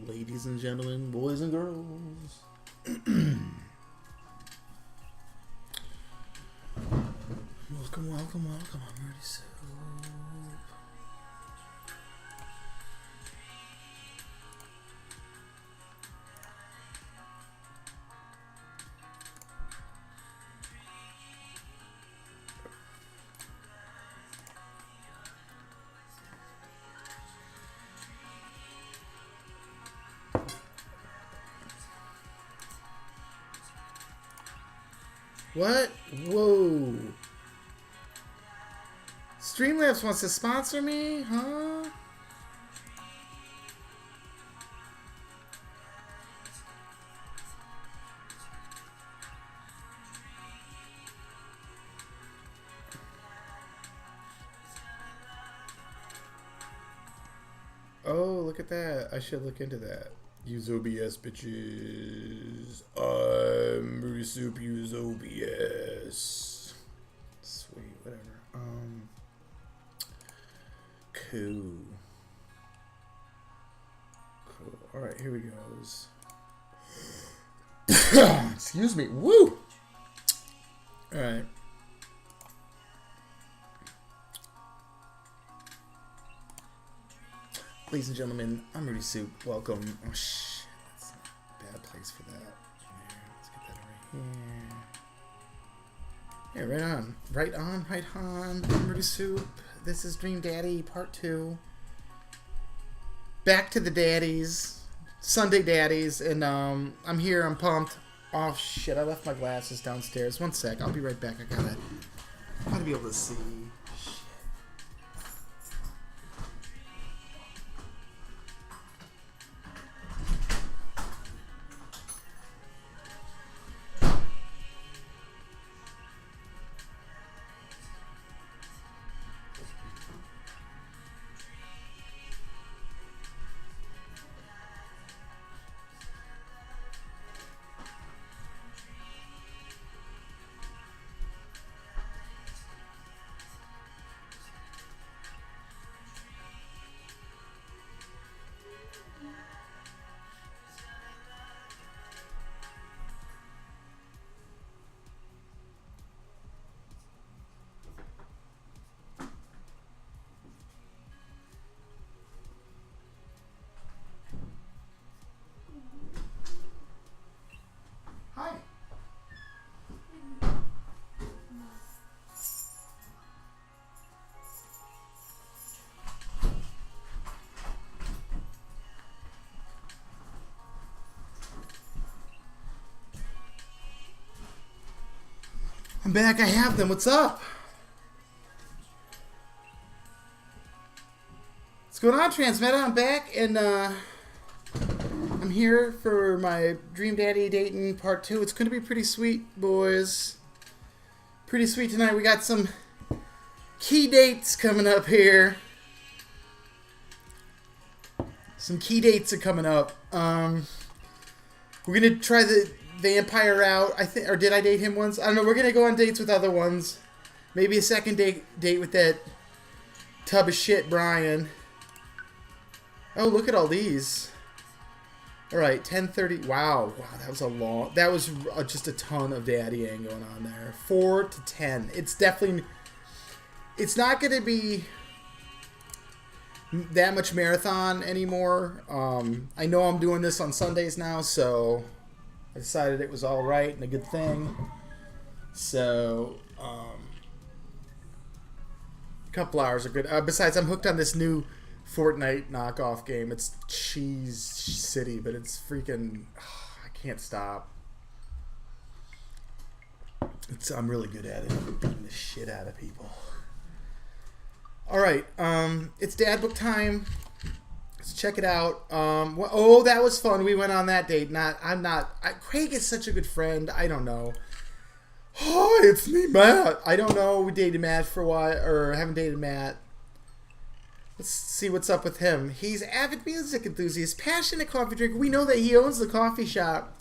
Ladies and gentlemen, boys and girls. Welcome, welcome, welcome. I'm ready to What? Whoa. Streamlabs wants to sponsor me? Huh? Oh, look at that. I should look into that. Use OBS, bitches. I'm Rudy Soup, use OBS. Sweet, whatever. Cool. Cool. Alright, here we goes. Excuse me. Woo! Alright. Ladies and gentlemen, I'm Rudy Soup. Welcome. Oh shit, that's a bad place for that. Here, let's get that right here. Yeah, right on. Right on, right on. I'm Rudy Soup. This is Dream Daddy Part 2. Back to the daddies. Sunday daddies. And I'm here, I'm pumped. Oh shit, I left my glasses downstairs. One sec, I'll be right back. I gotta be able to see. I'm back. I have them. What's up? What's going on, Transmeta? I'm back, and I'm here for my Dream Daddy Dayton Part 2. It's going to be pretty sweet, boys. Pretty sweet tonight. We got some key dates coming up here. Some key dates are coming up. We're going to try the vampire out, I think, or did I date him once? I don't know. We're gonna go on dates with other ones. Maybe a second date with that tub of shit, Brian. Oh, look at all these. All right, 10:30. Wow, that was a long. That was just a ton of daddying going on there. 4 to 10. It's definitely. It's not gonna be that much marathon anymore. I know I'm doing this on Sundays now, so I decided it was all right and a good thing. So, a couple hours are good. Besides, I'm hooked on this new Fortnite knockoff game. It's Cheese City, but it's freaking... I can't stop. I'm really good at it. I'm beating the shit out of people. Alright, it's dad book time. Let's check it out. Oh, that was fun. We went on that date. Craig is such a good friend. I don't know. Oh, it's me, Matt. I don't know. We dated Matt for a while, or haven't dated Matt. Let's see what's up with him. He's an avid music enthusiast, passionate coffee drinker. We know that he owns the coffee shop.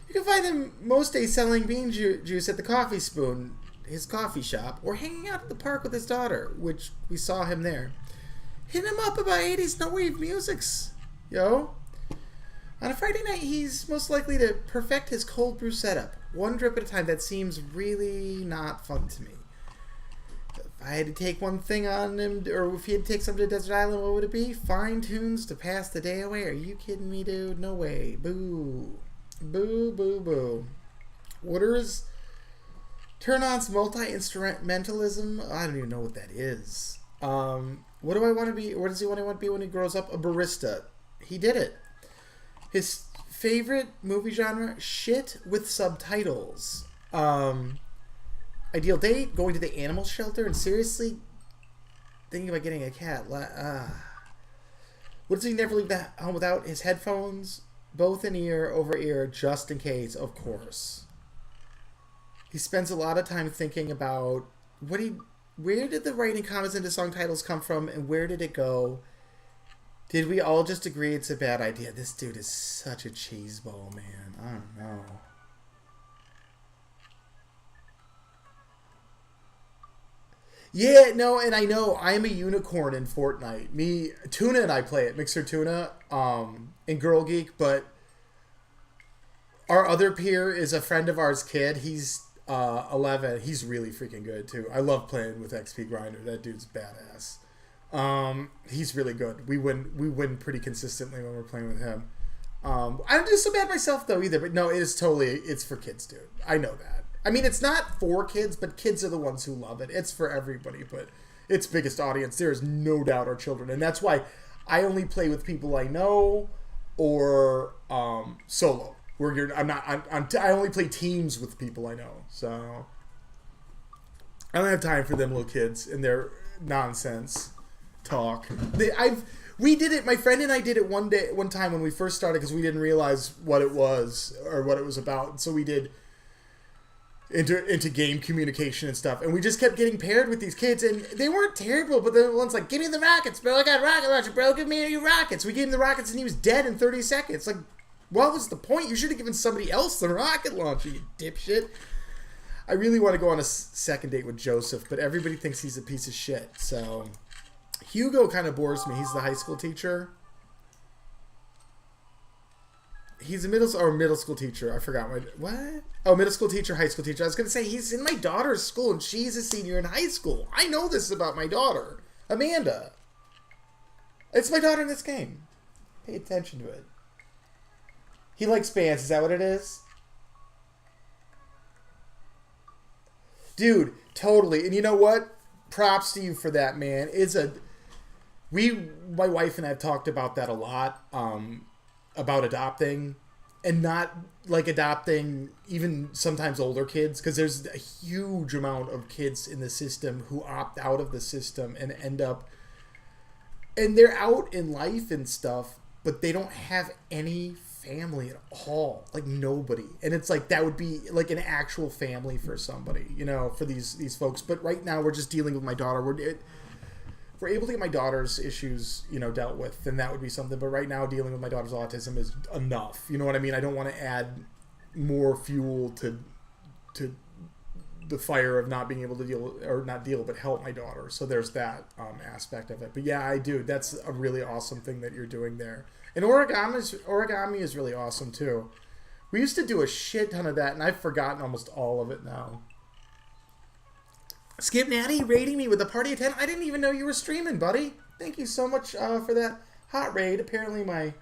You can find him most days selling bean juice at the Coffee Spoon, his coffee shop, or hanging out at the park with his daughter, which we saw him there. Hit him up about 80s no wave musics, yo. On a Friday night, he's most likely to perfect his cold brew setup, one drip at a time. That seems really not fun to me. If I had to take one thing on him, or if he had to take something to Desert Island, what would it be? Fine tunes to pass the day away. Are you kidding me, dude? No way. Boo. Boo, boo, boo. What are his turn-ons? Multi-instrumentalism? I don't even know what that is. What do I want to be? What does he want to be when he grows up? A barista. He did it. His favorite movie genre? Shit with subtitles. Ideal date? Going to the animal shelter and seriously thinking about getting a cat. What does he never leave the home without? His headphones, both in ear, over ear, just in case, of course. He spends a lot of time thinking about where did the writing comments into song titles come from, and where did it go? Did we all just agree it's a bad idea? This dude is such a cheeseball, man. I don't know. Yeah, no, and I know I'm a unicorn in Fortnite. Me, Tuna and I play it, Mixer Tuna, in Girl Geek, but our other peer is a friend of ours kid. He's 11. He's really freaking good, too. I love playing with XP Grinder. That dude's badass. He's really good. We win pretty consistently when we're playing with him. I don't do so bad myself, though, either. But no, it's for kids, dude. I know that. I mean, it's not for kids, but kids are the ones who love it. It's for everybody, but its biggest audience, there is no doubt, are children. And that's why I only play with people I know or solo. I only play teams with people I know. So I don't have time for them little kids and their nonsense talk. We did it. My friend and I did it one time when we first started because we didn't realize what it was or what it was about. So we did into game communication and stuff, and we just kept getting paired with these kids, and they weren't terrible, but the one's like, give me the rockets, bro, I got a rocket launcher, bro, give me your rockets. We gave him the rockets and he was dead in 30 seconds. Like, what was the point? You should have given somebody else the rocket launcher, you dipshit. I really want to go on a second date with Joseph, but everybody thinks he's a piece of shit. So Hugo kind of bores me. He's the high school teacher. He's a middle school teacher. I forgot what? Oh, middle school teacher, high school teacher. I was going to say, he's in my daughter's school, and she's a senior in high school. I know this about my daughter, Amanda. It's my daughter in this game. Pay attention to it. He likes bands. Is that what it is? Dude, totally. And you know what? Props to you for that, man. My wife and I have talked about that a lot. About adopting, and not like adopting even sometimes older kids, because there's a huge amount of kids in the system who opt out of the system and end up, and they're out in life and stuff, but they don't have any family at all, like nobody. And it's like that would be like an actual family for somebody, for these folks. But right now we're just dealing with my daughter. If we're able to get my daughter's issues, dealt with, then that would be something. But right now, dealing with my daughter's autism is enough. You know what I mean? I don't want to add more fuel to the fire of not being able to but help my daughter. So there's that aspect of it. But yeah, I do. That's a really awesome thing that you're doing there. And origami is really awesome too. We used to do a shit ton of that, and I've forgotten almost all of it now. Skip Natty raiding me with a party of 10. I didn't even know you were streaming, buddy. Thank you so much for that hot raid. Apparently my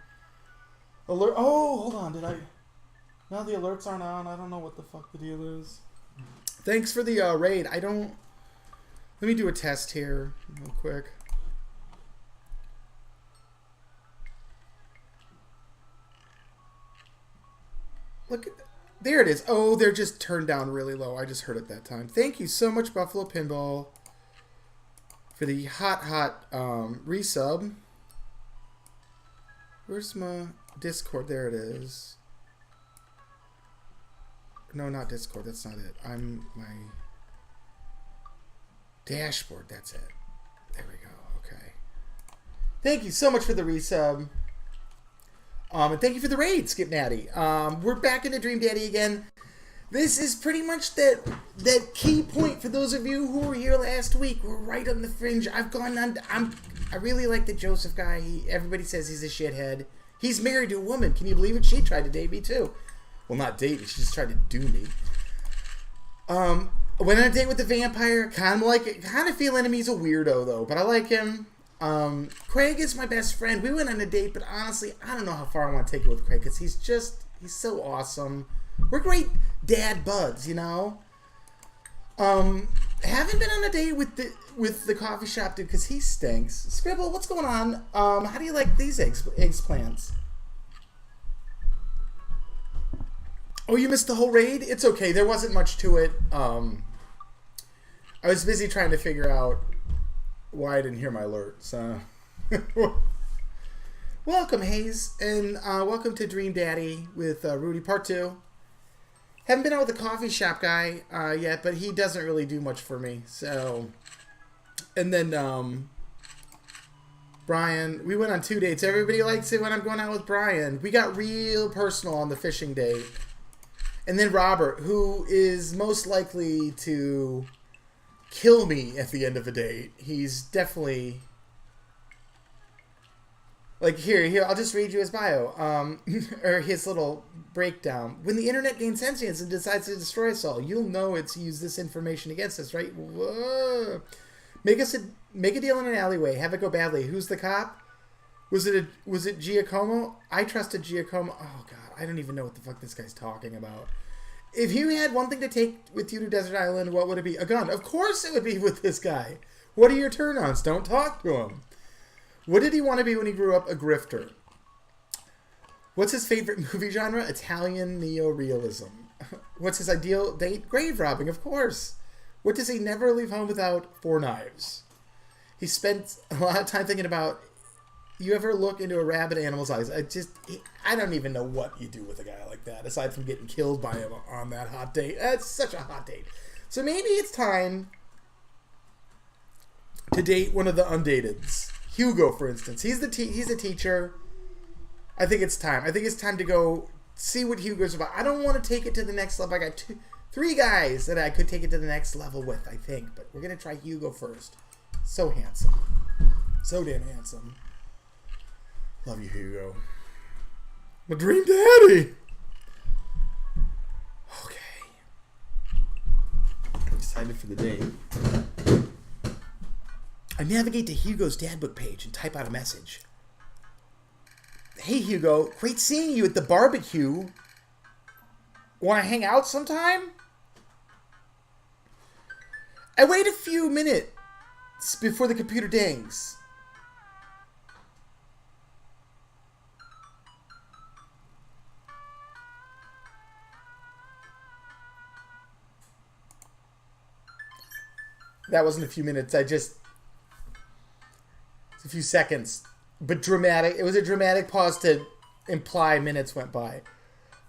alert... Oh, hold on. Now the alerts aren't on. I don't know what the fuck the deal is. Thanks for the raid. Let me do a test here real quick. Look at... There it is. Oh, they're just turned down really low. I just heard it that time. Thank you so much, Buffalo Pinball, for the hot resub. Where's my Discord? There it is. No, not Discord. That's not it. I'm my dashboard. That's it. There we go. Okay. Thank you so much for the resub. And thank you for the raid, Skip Natty. We're back into Dream Daddy again. This is pretty much that key point for those of you who were here last week. We're right on the fringe. I've gone on. I really like the Joseph guy. Everybody says he's a shithead. He's married to a woman. Can you believe it? She tried to date me too. Well, not date me. She just tried to do me. Went on a date with the vampire. Kind of feeling him. He's a weirdo though, but I like him. Craig is my best friend. We went on a date, but honestly, I don't know how far I want to take it with Craig because he's so awesome. We're great dad buds, you know. Haven't been on a date with the coffee shop dude because he stinks. Scribble, what's going on? How do you like these eggplants? Oh, you missed the whole raid? It's okay. There wasn't much to it. I was busy trying to figure out why I didn't hear my alert. So, welcome, Hayes, and welcome to Dream Daddy with Rudy Part 2. Haven't been out with the coffee shop guy yet, but he doesn't really do much for me. So, and then Brian, we went on 2 dates. Everybody likes it when I'm going out with Brian. We got real personal on the fishing date. And then Robert, who is most likely to kill me at the end of a date. He's definitely... Like, here, I'll just read you his bio. Or his little breakdown. When the internet gains sentience and decides to destroy us all, you'll know it's used this information against us, right? Whoa. Make a deal in an alleyway. Have it go badly. Who's the cop? Was it Giacomo? I trusted Giacomo. Oh, God. I don't even know what the fuck this guy's talking about. If you had one thing to take with you to Desert Island, what would it be? A gun. Of course it would be with this guy. What are your turn-ons? Don't talk to him. What did he want to be when he grew up? A grifter. What's his favorite movie genre? Italian neo-realism. What's his ideal date? Grave robbing, of course. What does he never leave home without? 4 knives. He spent a lot of time thinking about, you ever look into a rabid animal's eyes? I don't even know what you do with a guy like that, aside from getting killed by him on that hot date. That's such a hot date. So maybe it's time to date one of the undateds. Hugo, for instance. He's a teacher. I think it's time. I think it's time to go see what Hugo's about. I don't want to take it to the next level. I got 3 guys that I could take it to the next level with, I think. But we're going to try Hugo first. So handsome. So damn handsome. Love you, Hugo. My dream daddy. Okay. I'm excited for the day. I navigate to Hugo's dad book page and type out a message. Hey, Hugo. Great seeing you at the barbecue. Want to hang out sometime? I wait a few minutes before the computer dings. That wasn't a few minutes. It's a few seconds. But dramatic. It was a dramatic pause to imply minutes went by.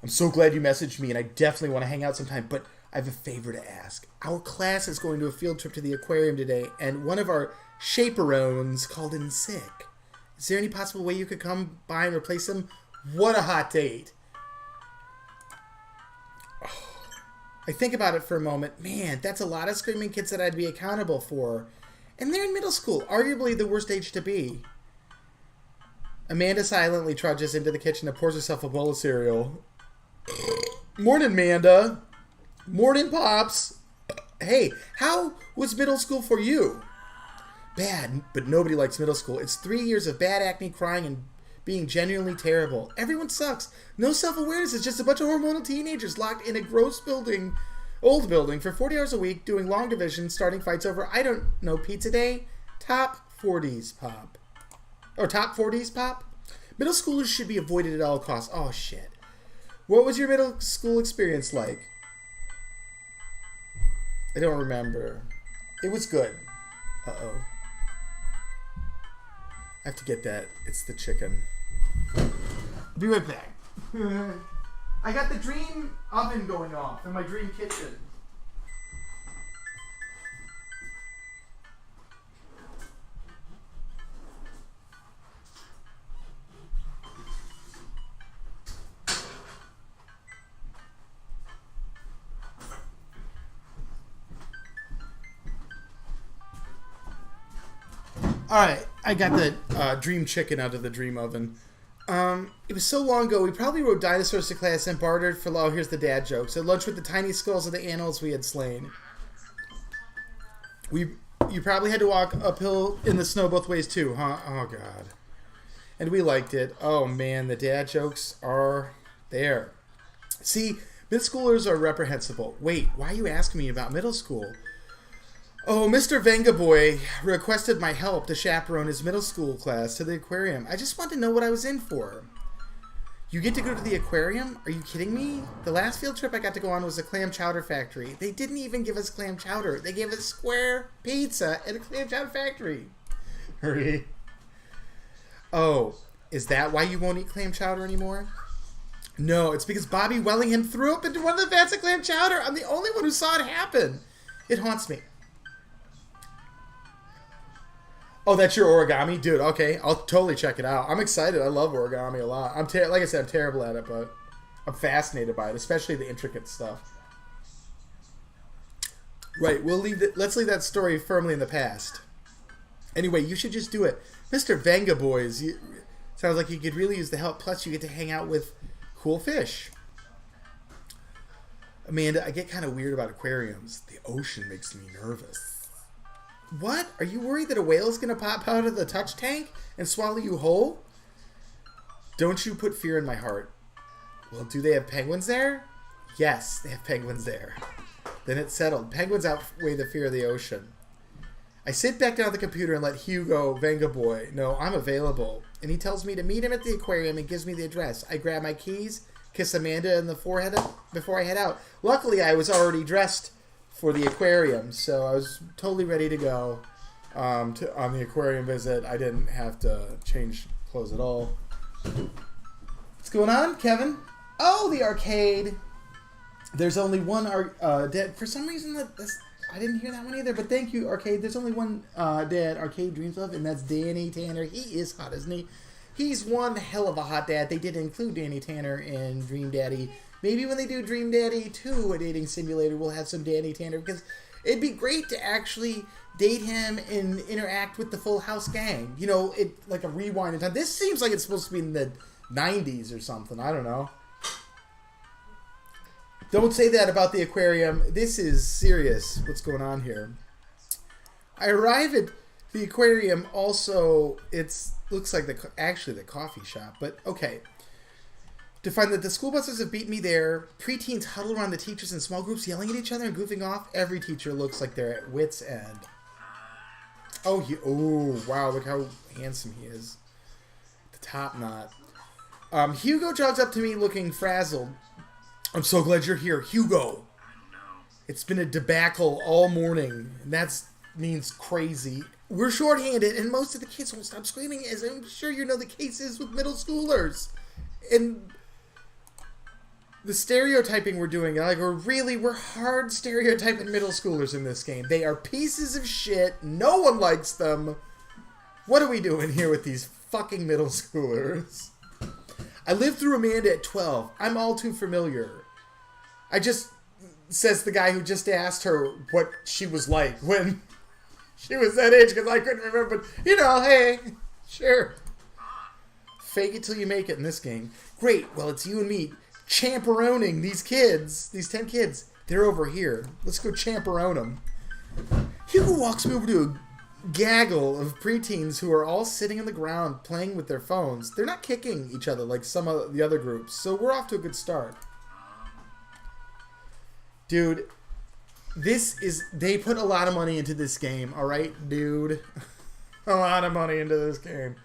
I'm so glad you messaged me, and I definitely want to hang out sometime, but I have a favor to ask. Our class is going to a field trip to the aquarium today, and one of our chaperones called in sick. Is there any possible way you could come by and replace him? What a hot date. I think about it for a moment. Man, that's a lot of screaming kids that I'd be accountable for. And they're in middle school, arguably the worst age to be. Amanda silently trudges into the kitchen and pours herself a bowl of cereal. Morning, Amanda. Morning, Pops. Hey, how was middle school for you? Bad, but nobody likes middle school. It's 3 years of bad acne, crying, and being genuinely terrible. Everyone sucks. No self-awareness. It's just a bunch of hormonal teenagers locked in a gross old building for 40 hours a week, doing long division, starting fights over, I don't know, pizza day? Top 40s pop. Or top 40s pop? Middle schoolers should be avoided at all costs. Oh, shit. What was your middle school experience like? I don't remember. It was good. Uh-oh. I have to get that. It's the chicken. Be right back. I got the dream oven going off in my dream kitchen. Alright, I got the dream chicken out of the dream oven. It was so long ago, we probably rode dinosaurs to class and bartered for, oh, here's the dad jokes. At lunch with the tiny skulls of the animals we had slain. You probably had to walk uphill in the snow both ways too, huh? Oh, God. And we liked it. Oh, man, the dad jokes are there. See, middle schoolers are reprehensible. Wait, why are you asking me about middle school? Oh, Mr. Vengaboy requested my help to chaperone his middle school class to the aquarium. I just wanted to know what I was in for. You get to go to the aquarium? Are you kidding me? The last field trip I got to go on was a clam chowder factory. They didn't even give us clam chowder. They gave us square pizza at a clam chowder factory. Hurry. Oh, is that why you won't eat clam chowder anymore? No, it's because Bobby Wellingham threw up into one of the vats of clam chowder. I'm the only one who saw it happen. It haunts me. Oh, that's your origami? Dude, okay. I'll totally check it out. I'm excited. I love origami a lot. Like I said, I'm terrible at it, but I'm fascinated by it, especially the intricate stuff. Right, let's leave that story firmly in the past. Anyway, you should just do it. Mr. Venga Boys, sounds like you could really use the help. Plus, you get to hang out with cool fish. Amanda, I get kind of weird about aquariums. The ocean makes me nervous. What? Are you worried that a whale is going to pop out of the touch tank and swallow you whole? Don't you put fear in my heart. Well, do they have penguins there? Yes, they have penguins there. Then it's settled. Penguins outweigh the fear of the ocean. I sit back down at the computer and let Hugo, Venga Boy, know I'm available. And he tells me to meet him at the aquarium and gives me the address. I grab my keys, kiss Amanda in the forehead before I head out. Luckily, I was already dressed for the aquarium, so I was totally ready to go on the aquarium visit. I didn't have to change clothes at all. What's going on, Kevin? Oh, the arcade. There's only one dad. For some reason, I didn't hear that one either, but thank you, arcade. There's only one dad Arcade dreams of, and that's Danny Tanner. He is hot, isn't he? He's one hell of a hot dad. They did include Danny Tanner in Dream Daddy. Maybe when they do Dream Daddy 2, a dating simulator, we'll have some Danny Tanner, because it'd be great to actually date him and interact with the Full House gang. You know, like a rewind in time. This seems like it's supposed to be in the 90s or something. I don't know. Don't say that about the aquarium. This is serious, what's going on here. I arrive at the aquarium. Also, looks like actually the coffee shop, but okay. To find that the school buses have beat me there. Preteens huddle around the teachers in small groups, yelling at each other and goofing off. Every teacher looks like they're at wit's end. Oh, wow, look how handsome he is. The top knot. Hugo jogs up to me looking frazzled. I'm so glad you're here, Hugo. It's been a debacle all morning, and that means crazy. We're shorthanded, and most of the kids won't stop screaming, as I'm sure you know the case is with middle schoolers. And the stereotyping we're doing, like we're hard stereotyping middle schoolers in this game. They are pieces of shit. No one likes them. What are we doing here with these fucking middle schoolers? I lived through Amanda at 12. I'm all too familiar. Says the guy who just asked her what she was like when she was that age, because I couldn't remember. But, hey, sure. Fake it till you make it in this game. Great, well, it's you and me champeroning these kids, these 10 kids. They're over here. Let's go champerone them. Hugo walks me over to a gaggle of preteens who are all sitting on the ground playing with their phones. They're not kicking each other like some of the other groups, so we're off to a good start. Dude, they put a lot of money into this game, alright, dude? A lot of money into this game.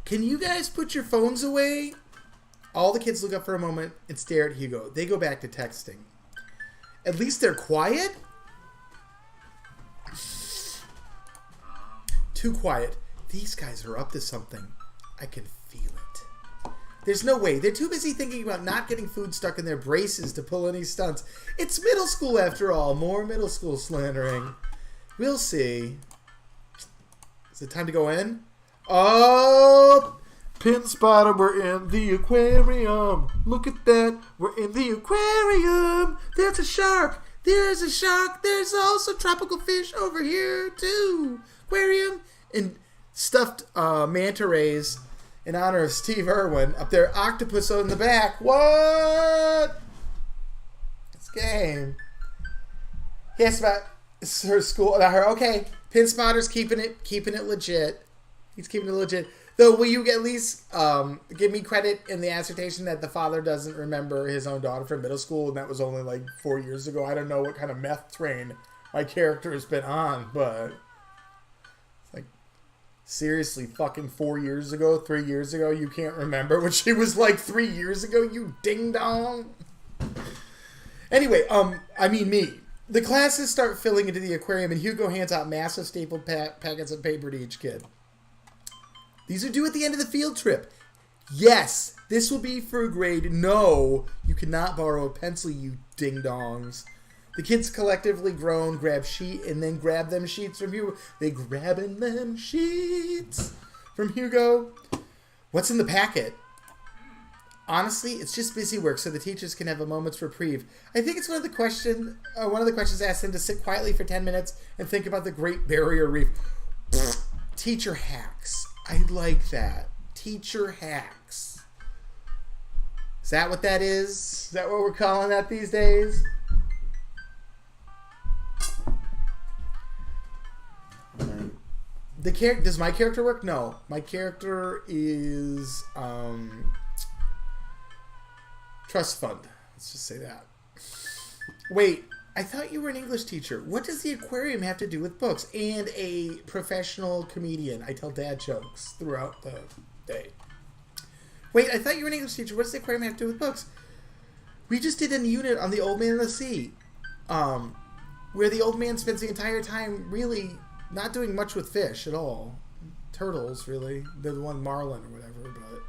Can you guys put your phones away? All the kids look up for a moment and stare at Hugo. They go back to texting. At least they're quiet? Too quiet. These guys are up to something. I can feel it. There's no way. They're too busy thinking about not getting food stuck in their braces to pull any stunts. It's middle school after all. More middle school slandering. We'll see. Is it time to go in? Oh! Pin Spotter, we're in the aquarium. Look at that. We're in the aquarium. There's a shark. There's a shark. There's also tropical fish over here, too. Aquarium. And stuffed manta rays in honor of Steve Irwin. Up there, octopus in the back. What? This game. He asked about her school. Okay, Pin Spotter's keeping it legit. He's keeping it legit. Though, will you at least give me credit in the assertion that the father doesn't remember his own daughter from middle school, and that was only like 4 years ago? I don't know what kind of meth train my character has been on, but like, seriously, fucking 4 years ago, 3 years ago, you can't remember what she was like 3 years ago, you ding dong. Anyway, me. The classes start filling into the aquarium, and Hugo hands out massive stapled packets of paper to each kid. These are due at the end of the field trip. Yes, this will be for grade. No, you cannot borrow a pencil, you ding-dongs. The kids collectively groan, grab sheet, and then grab them sheets from Hugo. They grabbing them sheets from Hugo. What's in the packet? Honestly, it's just busy work, so the teachers can have a moment's reprieve. I think it's one of the questions asked them to sit quietly for 10 minutes and think about the Great Barrier Reef. Teacher hacks. I like that. Teacher hacks. Is that what that is? Is that what we're calling that these days? Does my character work? No. My character is trust fund. Let's just say that. Wait, I thought you were an English teacher. What does the aquarium have to do with books? And a professional comedian. I tell dad jokes throughout the day. Wait, I thought you were an English teacher. What does the aquarium have to do with books? We just did a unit on the Old Man in the Sea. Where the old man spends the entire time really not doing much with fish at all. Turtles, really. They're the one marlin or whatever, but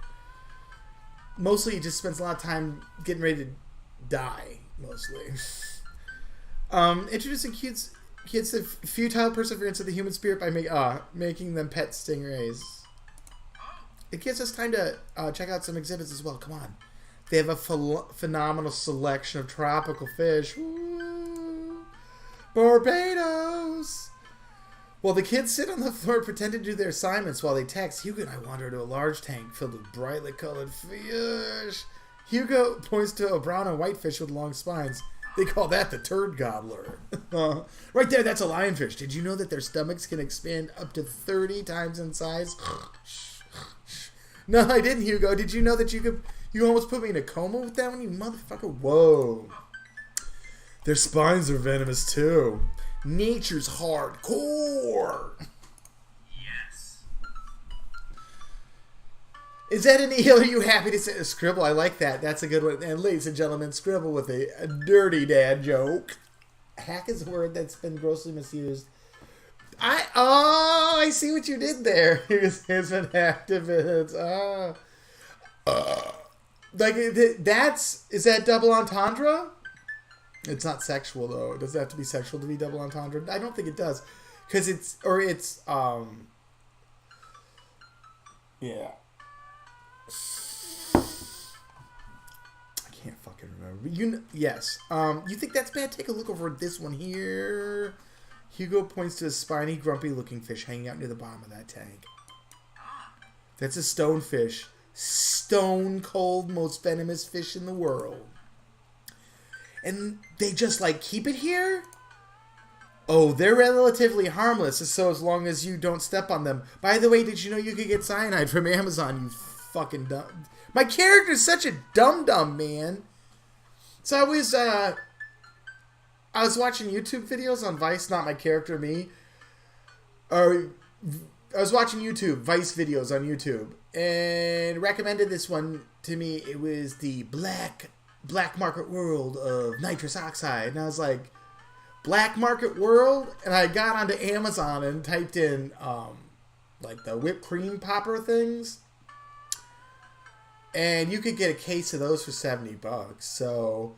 mostly he just spends a lot of time getting ready to die, mostly. Introducing kids to futile perseverance of the human spirit by making them pet stingrays. It gives us time to check out some exhibits as well. Come on. They have a phenomenal selection of tropical fish. Woo! Barbados! While the kids sit on the floor pretending to do their assignments while they text, Hugo and I wander to a large tank filled with brightly colored fish. Hugo points to a brown and white fish with long spines. They call that the turd gobbler. Right there, that's a lionfish. Did you know that their stomachs can expand up to 30 times in size? No, I didn't, Hugo. Did you know that you almost put me in a coma with that one, you motherfucker? Whoa. Their spines are venomous, too. Nature's hardcore. Yes. Is that an eel? Are you happy to say a scribble? I like that. That's a good one. And ladies and gentlemen, scribble with a dirty dad joke. Hack is a word that's been grossly misused. I see what you did there. Here's been activist. Is that double entendre? It's not sexual though. Does it have to be sexual to be double entendre? I don't think it does, because yeah. I can't fucking remember. Yes. You think that's bad? Take a look over at this one here. Hugo points to a spiny, grumpy-looking fish hanging out near the bottom of that tank. That's a stonefish. Stone cold, most venomous fish in the world. And they just, keep it here? Oh, they're relatively harmless, so as long as you don't step on them. By the way, did you know you could get cyanide from Amazon, you fucking dumb... My character's such a dum-dum, man. So I was watching YouTube videos on Vice, not my character, me. I was watching Vice videos on YouTube, and recommended this one to me. It was the black market world of nitrous oxide. And I was like, black market world? And I got onto Amazon and typed in, the whipped cream popper things. And you could get a case of those for $70. So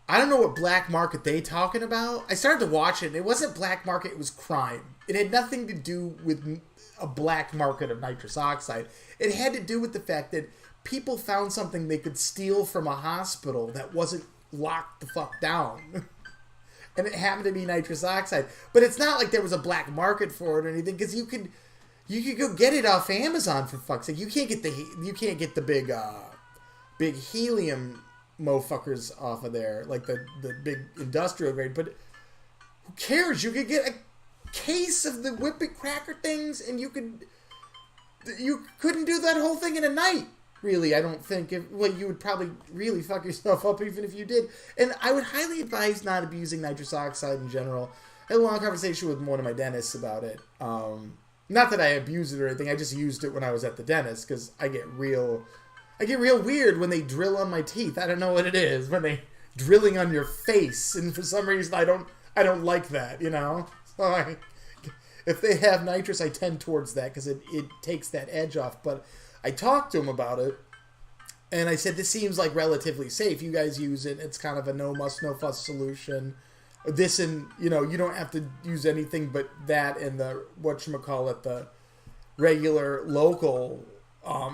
I don't know what black market they talking about. I started to watch it, and it wasn't black market, it was crime. It had nothing to do with a black market of nitrous oxide. It had to do with the fact that people found something they could steal from a hospital that wasn't locked the fuck down. And it happened to be nitrous oxide. But it's not like there was a black market for it or anything, because you You could go get it off Amazon for fuck's sake. You can't get the big helium moffuckers off of there, like the big industrial grade. But who cares? You could get a case of the Whippet cracker things, and you couldn't do that whole thing in a night. Really, I don't think. You would probably really fuck yourself up even if you did. And I would highly advise not abusing nitrous oxide in general. I had a long conversation with one of my dentists about it. Not that I abuse it or anything. I just used it when I was at the dentist because I get real weird when they drill on my teeth. I don't know what it is when they drilling on your face, and for some reason I don't like that. You know, so if they have nitrous, I tend towards that because it takes that edge off. But I talked to him about it, and I said, this seems like relatively safe. You guys use it. It's kind of a no muss, no fuss solution. This and, you don't have to use anything but that and the, the regular local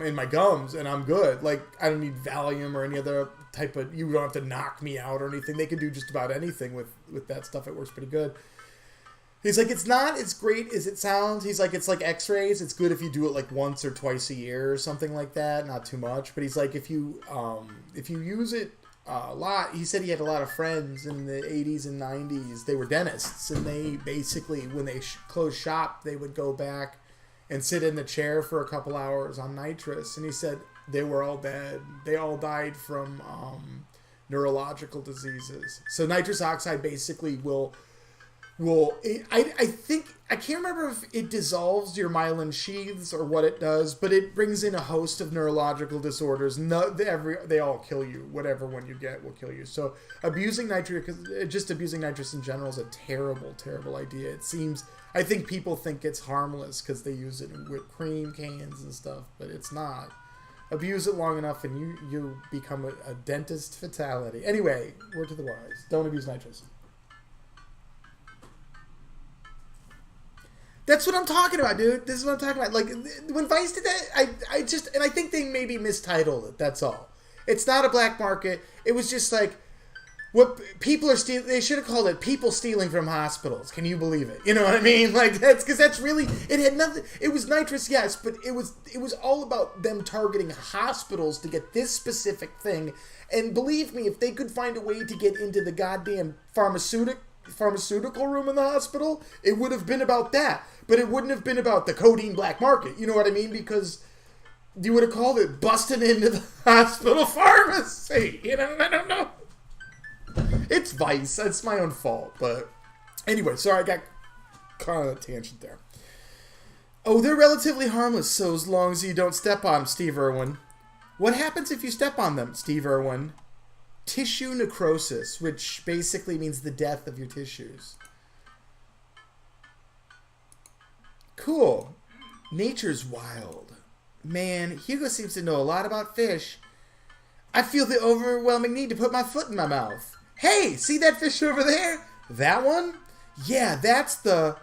in my gums, and I'm good. Like, I don't need Valium or any other type of, you don't have to knock me out or anything. They can do just about anything with that stuff. It works pretty good. He's like, it's not as great as it sounds. He's like, it's like x-rays. It's good if you do it like once or twice a year or something like that. Not too much. But he's like, if you use it a lot, he said he had a lot of friends in the 80s and 90s. They were dentists. And they basically, when they closed shop, they would go back and sit in the chair for a couple hours on nitrous. And he said they were all dead. They all died from neurological diseases. So nitrous oxide basically I think, I can't remember if it dissolves your myelin sheaths or what it does, but it brings in a host of neurological disorders. They all kill you. Whatever one you get will kill you. So abusing nitrous in general is a terrible, terrible idea. It seems, I think people think it's harmless because they use it in whipped cream cans and stuff, but it's not. Abuse it long enough and you become a dentist fatality. Anyway, word to the wise. Don't abuse nitrous. That's what I'm talking about, dude. This is what I'm talking about. Like, when Vice did that, I think they maybe mistitled it, that's all. It's not a black market. It was just like, what people are stealing, they should have called it people stealing from hospitals. Can you believe it? You know what I mean? Like, that's really, it had nothing, it was nitrous, yes, but it was all about them targeting hospitals to get this specific thing. And believe me, if they could find a way to get into the goddamn pharmaceutical room in the hospital, it would have been about that. But it wouldn't have been about the codeine black market. You know what I mean? Because you would have called it busting into the hospital pharmacy. You know, I don't know. It's Vice. It's my own fault. But anyway, sorry, I got caught on a tangent there. Oh, they're relatively harmless, so as long as you don't step on them, Steve Irwin. What happens if you step on them, Steve Irwin? Tissue necrosis, which basically means the death of your tissues. Cool. Nature's wild. Man, Hugo seems to know a lot about fish. I feel the overwhelming need to put my foot in my mouth. Hey, see that fish over there? That one? Yeah, that's the...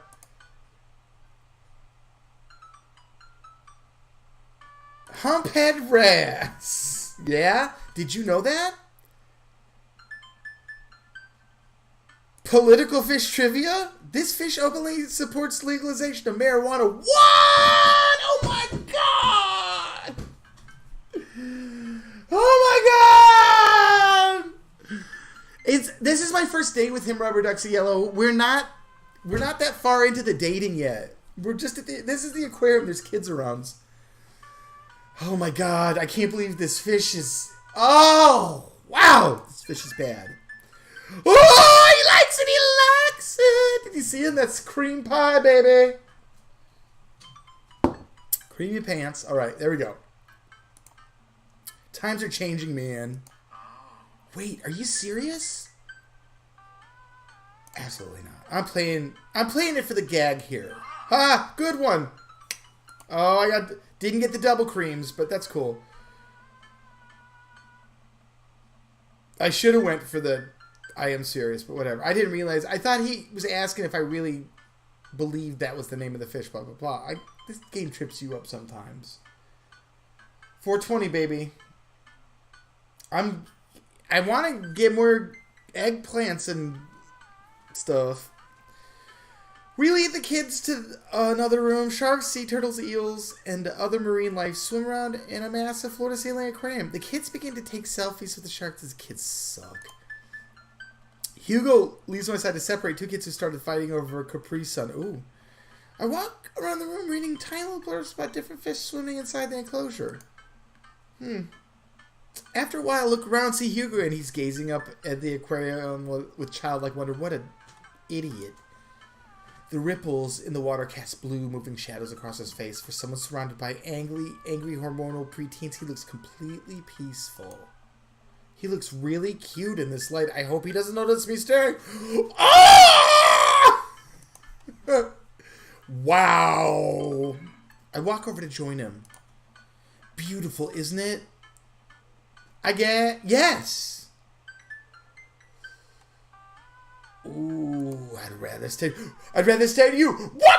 humphead wrasse. Yeah? Did you know that? Political fish trivia? This fish openly supports legalization of marijuana. What? Oh my god! Oh my god! This is my first date with him, Rubber Ducksy Yellow. We're not that far into the dating yet. We're just at this is the aquarium. There's kids around. Oh my god! I can't believe this fish is. Oh wow! This fish is bad. Oh, he likes it! He likes it! Did you see him? That's cream pie, baby. Creamy pants. All right, there we go. Times are changing, man. Wait, are you serious? Absolutely not. I'm playing it for the gag here. Ha! Good one. Oh, didn't get the double creams, but that's cool. I should have went for the I am serious, but whatever. I didn't realize. I thought he was asking if I really believed that was the name of the fish, blah, blah, blah. This game trips you up sometimes. 420, baby. I want to get more eggplants and stuff. We lead the kids to another room. Sharks, sea turtles, eels, and other marine life swim around in a massive floor-to-ceiling aquarium. The kids begin to take selfies with the sharks as the kids suck. Hugo leaves my side to separate two kids who started fighting over a Capri Sun. Ooh. I walk around the room reading tiny little blurbs about different fish swimming inside the enclosure. After a while, I look around, see Hugo, and he's gazing up at the aquarium with childlike wonder. What an idiot. The ripples in the water cast blue, moving shadows across his face. For someone surrounded by angry hormonal preteens, he looks completely peaceful. He looks really cute in this light. I hope he doesn't notice me staring. Ah! Wow. I walk over to join him. Beautiful, isn't it? Yes. Ooh, I'd rather stay to you. What?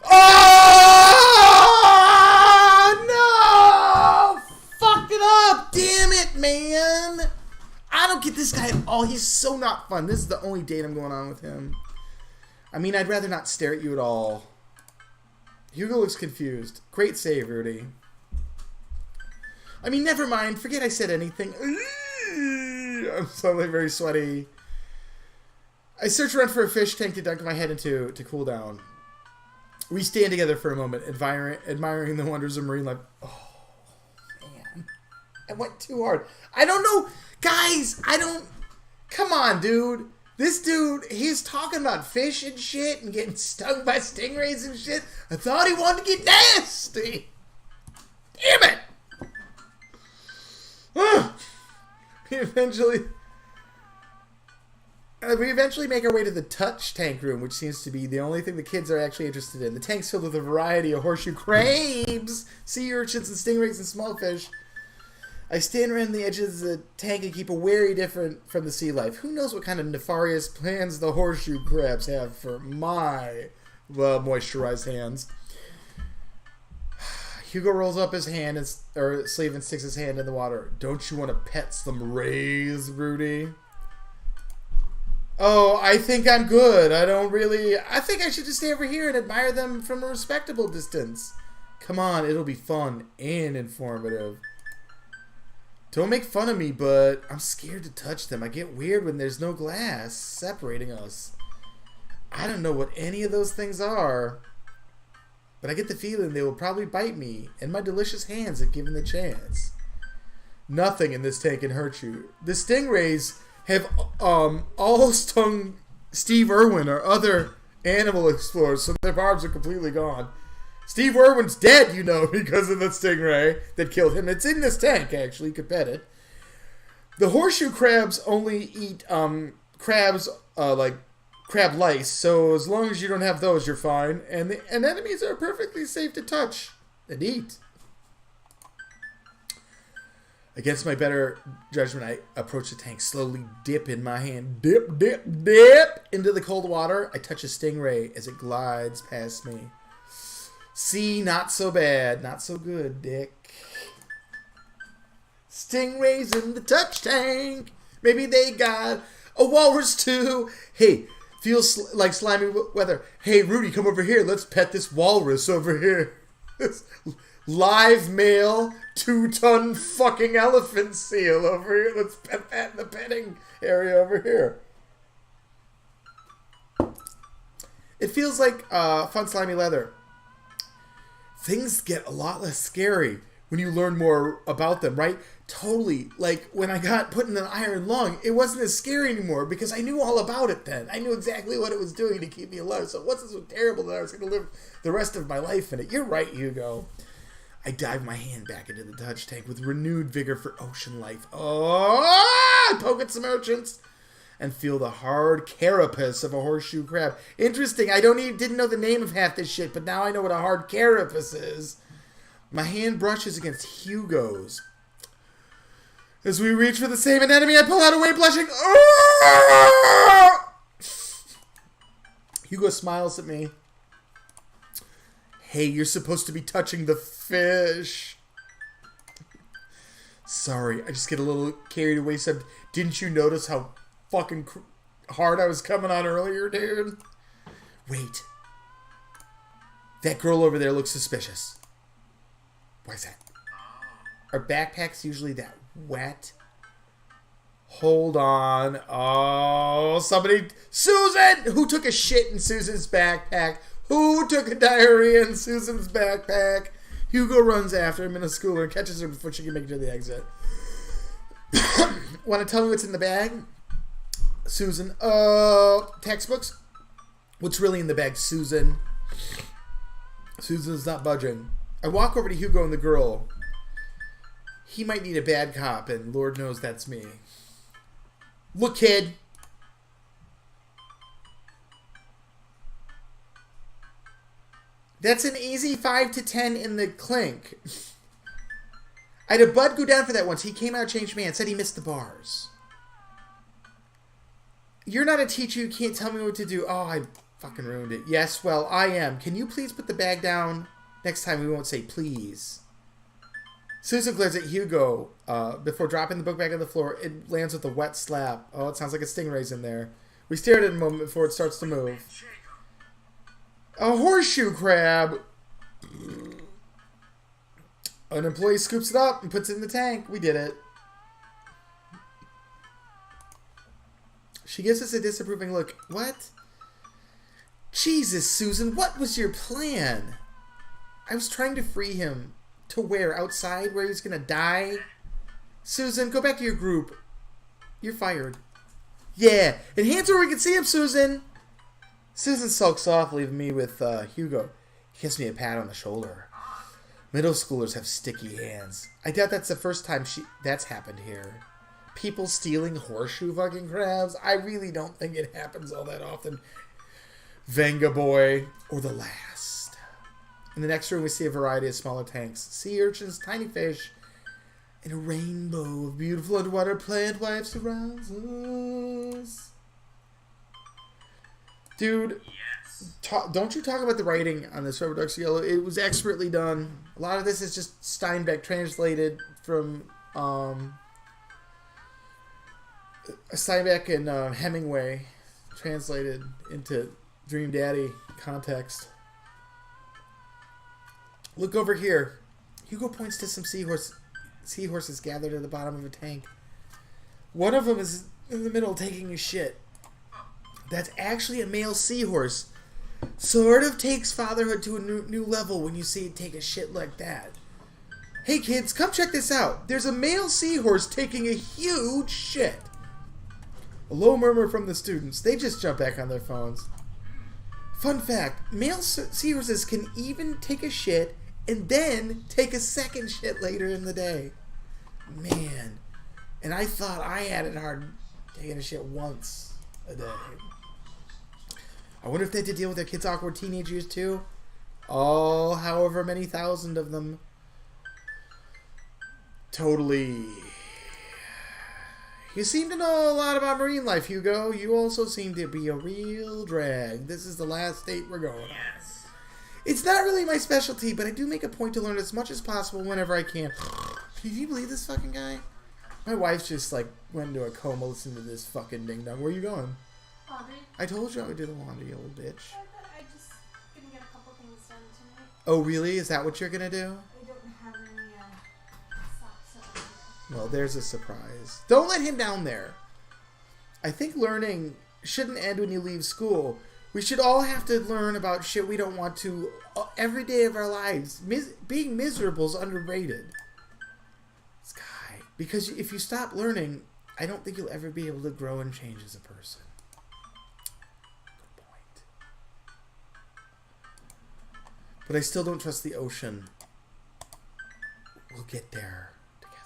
Oh, no! Fuck it up. Damn it, man. I don't get this guy at all. He's so not fun. This is the only date I'm going on with him. I mean, I'd rather not stare at you at all. Hugo looks confused. Great save, Rudy. I mean, never mind. Forget I said anything. I'm suddenly very sweaty. I search around for a fish tank to dunk my head into to cool down. We stand together for a moment, admiring the wonders of marine life. Oh, man. I went too hard. I don't know. Guys, Come on, dude. This dude, he's talking about fish and shit and getting stung by stingrays and shit. I thought he wanted to get nasty. Damn it. We eventually make our way to the touch tank room, which seems to be the only thing the kids are actually interested in. The tank's filled with a variety of horseshoe crabs, sea urchins, and stingrays and small fish. I stand around the edges of the tank and keep a wary different from the sea life. Who knows what kind of nefarious plans the horseshoe crabs have for my moisturized hands. Hugo rolls up his hand or sleeve and sticks his hand in the water. Don't you want to pet some rays, Rudy? Oh, I think I'm good. I think I should just stay over here and admire them from a respectable distance. Come on, it'll be fun and informative. Don't make fun of me, but I'm scared to touch them. I get weird when there's no glass separating us. I don't know what any of those things are, but I get the feeling they will probably bite me, and my delicious hands if given the chance. Nothing in this tank can hurt you. The stingrays have all stung Steve Irwin or other animal explorers, so their barbs are completely gone. Steve Irwin's dead, you know, because of the stingray that killed him. It's in this tank, actually. You could pet it. The horseshoe crabs only eat crabs like crab lice, so as long as you don't have those, you're fine. And enemies are perfectly safe to touch and eat. Against my better judgment, I approach the tank, slowly dip in my hand. Dip into the cold water. I touch a stingray as it glides past me. See, not so bad. Not so good, Dick. Stingrays in the touch tank. Maybe they got a walrus too. Hey, feels like slimy weather. Hey, Rudy, come over here. Let's pet this walrus over here. This live male 2-ton fucking elephant seal over here. Let's pet that in the petting area over here. It feels like fun slimy leather. Things get a lot less scary when you learn more about them, right? Totally. Like, when I got put in an iron lung, it wasn't as scary anymore because I knew all about it then. I knew exactly what it was doing to keep me alive, so it wasn't so terrible that I was going to live the rest of my life in it. You're right, Hugo. I dive my hand back into the touch tank with renewed vigor for ocean life. Oh! I poke at some urchins and feel the hard carapace of a horseshoe crab. Interesting. I didn't know the name of half this shit, but now I know what a hard carapace is. My hand brushes against Hugo's. As we reach for the same anemone, I pull out away, blushing. Hugo smiles at me. Hey, you're supposed to be touching the fish. Sorry, I just get a little carried away. Didn't you notice how fucking hard I was coming on earlier, dude. Wait. That girl over there looks suspicious. Why is that? Are backpacks usually that wet? Hold on. Oh, somebody... Susan! Who took a shit in Susan's backpack? Who took a diarrhea in Susan's backpack? Hugo runs after him in a scooter and catches her before she can make it to the exit. Want to tell me what's in the bag? Susan. Textbooks? What's really in the bag, Susan? Susan's not budging. I walk over to Hugo and the girl. He might need a bad cop, and Lord knows that's me. Look, kid. That's an easy 5 to 10 in the clink. I had a bud go down for that once. He came out, changed me, and said he missed the bars. You're not a teacher. You can't tell me what to do. Oh, I fucking ruined it. Yes, well, I am. Can you please put the bag down? Next time we won't say please. Susan glares at Hugo before dropping the book back on the floor. It lands with a wet slap. Oh, it sounds like a stingray's in there. We stare at it a moment before it starts to move. A horseshoe crab. An employee scoops it up and puts it in the tank. We did it. She gives us a disapproving look. What? Jesus, Susan, what was your plan? I was trying to free him. To where? Outside? Where he was going to die? Susan, go back to your group. You're fired. Yeah, and hands where we can see him, Susan. Susan sulks off, leaving me with Hugo. He gives me a pat on the shoulder. Middle schoolers have sticky hands. I doubt that's the first time that's happened here. People stealing horseshoe fucking crabs? I really don't think it happens all that often. Venga boy. Or the last. In the next room, we see a variety of smaller tanks. Sea urchins, tiny fish, and a rainbow of beautiful underwater plant life surrounds us. Dude, don't you talk about the writing on this Rubber Ducks Yellow. It was expertly done. A lot of this is just Steinbeck translated from Steinbeck and Hemingway translated into Dream Daddy context. Look over here. Hugo points to some seahorses gathered at the bottom of a tank. One of them is in the middle taking a shit. That's actually a male seahorse. Sort of takes fatherhood to a new level when you see it take a shit like that. Hey kids, come check this out. There's a male seahorse taking a huge shit. A low murmur from the students. They just jump back on their phones. Fun fact, male seahorses can even take a shit and then take a second shit later in the day. Man. And I thought I had it hard taking a shit once a day. I wonder if they had to deal with their kids' awkward teenage years too. All however many thousand of them. Totally. You seem to know a lot about marine life, Hugo. You also seem to be a real drag. This is the last date we're going on. It's not really my specialty, but I do make a point to learn as much as possible whenever I can. Can you believe this fucking guy? My wife's just like went into a coma listening to this fucking ding dong. Where are you going? Laundry. I told you I would do the laundry, you little bitch. I just gonna get a couple things done tonight. Oh, really? Is that what you're gonna do? I don't have any socks on here. Well, there's a surprise. Don't let him down there. I think learning shouldn't end when you leave school. We should all have to learn about shit we don't want to every day of our lives. Being miserable is underrated. This guy. Because if you stop learning, I don't think you'll ever be able to grow and change as a person. Good point. But I still don't trust the ocean. We'll get there together.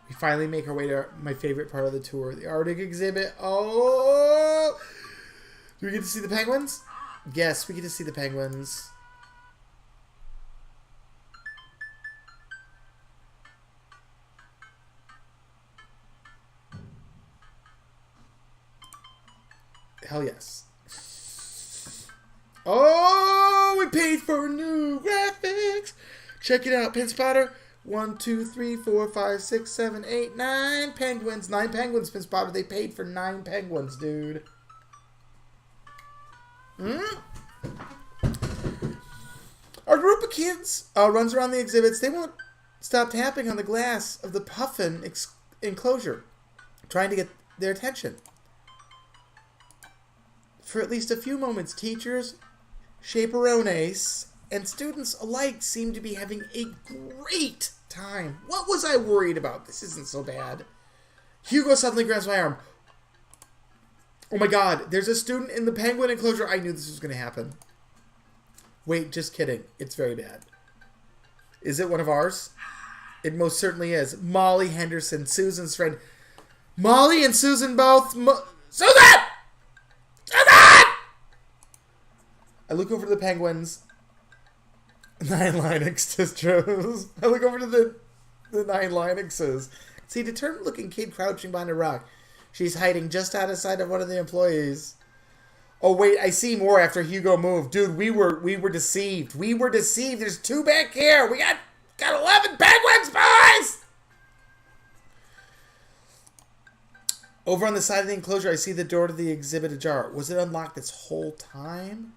We finally make our way to my favorite part of the tour, the Arctic exhibit. Oh! Do we get to see the penguins? Yes, we get to see the penguins. Hell yes. Oh, we paid for new graphics. Check it out, Pin Spotter. 1, 2, 3, 4, 5, 6, 7, 8, 9 penguins. 9 penguins been spotted. They paid for 9 penguins, dude. Our group of kids runs around the exhibits. They won't stop tapping on the glass of the puffin enclosure, trying to get their attention. For at least a few moments, teachers, chaperones, and students alike seem to be having a great time. What was I worried about? This isn't so bad. Hugo suddenly grabs my arm. Oh my god, there's a student in the penguin enclosure. I knew this was going to happen. Wait, just kidding. It's very bad. Is it one of ours? It most certainly is. Molly Henderson, Susan's friend. Molly and Susan both... Susan! Susan! I look over to the penguins. 9 Linux distros. I look over to the 9 Linuxes. See a determined looking kid crouching behind a rock. She's hiding just out of sight of one of the employees. Oh wait, I see more after Hugo moved. Dude, we were deceived. We were deceived. There's 2 back here. We got 11 penguins, boys! Over on the side of the enclosure, I see the door to the exhibit ajar. Was it unlocked this whole time?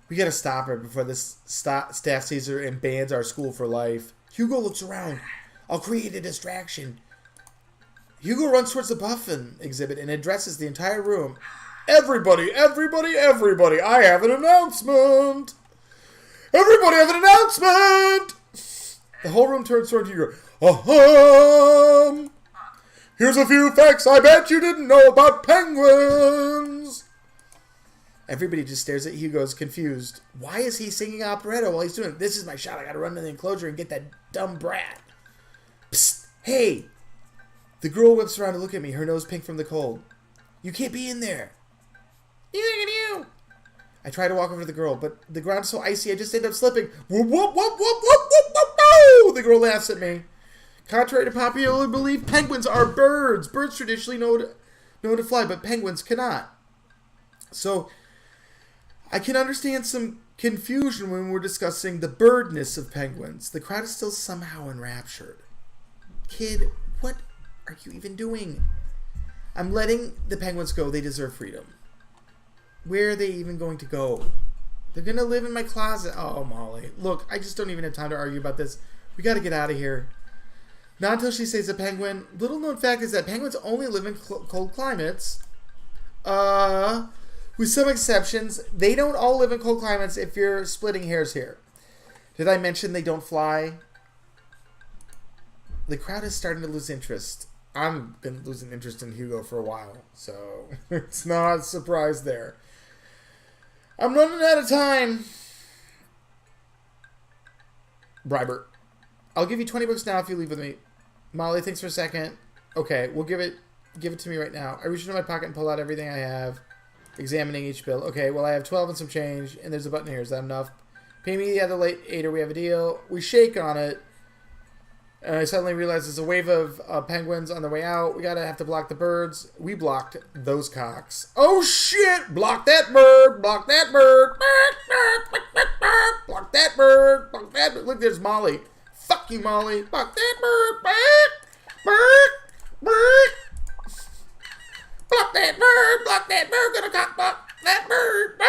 We gotta stop her before this staff sees her and bans our school for life. Hugo looks around. I'll create a distraction. Hugo runs towards the puffin exhibit and addresses the entire room. Everybody, everybody, everybody, I have an announcement. Everybody have an announcement. The whole room turns toward Hugo. Here's a few facts I bet you didn't know about penguins. Everybody just stares at Hugo, confused. Why is he singing operetta while he's doing it? This is my shot. I gotta run to the enclosure and get that dumb brat. Psst, hey. The girl whips around to look at me, her nose pink from the cold. You can't be in there. Neither can you. I try to walk over to the girl, but the ground's so icy I just end up slipping. Whoop, whoop, whoop, whoop, whoop, whoop, whoop, whoop. The girl laughs at me. Contrary to popular belief, penguins are birds. Birds traditionally know to fly, but penguins cannot. So, I can understand some confusion when we're discussing the birdness of penguins. The crowd is still somehow enraptured. Kid, what are you even doing? I'm letting the penguins go. They deserve freedom. Where are they even going to go? They're going to live in my closet. Oh, Molly. Look, I just don't even have time to argue about this. We got to get out of here. Not until she saves a penguin. Little known fact is that penguins only live in cold climates. With some exceptions. They don't all live in cold climates if you're splitting hairs here. Did I mention they don't fly? The crowd is starting to lose interest. I've been losing interest in Hugo for a while, so it's not a surprise there. I'm running out of time. Briber. I'll give you 20 bucks now if you leave with me. Molly, thanks for a second. Okay, we'll give it to me right now. I reach into my pocket and pull out everything I have, examining each bill. Okay, well I have 12 and some change, and there's a button here. Is that enough? Pay me the other later. We have a deal. We shake on it. And I suddenly realize there's a wave of penguins on their way out. We have to block the birds. We blocked those cocks. Oh shit! Block that bird! Block that bird! Block that bird! Block that bird! Look, there's Molly. Fuck you, Molly. Block that bird! Block that bird! Block that bird! Gonna cock block that bird!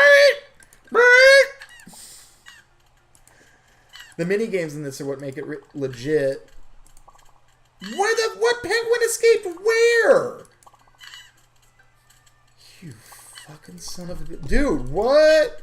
The mini games in this are what make it legit. What penguin escaped where? You fucking son of a... Dude, what?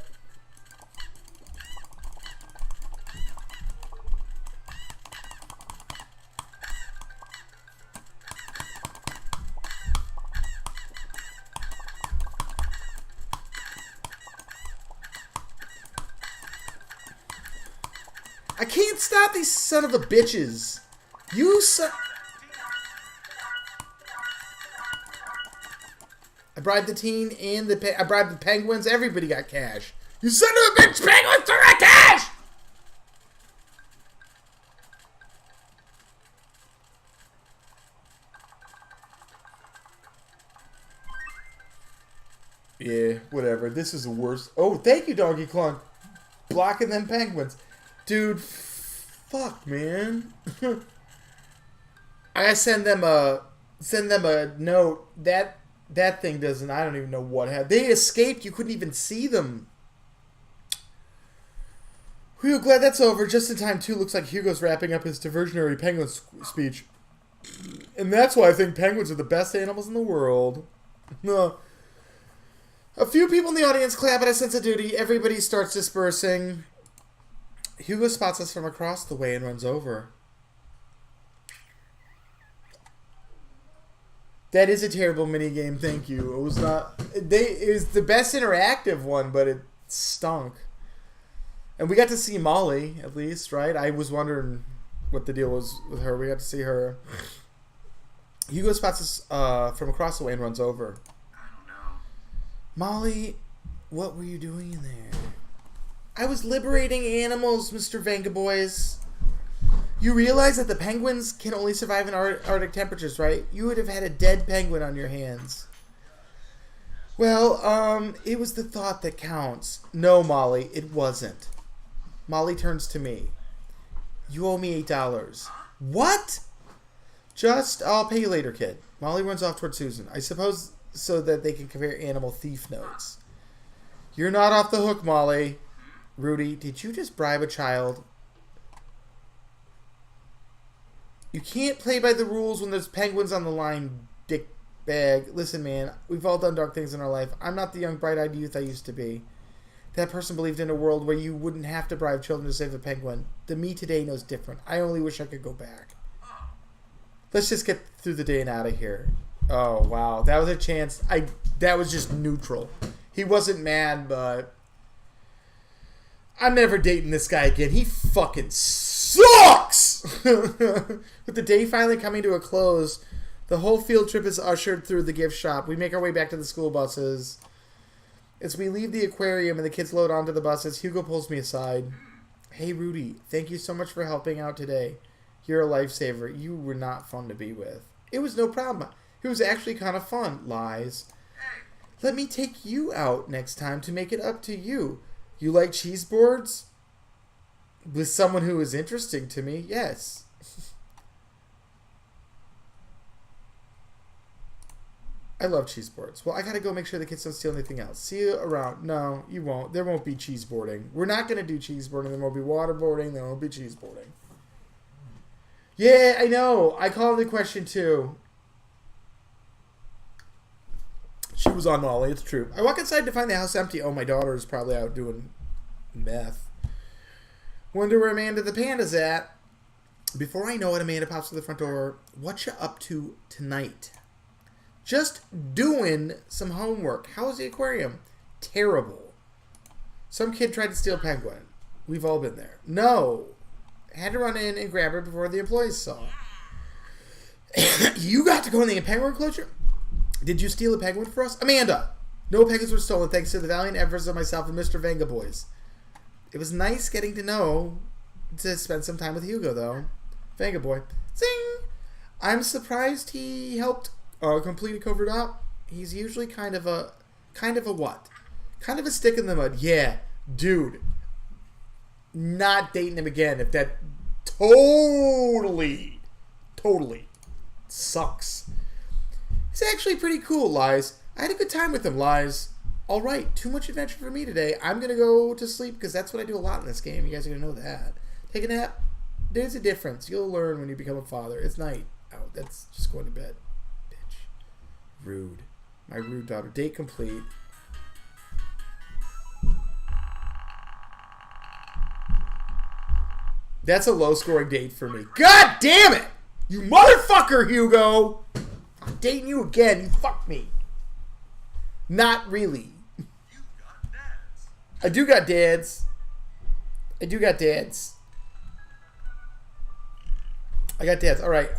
I can't stop these son of a bitches. You son... I bribed the teen and I bribed the penguins. Everybody got cash. You son of a bitch! Penguins took our cash! Yeah, whatever. This is the worst. Oh, thank you, Donkey Kong. Blocking them penguins. Dude, Fuck, man. I gotta send them a note. That thing doesn't. I don't even know what happened. They escaped. You couldn't even see them. Whew, glad that's over. Just in time, too. Looks like Hugo's wrapping up his diversionary penguin speech. And that's why I think penguins are the best animals in the world. No. A few people in the audience clap at a sense of duty. Everybody starts dispersing. Hugo spots us from across the way and runs over. That is a terrible minigame, thank you. It was not... It was the best interactive one, but it stunk. And we got to see Molly, at least, right? I was wondering what the deal was with her. We got to see her. Hugo spots us from across the way and runs over. I don't know. Molly, what were you doing in there? I was liberating animals, Mr. Vengaboys. You realize that the penguins can only survive in Arctic temperatures, right? You would have had a dead penguin on your hands. Well, it was the thought that counts. No, Molly, it wasn't. Molly turns to me. You owe me $8. What? I'll pay you later, kid. Molly runs off toward Susan. I suppose so that they can compare animal thief notes. You're not off the hook, Molly. Rudy, did you just bribe a child? You can't play by the rules when there's penguins on the line, dick bag. Listen, man, we've all done dark things in our life. I'm not the young, bright-eyed youth I used to be. That person believed in a world where you wouldn't have to bribe children to save a penguin. The me today knows different. I only wish I could go back. Let's just get through the day and out of here. Oh, wow. That was a chance. That was just neutral. He wasn't mad, but... I'm never dating this guy again. He fucking sucks! With the day finally coming to a close, the whole field trip is ushered through the gift shop. We make our way back to the school buses. As we leave the aquarium and the kids load onto the buses, Hugo pulls me aside. Hey, Rudy, thank you so much for helping out today. You're a lifesaver. You were not fun to be with. It was no problem. It was actually kind of fun. Lies. Let me take you out next time to make it up to you. You like cheese boards? With someone who is interesting to me, yes. I love cheese boards. Well, I gotta go make sure the kids don't steal anything else. See you around. No, you won't. There won't be cheese boarding. We're not gonna do cheese boarding. There won't be waterboarding. There won't be cheese boarding. Yeah, I know. I called the question too. She was on Molly. It's true. I walk inside to find the house empty. Oh, my daughter is probably out doing meth. Wonder where Amanda the Panda's at. Before I know it, Amanda pops to the front door. What you up to tonight? Just doing some homework. How was the aquarium? Terrible. Some kid tried to steal a penguin. We've all been there. No. Had to run in and grab her before the employees saw. You got to go in the penguin enclosure? Did you steal a penguin for us? Amanda! No penguins were stolen thanks to the valiant efforts of myself and Mr. Vengaboys. It was nice getting to spend some time with Hugo, though. Vengaboy. Zing! I'm surprised he helped complete a covert op. He's usually kind of a what? Kind of a stick in the mud. Yeah, dude. Not dating him again if that totally sucks. He's actually pretty cool, Lies. I had a good time with him, Lies. All right, too much adventure for me today. I'm going to go to sleep because that's what I do a lot in this game. You guys are going to know that. Take a nap. There's a difference. You'll learn when you become a father. It's night out. That's just going to bed. Bitch. Rude. My rude daughter. Date complete. That's a low-scoring date for me. God damn it! You motherfucker, Hugo! I'm dating you again. You fucked me. Not really. You got dads. I do got dads. I got dads. All right.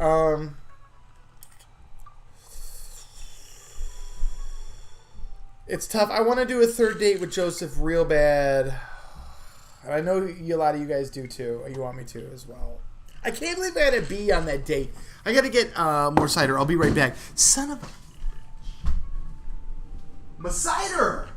It's tough. I want to do a third date with Joseph real bad. And I know a lot of you guys do too. You want me to as well. I can't believe I had a B on that date. I got to get more cider. I'll be right back. Son of a... My cider!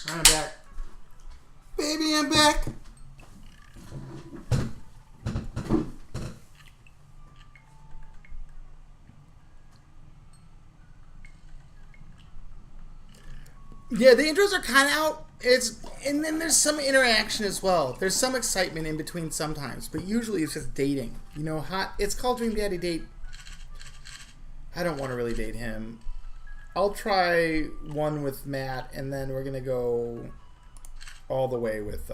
I'm back. Baby, I'm back. Yeah, the intros are kind of out. And then there's some interaction as well. There's some excitement in between sometimes, but usually it's just dating. You know, it's called Dream Daddy Date. I don't want to really date him. I'll try one with Matt, and then we're gonna go all the way with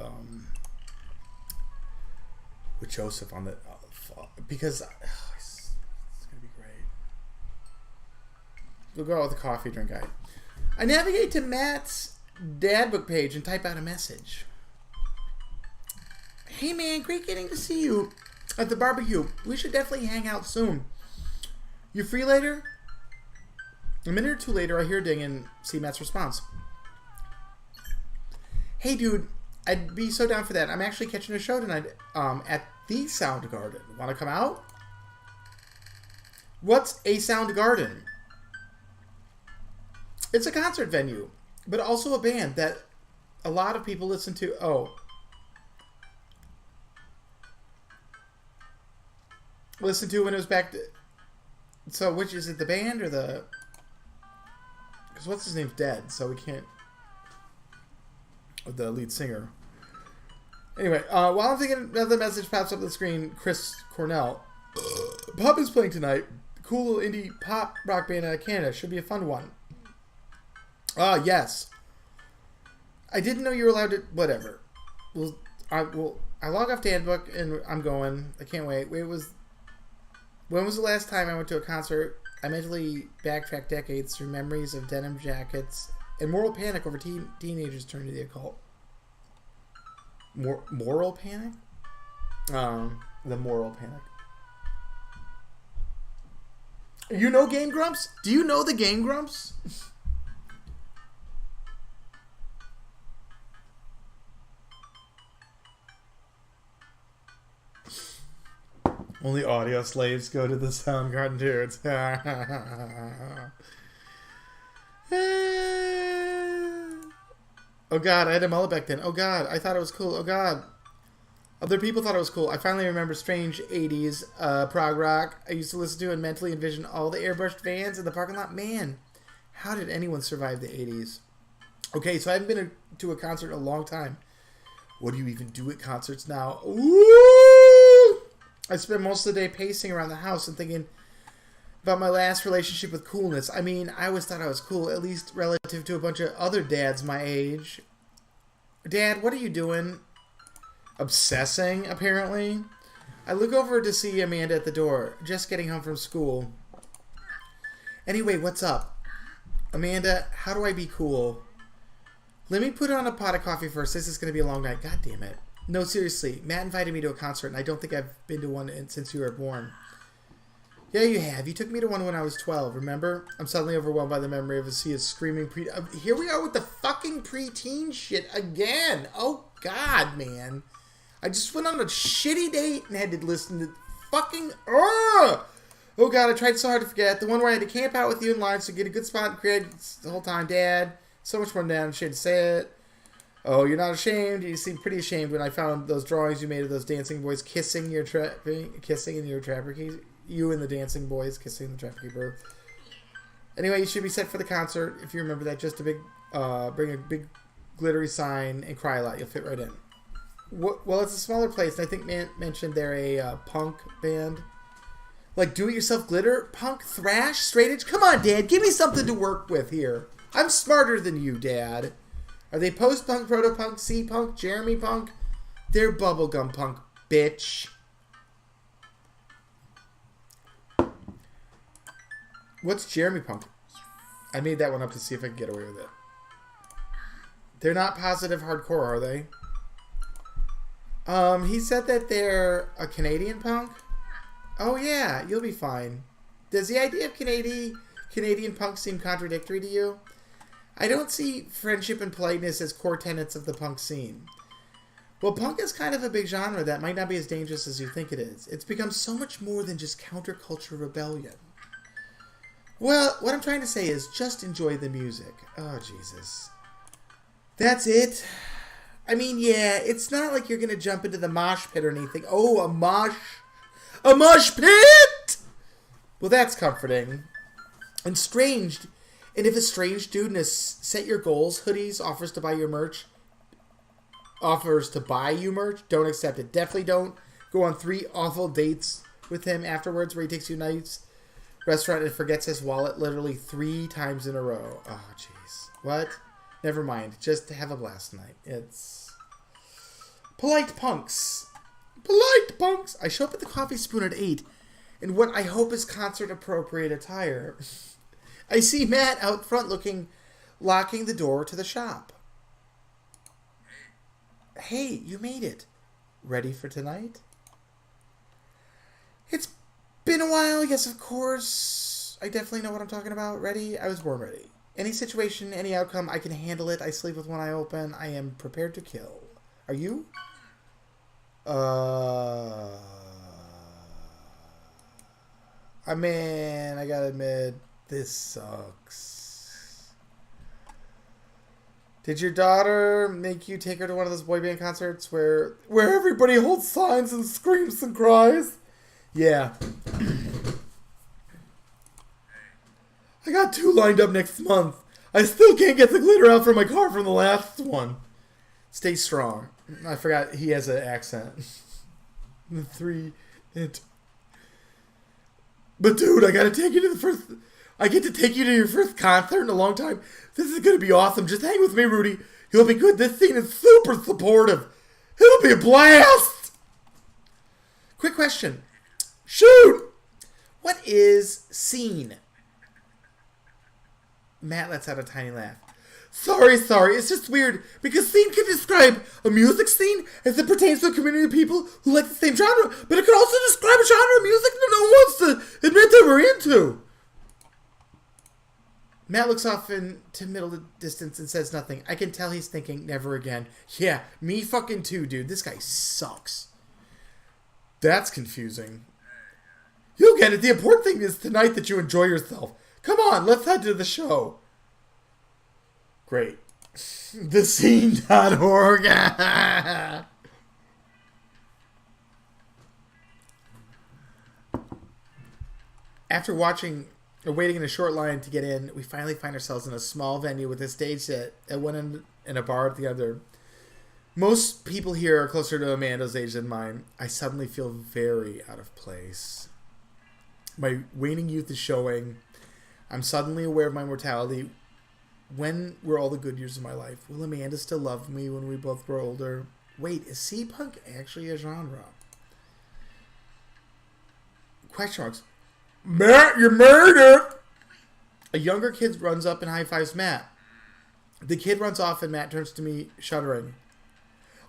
Joseph on the because it's gonna be great. We'll go out with a coffee drink guy. I navigate to Matt's dad book page and type out a message. Hey man, great getting to see you at the barbecue. We should definitely hang out soon. You free later? A minute or two later, I hear ding and see Matt's response. Hey dude, I'd be so down for that. I'm actually catching a show tonight at the Sound Garden. Want to come out? What's a Sound Garden? It's a concert venue, but also a band that a lot of people listen to. Oh. Listen to when it was back to... So, which is it, the band or the... Because what's his name's dead, so we can't... The lead singer. Anyway, while I'm thinking, another message pops up on the screen. Chris Cornell. Pop is playing tonight. Cool little indie pop rock band out of Canada. Should be a fun one. Yes. I didn't know you were allowed to... Whatever. I log off to Handbook and I'm going. I can't wait. When was the last time I went to a concert? I mentally backtrack decades through memories of denim jackets and moral panic over teenagers turning to the occult. Moral panic? The moral panic. You know Game Grumps? Do you know the Game Grumps? Only audio slaves go to the Soundgarden dudes. Oh god, I had a mullet back then. Oh god, I thought it was cool. Oh god. Other people thought it was cool. I finally remember strange 80s prog rock I used to listen to and mentally envision all the airbrushed vans in the parking lot. Man, how did anyone survive the 80s? Okay, so I haven't been to a concert in a long time. What do you even do at concerts now? Ooh! I spent most of the day pacing around the house and thinking about my last relationship with coolness. I mean, I always thought I was cool, at least relative to a bunch of other dads my age. Dad, what are you doing? Obsessing, apparently. I look over to see Amanda at the door, just getting home from school. Anyway, what's up? Amanda, how do I be cool? Let me put on a pot of coffee first. This is going to be a long night. God damn it. No, seriously. Matt invited me to a concert, and I don't think I've been to one since you were born. Yeah, you have. You took me to one when I was 12, remember? I'm suddenly overwhelmed by the memory of his screaming here we are with the fucking preteen shit again. Oh, God, man. I just went on a shitty date and had to listen to fucking... Oh, God, I tried so hard to forget. The one where I had to camp out with you in line to get a good spot and create the whole time. Dad, so much more than that. I'm ashamed to say it. Oh, you're not ashamed? You seemed pretty ashamed when I found those drawings you made of those dancing boys kissing in your trapper keys. You and the dancing boys kissing the trapper keeper. Anyway, you should be set for the concert. If you remember that, just a big, bring a big glittery sign and cry a lot. You'll fit right in. Well, it's a smaller place. And I think mentioned they're a punk band. Like do-it-yourself glitter? Punk? Thrash? Straight edge? Come on, Dad. Give me something to work with here. I'm smarter than you, Dad. Are they post-punk, proto-punk, C-punk, Jeremy punk? They're bubblegum punk, bitch. What's Jeremy punk? I made that one up to see if I can get away with it. They're not positive hardcore, are they? He said that they're a Canadian punk. Oh yeah, you'll be fine. Does the idea of Canadian punk seem contradictory to you? I don't see friendship and politeness as core tenets of the punk scene. Well, punk is kind of a big genre that might not be as dangerous as you think it is. It's become so much more than just counterculture rebellion. Well, what I'm trying to say is just enjoy the music. Oh, Jesus. That's it. I mean, yeah, it's not like you're going to jump into the mosh pit or anything. Oh, a mosh pit! Well, that's comforting. And strange. And if a strange dude in a set your goals hoodies offers to buy you merch, don't accept it. Definitely don't go on 3 awful dates with him afterwards where he takes you to a nice restaurant and forgets his wallet literally 3 times in a row. Oh, jeez. What? Never mind. Just have a blast tonight. It's polite punks. Polite punks. I show up at the Coffee Spoon at 8 in what I hope is concert appropriate attire. I see Matt out front locking the door to the shop. Hey, you made it. Ready for tonight? It's been a while, yes, of course. I definitely know what I'm talking about. Ready? I was born ready. Any situation, any outcome, I can handle it. I sleep with one eye open. I am prepared to kill. Are you? I mean, I gotta admit, this sucks. Did your daughter make you take her to one of those boy band concerts where everybody holds signs and screams and cries? Yeah. I got 2 lined up next month. I still can't get the glitter out from my car from the last one. Stay strong. I forgot he has an accent. The 3 it. But dude, I get to take you to your first concert in a long time. This is gonna be awesome. Just hang with me, Rudy. You'll be good. This scene is super supportive. It'll be a blast. Quick question. Shoot! What is scene? Matt lets out a tiny laugh. Sorry. It's just weird because scene can describe a music scene as it pertains to a community of people who like the same genre, but it can also describe a genre of music that no one wants to admit they were into. Matt looks off into middle distance and says nothing. I can tell he's thinking, never again. Yeah, me fucking too, dude. This guy sucks. That's confusing. You'll get it. The important thing is tonight that you enjoy yourself. Come on, let's head to the show. Great. TheScene.org. After waiting in a short line to get in, we finally find ourselves in a small venue with a stage set at one end and a bar at the other. Most people here are closer to Amanda's age than mine. I suddenly feel very out of place. My waning youth is showing. I'm suddenly aware of my mortality. When were all the good years of my life? Will Amanda still love me when we both grow older? Wait, is C-punk actually a genre? Question marks. Matt, you made it! A younger kid runs up and high-fives Matt. The kid runs off and Matt turns to me, shuddering.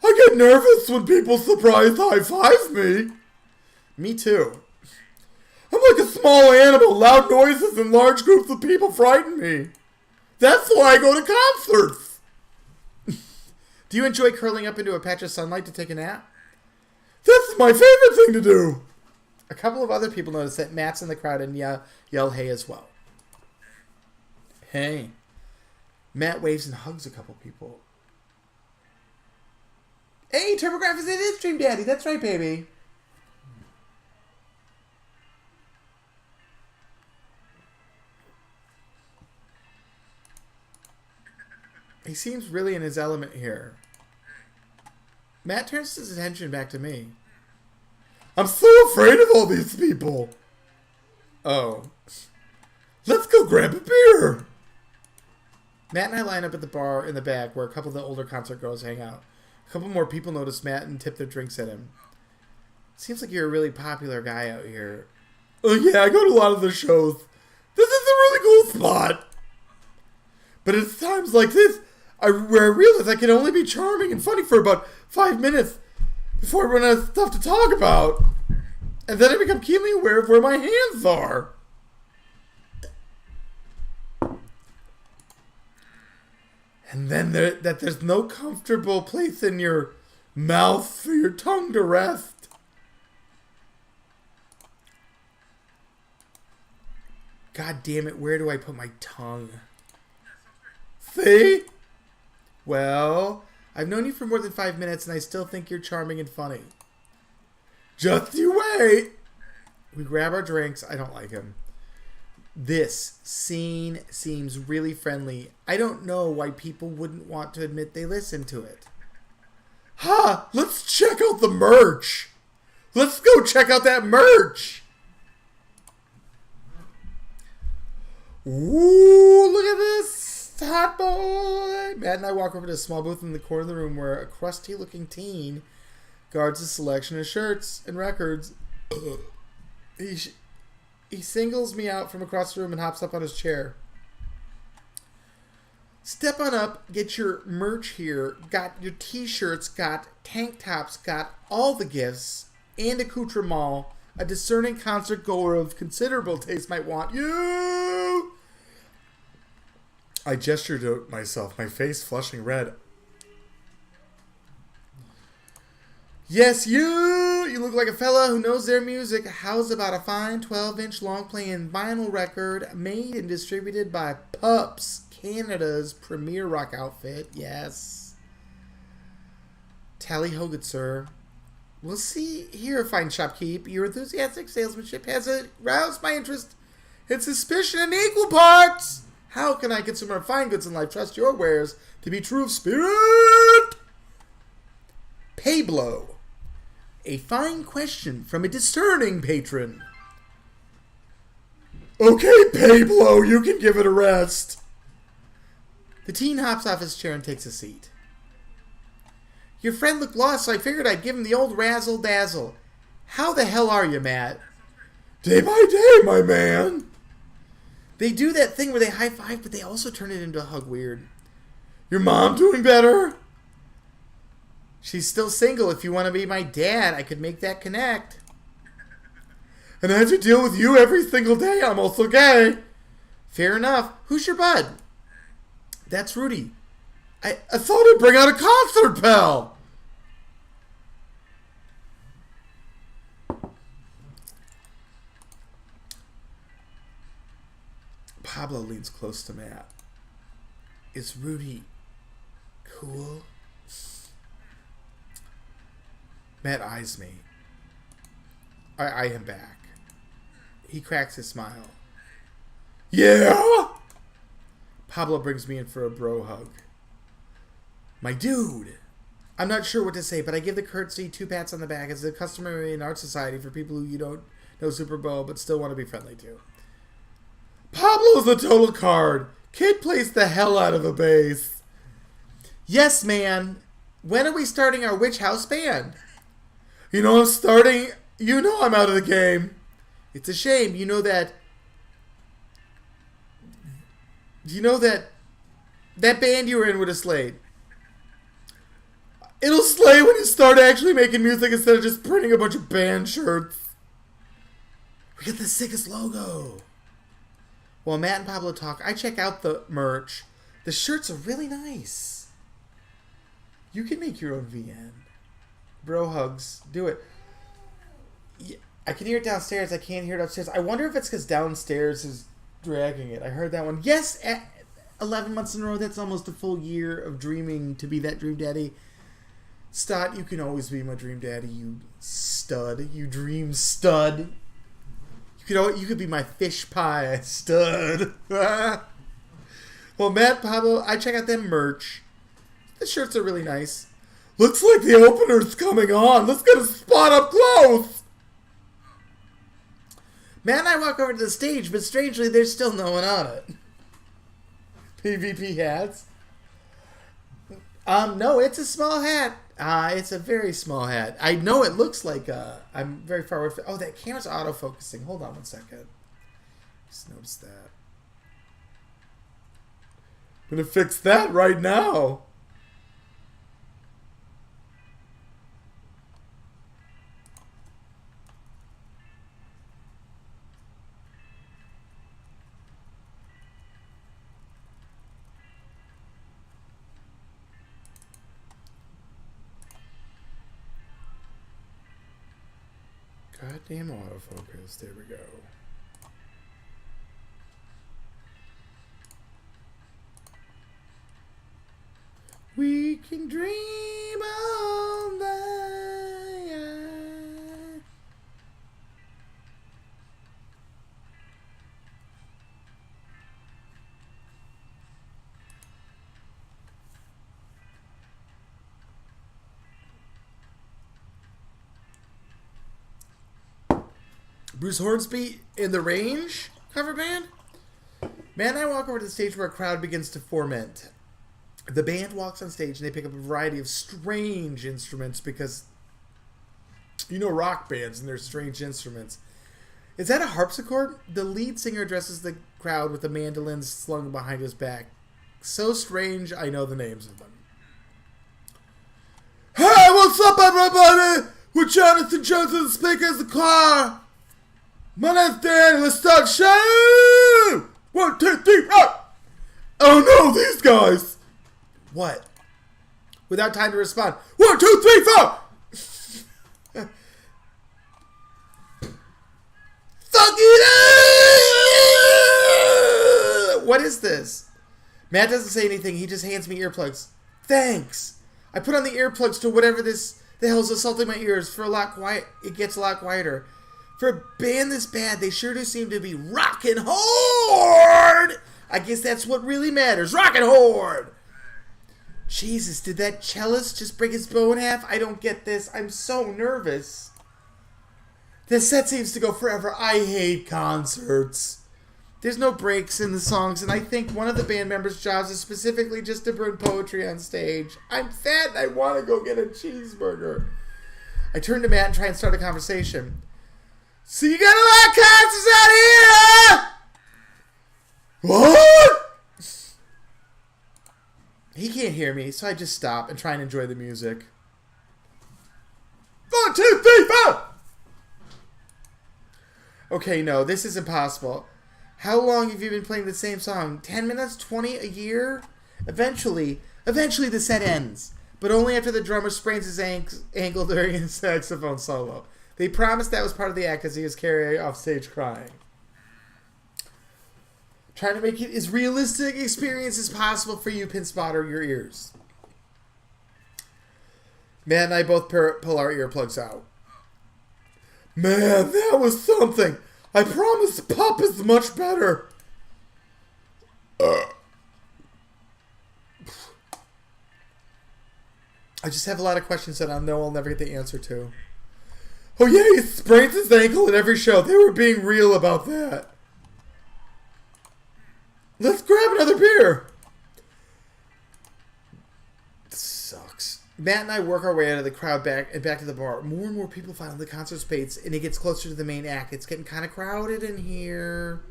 I get nervous when people surprise high-five me. Me too. I'm like a small animal. Loud noises and large groups of people frighten me. That's why I go to concerts. Do you enjoy curling up into a patch of sunlight to take a nap? That's my favorite thing to do. A couple of other people notice that Matt's in the crowd and yell hey as well. Hey. Matt waves and hugs a couple people. Hey, TurboGrafx, it is Dream Daddy. That's right, baby. He seems really in his element here. Matt turns his attention back to me. I'm so afraid of all these people. Oh. Let's go grab a beer. Matt and I line up at the bar in the back where a couple of the older concert girls hang out. A couple more people notice Matt and tip their drinks at him. Seems like you're a really popular guy out here. Oh yeah, I go to a lot of the shows. This is a really cool spot. But it's times like this where I realize I can only be charming and funny for about 5 minutes before I run out of stuff to talk about. And then I become keenly aware of where my hands are. And then there's no comfortable place in your mouth for your tongue to rest. God damn it, where do I put my tongue? See? Well, I've known you for more than 5 minutes and I still think you're charming and funny. Just you wait! We grab our drinks. I don't like him. This scene seems really friendly. I don't know why people wouldn't want to admit they listen to it. Ha! Let's check out the merch! Let's go check out that merch! Ooh, look at this! Hot boy! Matt and I walk over to a small booth in the corner of the room where a crusty-looking teen guards a selection of shirts and records. He singles me out from across the room and hops up on his chair. Step on up, get your merch here. Got your t-shirts, got tank tops, got all the gifts and accoutrement a discerning concert goer of considerable taste might want. You! I gestured to myself, my face flushing red. Yes, you! You look like a fella who knows their music. How's about a fine 12-inch long-playing vinyl record made and distributed by Pups, Canada's premier rock outfit? Yes. Tally ho, good sir. We'll see here, fine shopkeep. Your enthusiastic salesmanship has aroused my interest and suspicion in equal parts. How can I, consumer of fine goods in life, trust your wares to be true of spirit? Pablo. A fine question from a discerning patron. Okay, Pablo, you can give it a rest. The teen hops off his chair and takes a seat. Your friend looked lost, so I figured I'd give him the old razzle-dazzle. How the hell are you, Matt? Day by day, my man. They do that thing where they high-five, but they also turn it into a hug weird. Your mom doing better? She's still single. If you want to be my dad, I could make that connect. And I have to deal with you every single day. I'm also gay. Fair enough. Who's your bud? That's Rudy. I thought I'd bring out a concert bell. Pablo leans close to Matt. Is Rudy cool? Matt eyes me. I eye him back. He cracks his smile. Yeah? Pablo brings me in for a bro hug. My dude. I'm not sure what to say, but I give the courtesy 2 pats on the back as a customary in our society for people who you don't know super well but still want to be friendly to. Pablo's a total card. Kid plays the hell out of a bass. Yes, man. When are we starting our witch house band? You know I'm out of the game. It's a shame. You know that band you were in would have slayed. It'll slay when you start actually making music instead of just printing a bunch of band shirts. We got the sickest logo. While Matt and Pablo talk, I check out the merch. The shirts are really nice. You can make your own VN. Bro hugs. Do it. Yeah, I can hear it downstairs. I can't hear it upstairs. I wonder if it's because downstairs is dragging it. I heard that one. Yes, 11 months in a row. That's almost a full year of dreaming to be that dream daddy. Stott, you can always be my dream daddy, you stud. You dream stud. You could be my fish pie stud. Well, Matt, Pablo, I check out them merch. The shirts are really nice. Looks like the opener's coming on. Let's get a spot up close. Matt and I walk over to the stage, but strangely, there's still no one on it. PvP hats? No, it's a small hat. It's a very small hat. I know it looks like I'm very far away from... Oh, that camera's autofocusing. Hold on one second. Just noticed that. I'm gonna fix that right now. Goddamn autofocus. There we go. We can dream all night. Bruce Hornsby in the Range cover band. Man and I walk over to the stage where a crowd begins to ferment. The band walks on stage and they pick up a variety of strange instruments because, you know, rock bands and their strange instruments. Is that a harpsichord? The lead singer addresses the crowd with a mandolin slung behind his back. So strange, I know the names of them. Hey, what's up, everybody? We're Jonathan Jones of the Speakers of the Car. My name's Danny. Let's start show. 1, 2, 3, 4. Oh no, these guys. What? Without time to respond. 1, 2, 3, 4. Fuck it! What is this? Matt doesn't say anything. He just hands me earplugs. Thanks. I put on the earplugs to whatever the hell's assaulting my ears. For a lot quiet, it gets a lot quieter. For a band this bad, they sure do seem to be rockin' hard. I guess that's what really matters. Rockin' hard. Jesus, did that cellist just break his bow in half? I don't get this. I'm so nervous. This set seems to go forever. I hate concerts. There's no breaks in the songs, and I think one of the band members' jobs is specifically just to burn poetry on stage. I'm fat and I want to go get a cheeseburger. I turn to Matt and try and start a conversation. So you got a lot of concerts out here, huh? What? He can't hear me, so I just stop and try and enjoy the music. 1, 2, 3, 4. Okay, no, this is impossible. How long have you been playing the same song? 10 minutes? 20 a year? Eventually the set ends. But only after the drummer sprains his ankle during his saxophone solo. They promised that was part of the act as he was carried off stage crying. Trying to make it as realistic experience as possible for you, pin spotter, your ears. Matt and I both pull our earplugs out. Man, that was something. I promise pop is much better. I just have a lot of questions that I know I'll never get the answer to. Oh yeah, he sprains his ankle at every show. They were being real about that. Let's grab another beer. This sucks. Matt and I work our way out of the crowd back to the bar. More and more people find the concert space, and it gets closer to the main act. It's getting kind of crowded in here.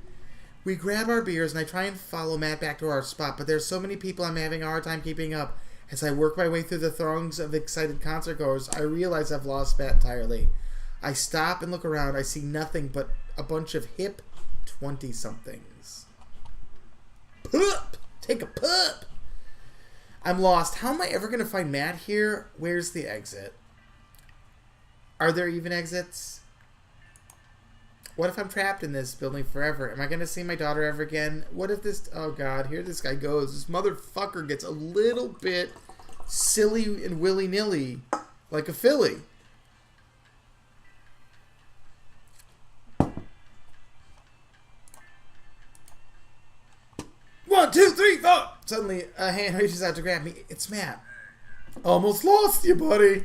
We grab our beers, and I try and follow Matt back to our spot, but there's so many people I'm having a hard time keeping up. As I work my way through the throngs of excited concertgoers, I realize I've lost Matt entirely. I stop and look around. I see nothing but a bunch of hip 20-somethings. Pup! Take a pup! I'm lost. How am I ever going to find Matt here? Where's the exit? Are there even exits? What if I'm trapped in this building forever? Am I going to see my daughter ever again? What if this... Oh, God. Here this guy goes. This motherfucker gets a little bit silly and willy-nilly. Like a filly. One, two, three, four. Suddenly, a hand reaches out to grab me. It's Matt. Almost lost you, buddy.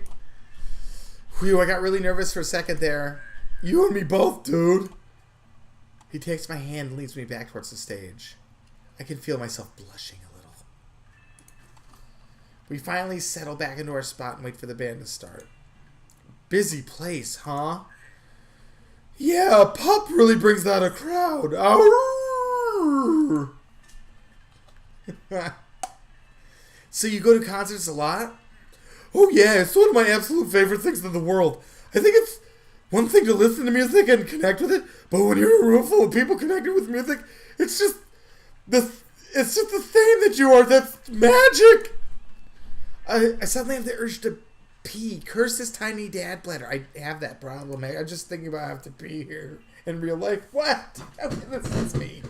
Whew, I got really nervous for a second there. You and me both, dude. He takes my hand and leads me back towards the stage. I can feel myself blushing a little. We finally settle back into our spot and wait for the band to start. Busy place, huh? Yeah, a pup really brings out a crowd. Arrgh. So you go to concerts a lot? Oh yeah, it's one of my absolute favorite things in the world. I think it's one thing to listen to music and connect with it, but when you're in a room full of people connected with music, it's just the same that you are. That's magic. I suddenly have the urge to pee. Curse this tiny dad bladder. I have that problem. I'm just thinking about having to pee here in real life. What? This is me.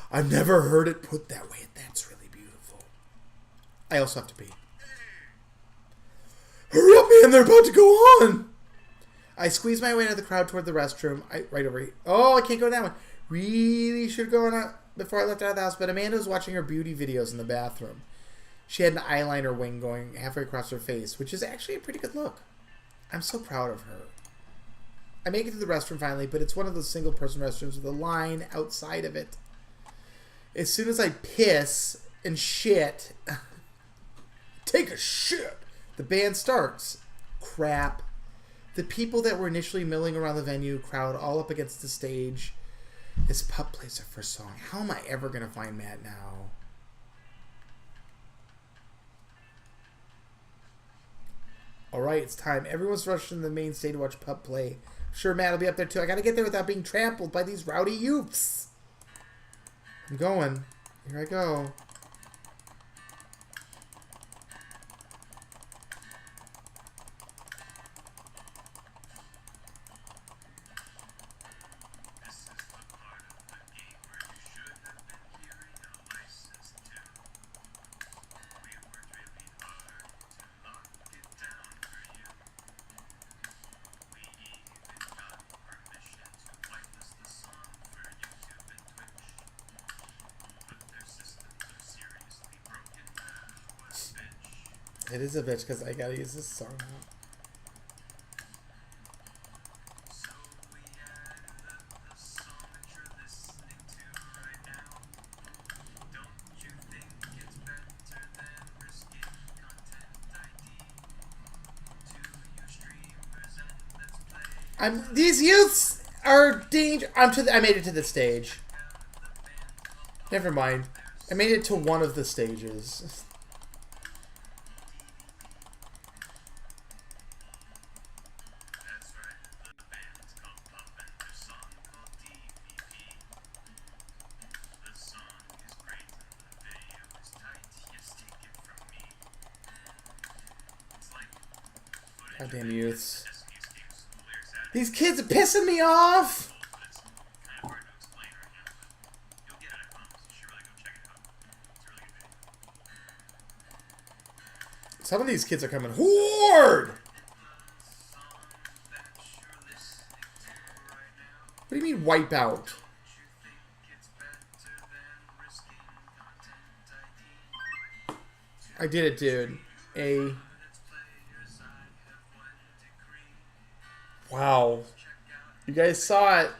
I've never heard it put that way. That's really beautiful. I also have to pee. Hurry up, man! They're about to go on! I squeeze my way out of the crowd toward the restroom. Right over here. Oh, I can't go that one. Really should have gone out before I left out of the house, but Amanda was watching her beauty videos in the bathroom. She had an eyeliner wing going halfway across her face, which is actually a pretty good look. I'm so proud of her. I make it to the restroom finally, but it's one of those single-person restrooms with a line outside of it. As soon as I piss and shit, take a shit, the band starts. Crap. The people that were initially milling around the venue crowd all up against the stage. This pup plays their first song. How am I ever going to find Matt now? Alright, it's time. Everyone's rushing to the main stage to watch pup play. Sure, Matt will be up there too. I gotta get there without being trampled by these rowdy youths. I'm going. Here I go. It is a bitch because I gotta use this song now. These youths are danger. I made it to the stage. Never mind. I made it to one of the stages. Goddamn youths. These kids are pissing me off! Some of these kids are coming horde! What do you mean wipe out? I did it, dude. Wow. You guys saw it.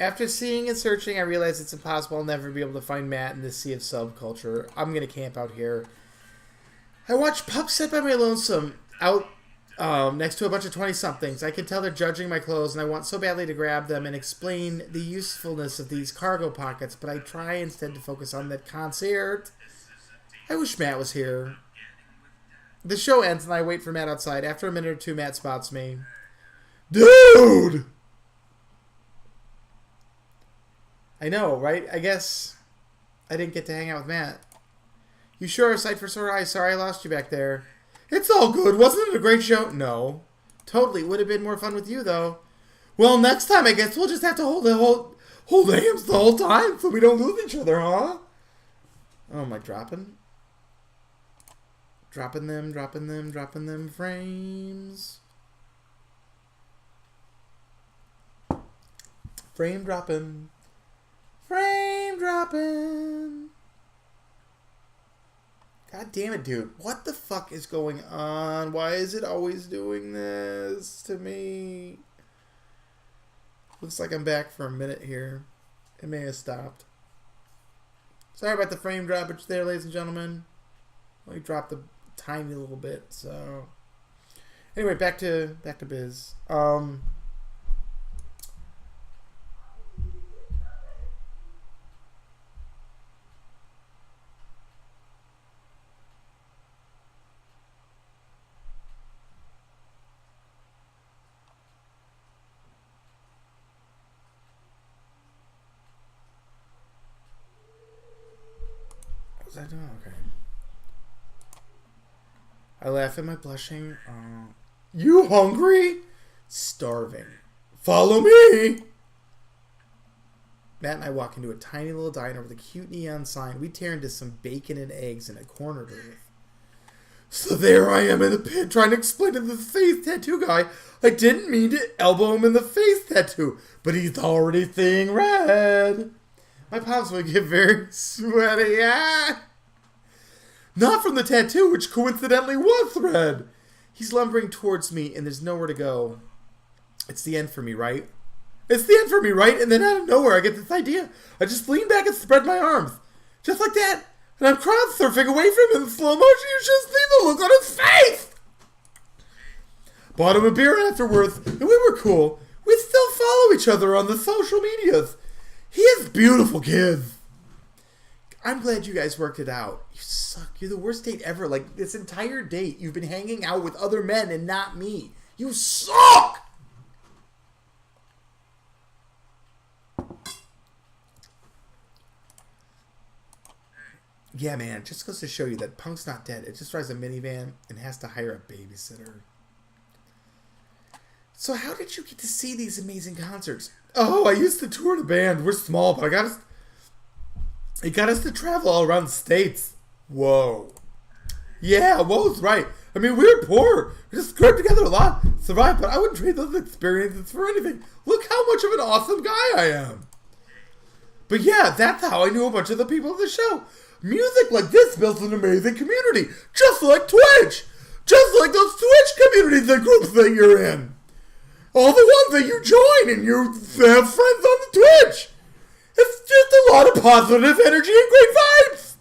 After seeing and searching, I realized it's impossible. I'll never be able to find Matt in this sea of subculture. I'm going to camp out here. I watched pups sit by my lonesome out next to a bunch of 20-somethings. I can tell they're judging my clothes, and I want so badly to grab them and explain the usefulness of these cargo pockets, but I try instead to focus on that concert. I wish Matt was here. The show ends, and I wait for Matt outside. After a minute or two, Matt spots me. Dude! I know, right? I guess I didn't get to hang out with Matt. You sure are a sight for sore eyes. Sorry I lost you back there. It's all good. Wasn't it a great show? No. Totally. Would have been more fun with you, though. Well, next time, I guess we'll just have to hold hands the whole time so we don't lose each other, huh? Oh, am I dropping? Dropping them frames. Frame dropping. God damn it, dude. What the fuck is going on? Why is it always doing this to me? Looks like I'm back for a minute here. It may have stopped. Sorry about the frame droppage there, ladies and gentlemen. Let me drop the tiny little bit, so... Anyway, back to biz. What was I doing? Okay. I laugh at my blushing. You hungry? Starving. Follow me! Matt and I walk into a tiny little diner with a cute neon sign. We tear into some bacon and eggs in a corner booth. So there I am in the pit trying to explain to the face tattoo guy I didn't mean to elbow him in the face tattoo, but he's already seeing red. My palms will get very sweaty. Not from the tattoo, which coincidentally was red. He's lumbering towards me, and there's nowhere to go. It's the end for me, right? It's the end for me, right? And then out of nowhere, I get this idea. I just lean back and spread my arms. Just like that. And I'm crowd surfing away from him in slow motion. You should see the look on his face. Bought him a beer afterwards, and we were cool. We still follow each other on the social medias. He has beautiful kids. I'm glad you guys worked it out. You suck. You're the worst date ever. Like, this entire date, you've been hanging out with other men and not me. You suck! Yeah, man, it just goes to show you that Punk's not dead. It just drives a minivan and has to hire a babysitter. So how did you get to see these amazing concerts? Oh, I used to tour the band. We're small, but it got us to travel all around the States. Whoa. Yeah, whoa's right. I mean, we were poor. We just scraped together a lot, survived, but I wouldn't trade those experiences for anything. Look how much of an awesome guy I am. But yeah, that's how I knew a bunch of the people of the show. Music like this builds an amazing community, just like Twitch. Just like those Twitch communities and groups that you're in. All the ones that you join and you have friends on the Twitch. It's just a lot of positive energy and great vibes.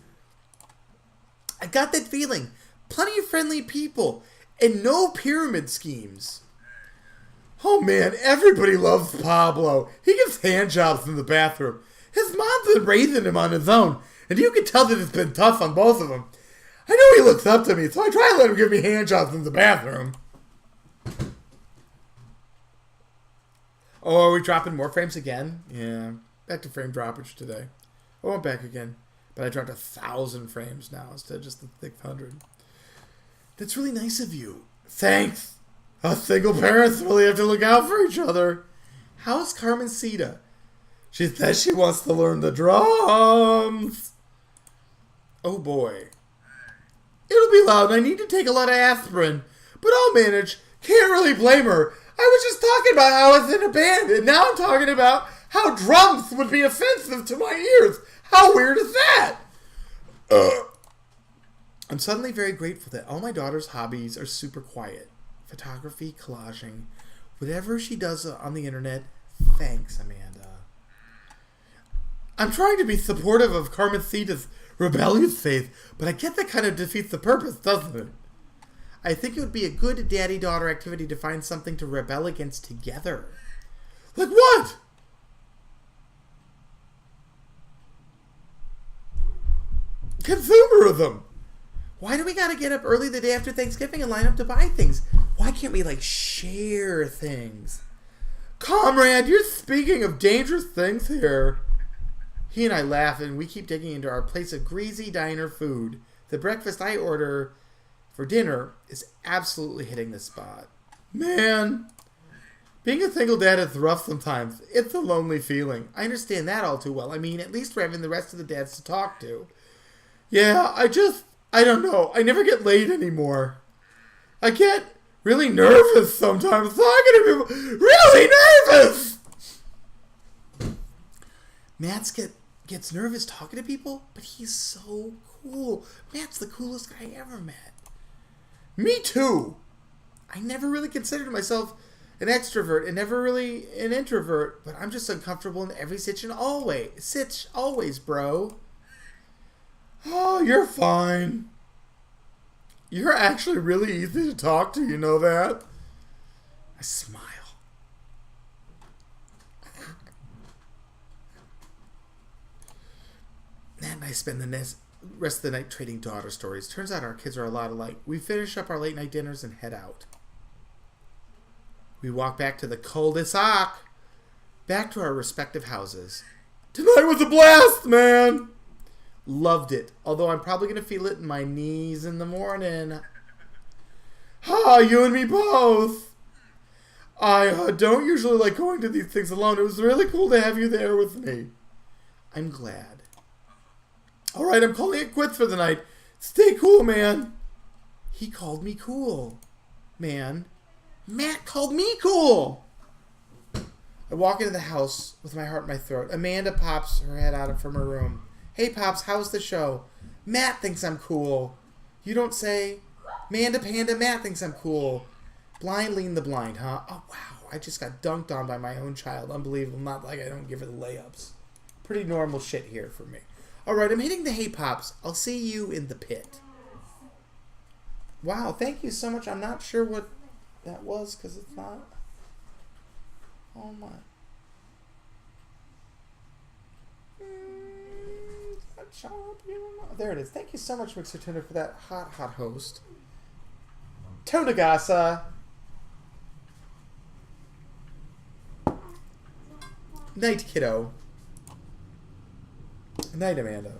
I got that feeling. Plenty of friendly people and no pyramid schemes. Oh man, everybody loves Pablo. He gives hand jobs in the bathroom. His mom's been raising him on his own, and you can tell that it's been tough on both of them. I know he looks up to me, so I try to let him give me hand jobs in the bathroom. Oh, are we dropping more frames again? Yeah, back to frame droppage today. I went back again, but I dropped 1,000 frames now instead of just the thick 100. That's really nice of you. Thanks. Us single parents really have to look out for each other. How's Carmencita? She says she wants to learn the drums. Oh boy. It'll be loud and I need to take a lot of aspirin, but I'll manage. Can't really blame her. I was just talking about how I was in a band, and now I'm talking about how drums would be offensive to my ears. How weird is that? I'm suddenly very grateful that all my daughter's hobbies are super quiet. Photography, collaging, whatever she does on the internet. Thanks, Amanda. I'm trying to be supportive of Carmencita's rebellious faith, but I get that kind of defeats the purpose, doesn't it? I think it would be a good daddy-daughter activity to find something to rebel against together. Like what? Consumerism. Why do we gotta get up early the day after Thanksgiving and line up to buy things? Why can't we, share things? Comrade, you're speaking of dangerous things here. He and I laugh, and we keep digging into our plates of greasy diner food. The breakfast I order for dinner is absolutely hitting the spot. Man, being a single dad is rough sometimes. It's a lonely feeling. I understand that all too well. I mean, at least we're having the rest of the dads to talk to. Yeah, I don't know. I never get laid anymore. I get really nervous sometimes talking to people. Really nervous! Matt's gets nervous talking to people, but he's so cool. Matt's the coolest guy I ever met. Me too. I never really considered myself an extrovert and never really an introvert, but I'm just uncomfortable in every sitch always, bro. Oh, you're fine. You're actually really easy to talk to, you know that? I smile. Matt and I spend the rest of the night trading daughter stories. Turns out our kids are a lot alike. We finish up our late night dinners and head out. We walk back to the cul-de-sac. Back to our respective houses. Tonight was a blast, man! Loved it. Although I'm probably going to feel it in my knees in the morning. You and me both. I don't usually like going to these things alone. It was really cool to have you there with me. I'm glad. Alright, I'm calling it quits for the night. Stay cool, man. He called me cool. Man. Matt called me cool. I walk into the house with my heart in my throat. Amanda pops her head out from her room. Hey, Pops, how's the show? Matt thinks I'm cool. You don't say. Manda Panda, Matt thinks I'm cool. Blind leading the blind, huh? Oh, wow. I just got dunked on by my own child. Unbelievable. Not like I don't give her the layups. Pretty normal shit here for me. Alright, I'm hitting the Hey Pops. I'll see you in the pit. Wow, thank you so much. I'm not sure what that was because it's not. Oh my. There it is. Thank you so much, Mixer Tuna, for that hot host. Tonagasa. Night, kiddo. Night, Amanda.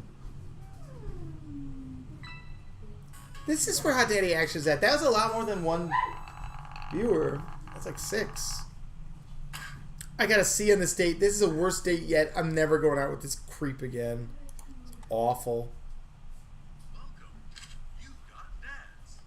This is where Hot Daddy Action's at. That was a lot more than one viewer. That's like 6. I got a C on this date. This is the worst date yet. I'm never going out with this creep again. It's awful. Welcome. You've got dads.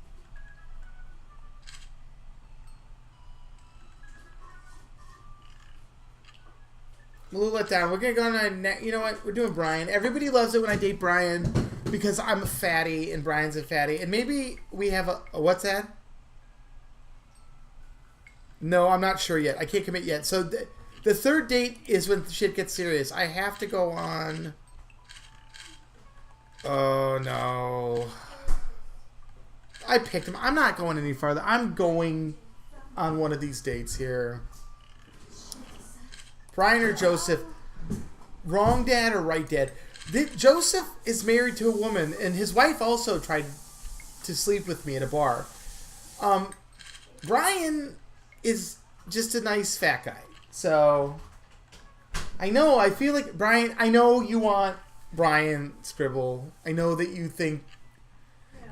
I'm a little let down. We're going to go on you know what? We're doing Brian. Everybody loves it when I date Brian because I'm a fatty and Brian's a fatty. And maybe we have a what's that? No, I'm not sure yet. I can't commit yet. So the third date is when shit gets serious. I have to go on. Oh, no. I picked him. I'm not going any farther. I'm going on one of these dates here. Brian or Joseph. Wrong dad or right dad? Joseph is married to a woman, and his wife also tried to sleep with me at a bar. Brian is just a nice fat guy. So, I feel like Brian, I know you want Brian Scribble. I know that you think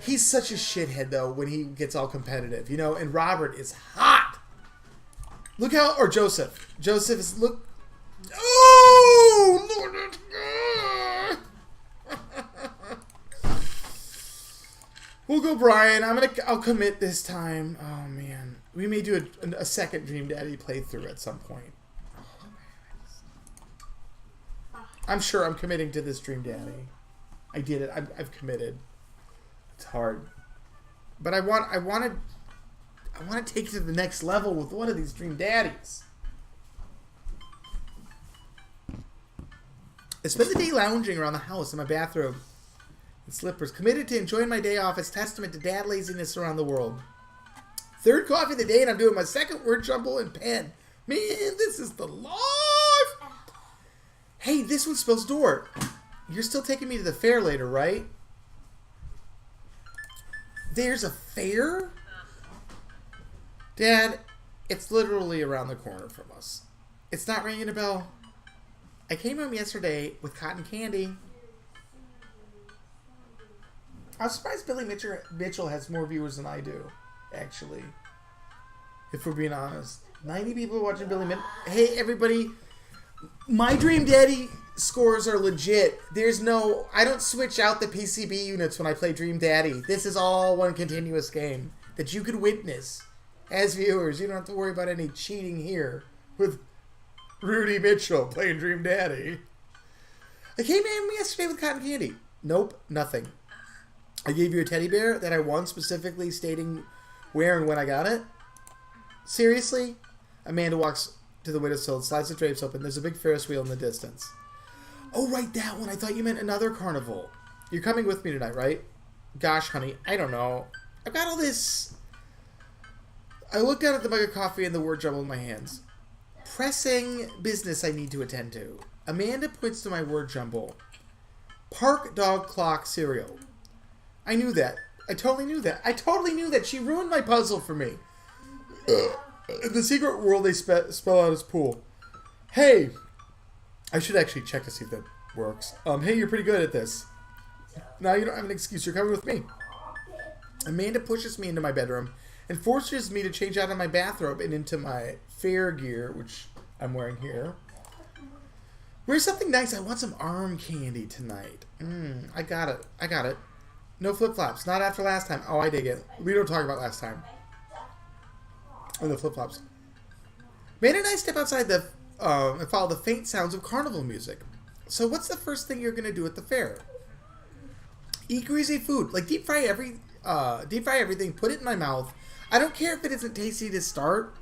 he's such a shithead, though, when he gets all competitive, you know, and Robert is hot. Look how, or Joseph. Joseph is, look. Oh, Lord. We'll go Brian. I'll commit this time. Oh, man. We may do a second Dream Daddy playthrough at some point. I'm sure I'm committing to this Dream Daddy. I did it. I've committed. It's hard, but I want to take it to the next level with one of these Dream Daddies. I spent the day lounging around the house in my bathrobe in slippers, committed to enjoying my day off as testament to dad laziness around the world. Third coffee of the day, and I'm doing my second word jumble and pen. Man, this is the life. Hey, this one spells door. You're still taking me to the fair later, right? There's a fair? Dad, it's literally around the corner from us. It's not ringing a bell. I came home yesterday with cotton candy. I was surprised Billy Mitchell has more viewers than I do, actually. If we're being honest. 90 people are watching Billy Mitchell. Hey, everybody. My Dream Daddy scores are legit. I don't switch out the PCB units when I play Dream Daddy. This is all one continuous game that you could witness as viewers. You don't have to worry about any cheating here with Rudy Mitchell playing Dream Daddy. I came in yesterday with cotton candy. Nope, nothing. I gave you a teddy bear that I won, specifically stating where and when I got it. Seriously? Amanda walks to the windowsill and slides the drapes open. There's a big Ferris wheel in the distance. Oh, right, that one. I thought you meant another carnival. You're coming with me tonight, right? Gosh, honey, I don't know. I've got all this. I look down at the mug of coffee and the word jumble in my hands. Pressing business I need to attend to. Amanda points to my word jumble. Park dog clock cereal. I knew that. I totally knew that. She ruined my puzzle for me. In the secret world, they spell out as pool. Hey, I should actually check to see if that works. Hey, you're pretty good at this. Now you don't have an excuse. You're coming with me. Amanda pushes me into my bedroom and forces me to change out of my bathrobe and into my fair gear, which I'm wearing here. Where's something nice? I want some arm candy tonight. I got it. I got it. No flip-flops. Not after last time. Oh, I dig it. We don't talk about last time. Oh, the flip-flops. Made a nice step outside the and follow the faint sounds of carnival music. So what's the first thing you're going to do at the fair? Eat greasy food. Like deep fry everything, put it in my mouth. I don't care if it isn't tasty to start,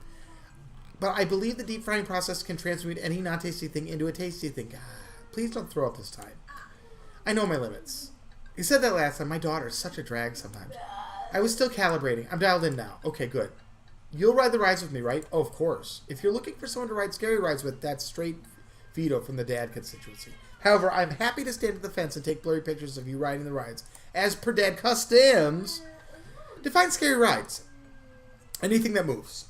but I believe the deep frying process can transmute any non-tasty thing into a tasty thing. God, please don't throw up this time. I know my limits. You said that last time. My daughter's such a drag sometimes. I was still calibrating. I'm dialed in now. Okay, good. You'll ride the rides with me, right? Oh, of course. If you're looking for someone to ride scary rides with, that's straight veto from the dad constituency. However, I'm happy to stand at the fence and take blurry pictures of you riding the rides. As per dad customs, define scary rides. Anything that moves.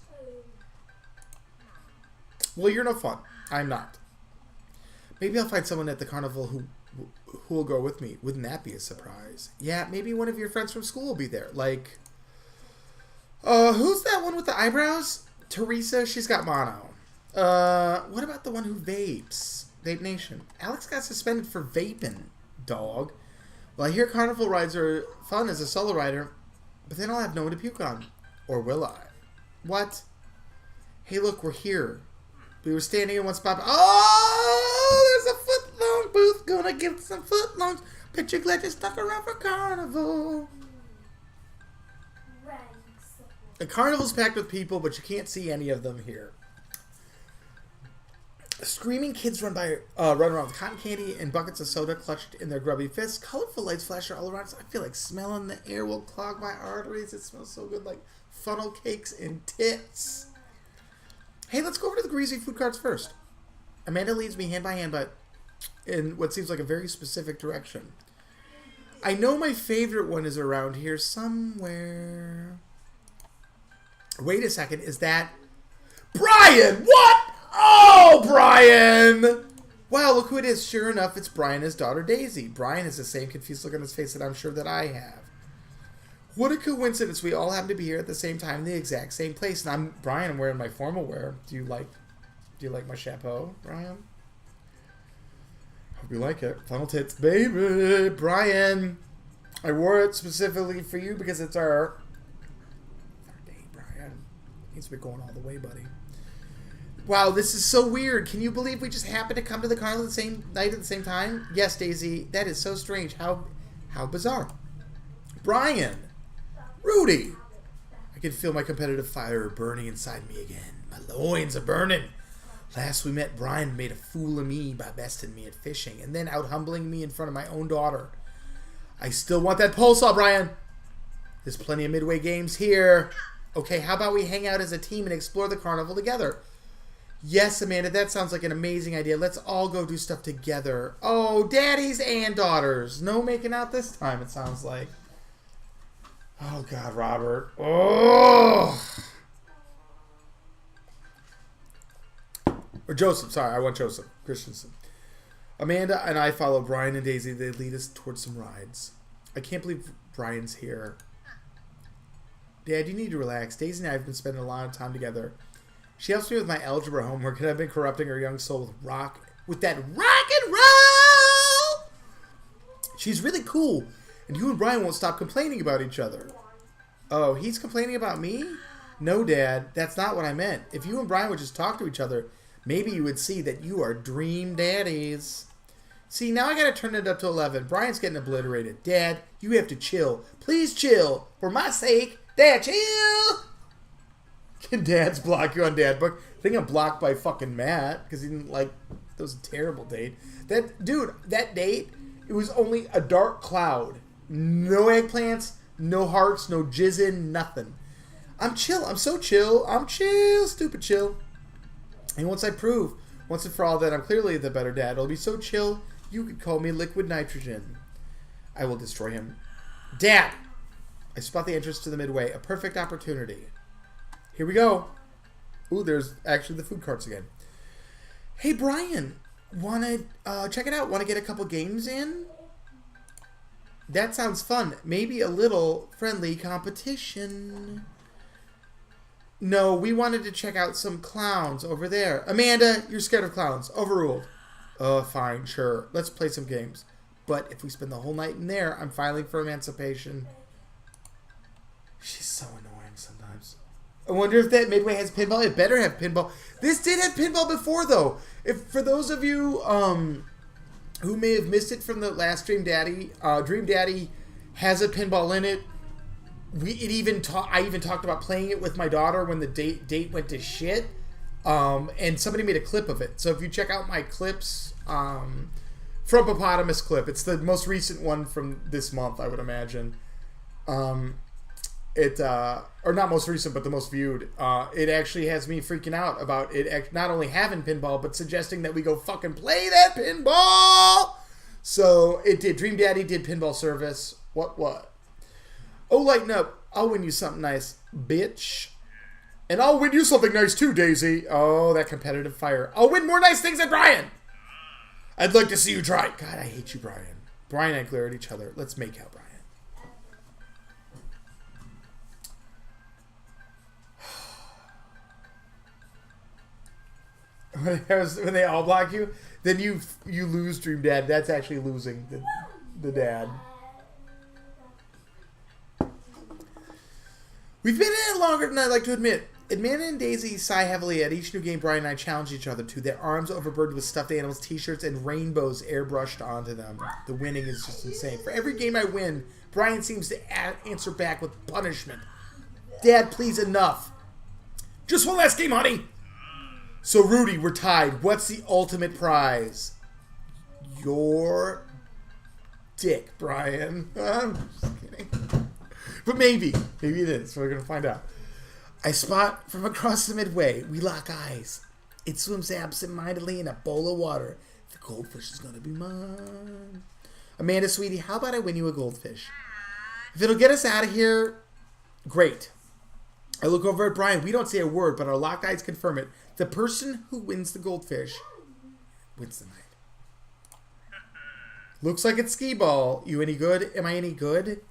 Well, you're no fun. I'm not. Maybe I'll find someone at the carnival who will go with me. Wouldn't that be a surprise? Yeah, maybe one of your friends from school will be there. Like, who's that one with the eyebrows? Teresa, she's got mono. What about the one who vapes? Vape Nation. Alex got suspended for vaping, dog. Well, I hear carnival rides are fun as a solo rider, but then I'll have no one to puke on. Or will I? What? Hey, look, we're here. We were standing in one spot. Oh, there's a foot-long booth. Gonna give some foot-longs. Bet you're glad you're stuck around for carnival. The carnival's packed with people, but you can't see any of them here. Screaming kids run around with cotton candy and buckets of soda clutched in their grubby fists. Colorful lights flash all around us. I feel like smelling the air will clog my arteries. It smells so good, like funnel cakes and tits. Hey, let's go over to the greasy food carts first. Amanda leads me hand by hand, but in what seems like a very specific direction. I know my favorite one is around here somewhere. Wait a second, is that Brian? What? Oh, Brian! Wow, look who it is. Sure enough, it's Brian and his daughter Daisy. Brian has the same confused look on his face that I'm sure that I have. What a coincidence. We all happen to be here at the same time in the exact same place. And I'm Brian, I'm wearing my formal wear. Do you like my chapeau, Brian? Hope you like it. Funnel tits, baby. Brian, I wore it specifically for you because it's our date, Brian. Needs to be going all the way, buddy. Wow, this is so weird. Can you believe we just happened to come to the carnival the same night at the same time? Yes, Daisy. That is so strange. How bizarre. Brian. Rudy. I can feel my competitive fire burning inside me again. My loins are burning. Last we met, Brian made a fool of me by besting me at fishing and then out humbling me in front of my own daughter. I still want that pole saw, Brian. There's plenty of midway games here. Okay, how about we hang out as a team and explore the carnival together? Yes, Amanda, that sounds like an amazing idea. Let's all go do stuff together. Oh, daddies and daughters. No making out this time, it sounds like. Oh, God, Robert. Oh! Or Joseph. Sorry, I want Joseph Christensen. Amanda and I follow Brian and Daisy. They lead us towards some rides. I can't believe Brian's here. Dad, you need to relax. Daisy and I have been spending a lot of time together. She helps me with my algebra homework, and I've been corrupting her young soul with that rock and roll. She's really cool, and you and Brian won't stop complaining about each other. Oh, he's complaining about me? No, Dad, that's not what I meant. If you and Brian would just talk to each other, maybe you would see that you are dream daddies. See, now I gotta turn it up to 11. Brian's getting obliterated. Dad, you have to chill. Please chill. For my sake. Dad, chill! Can dads block you on Dad Book? I think I'm blocked by fucking Matt because he didn't like. That was a terrible date. That date, it was only a dark cloud. No eggplants, no hearts, no jizzing, nothing. I'm chill. I'm so chill. I'm chill, stupid chill. And once I prove, once and for all, that I'm clearly the better dad, it'll be so chill, you could call me liquid nitrogen. I will destroy him. Dad! I spot the entrance to the midway. A perfect opportunity. Here we go. Ooh, there's actually the food carts again. Hey, Brian. Wanna check it out? Wanna get a couple games in? That sounds fun. Maybe a little friendly competition. No, we wanted to check out some clowns over there. Amanda, you're scared of clowns. Overruled. Fine, sure. Let's play some games. But if we spend the whole night in there, I'm filing for emancipation. She's so annoying sometimes. I wonder if that Midway has pinball. It better have pinball. This did have pinball before, though. If for those of you who may have missed it from the last Dream Daddy has a pinball in it. I even talked about playing it with my daughter when the date went to shit. And somebody made a clip of it. So if you check out my clips, Frumpopotamus clip, it's the most recent one from this month, I would imagine. Or not most recent, but the most viewed. It actually has me freaking out about it not only having pinball, but suggesting that we go fucking play that pinball. So it did. Dream Daddy did pinball service. What? Oh, lighten up. I'll win you something nice, bitch. And I'll win you something nice too, Daisy. Oh, that competitive fire. I'll win more nice things than Brian. I'd like to see you try. God, I hate you, Brian. Brian and I glare at each other. Let's make out, Brian. When they all block you, then you lose Dream Dad. That's actually losing the dad. We've been in it longer than I'd like to admit. Amanda and Daisy sigh heavily at each new game Brian and I challenge each other to, their arms overburdened with stuffed animals, t-shirts, and rainbows airbrushed onto them. The winning is just insane. For every game I win, Brian seems to answer back with punishment. Dad, please, enough. Just one last game, honey. So, Rudy, we're tied. What's the ultimate prize? Your dick, Brian. I'm just kidding. But maybe. Maybe it is. We're going to find out. I spot from across the Midway. We lock eyes. It swims absent-mindedly in a bowl of water. The goldfish is going to be mine. Amanda, sweetie, how about I win you a goldfish? If it'll get us out of here, great. I look over at Brian. We don't say a word, but our locked eyes confirm it. The person who wins the goldfish wins the night. Looks like it's skee ball. You any good? Am I any good?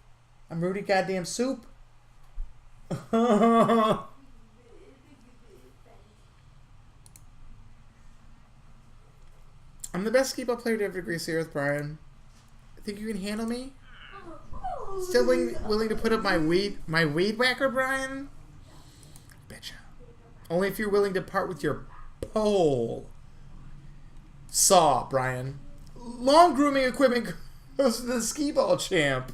I'm Rudy goddamn Soup. I'm the best skee ball player to ever grace the earth, Brian. Think you can handle me? Still willing to put up my weed whacker, Brian? Betcha. Only if you're willing to part with your pole. Saw, Brian. Long grooming equipment goes to the skee ball champ.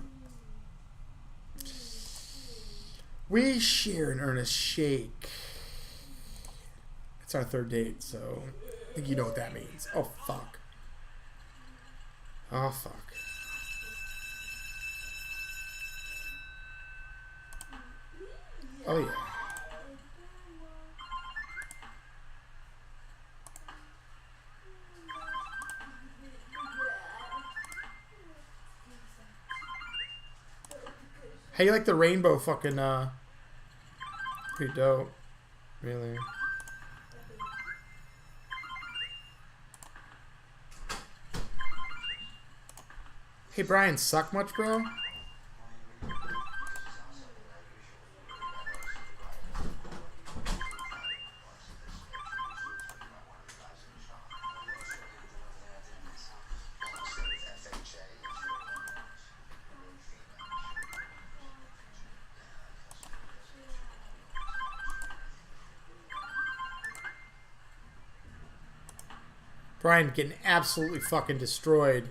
We share an earnest shake. It's our third date, so I think you know what that means. Oh, fuck. Oh, fuck. Oh, yeah. How you like the rainbow fucking, pretty dope. Really. Hey, Brian, suck much, bro? Brian getting absolutely fucking destroyed.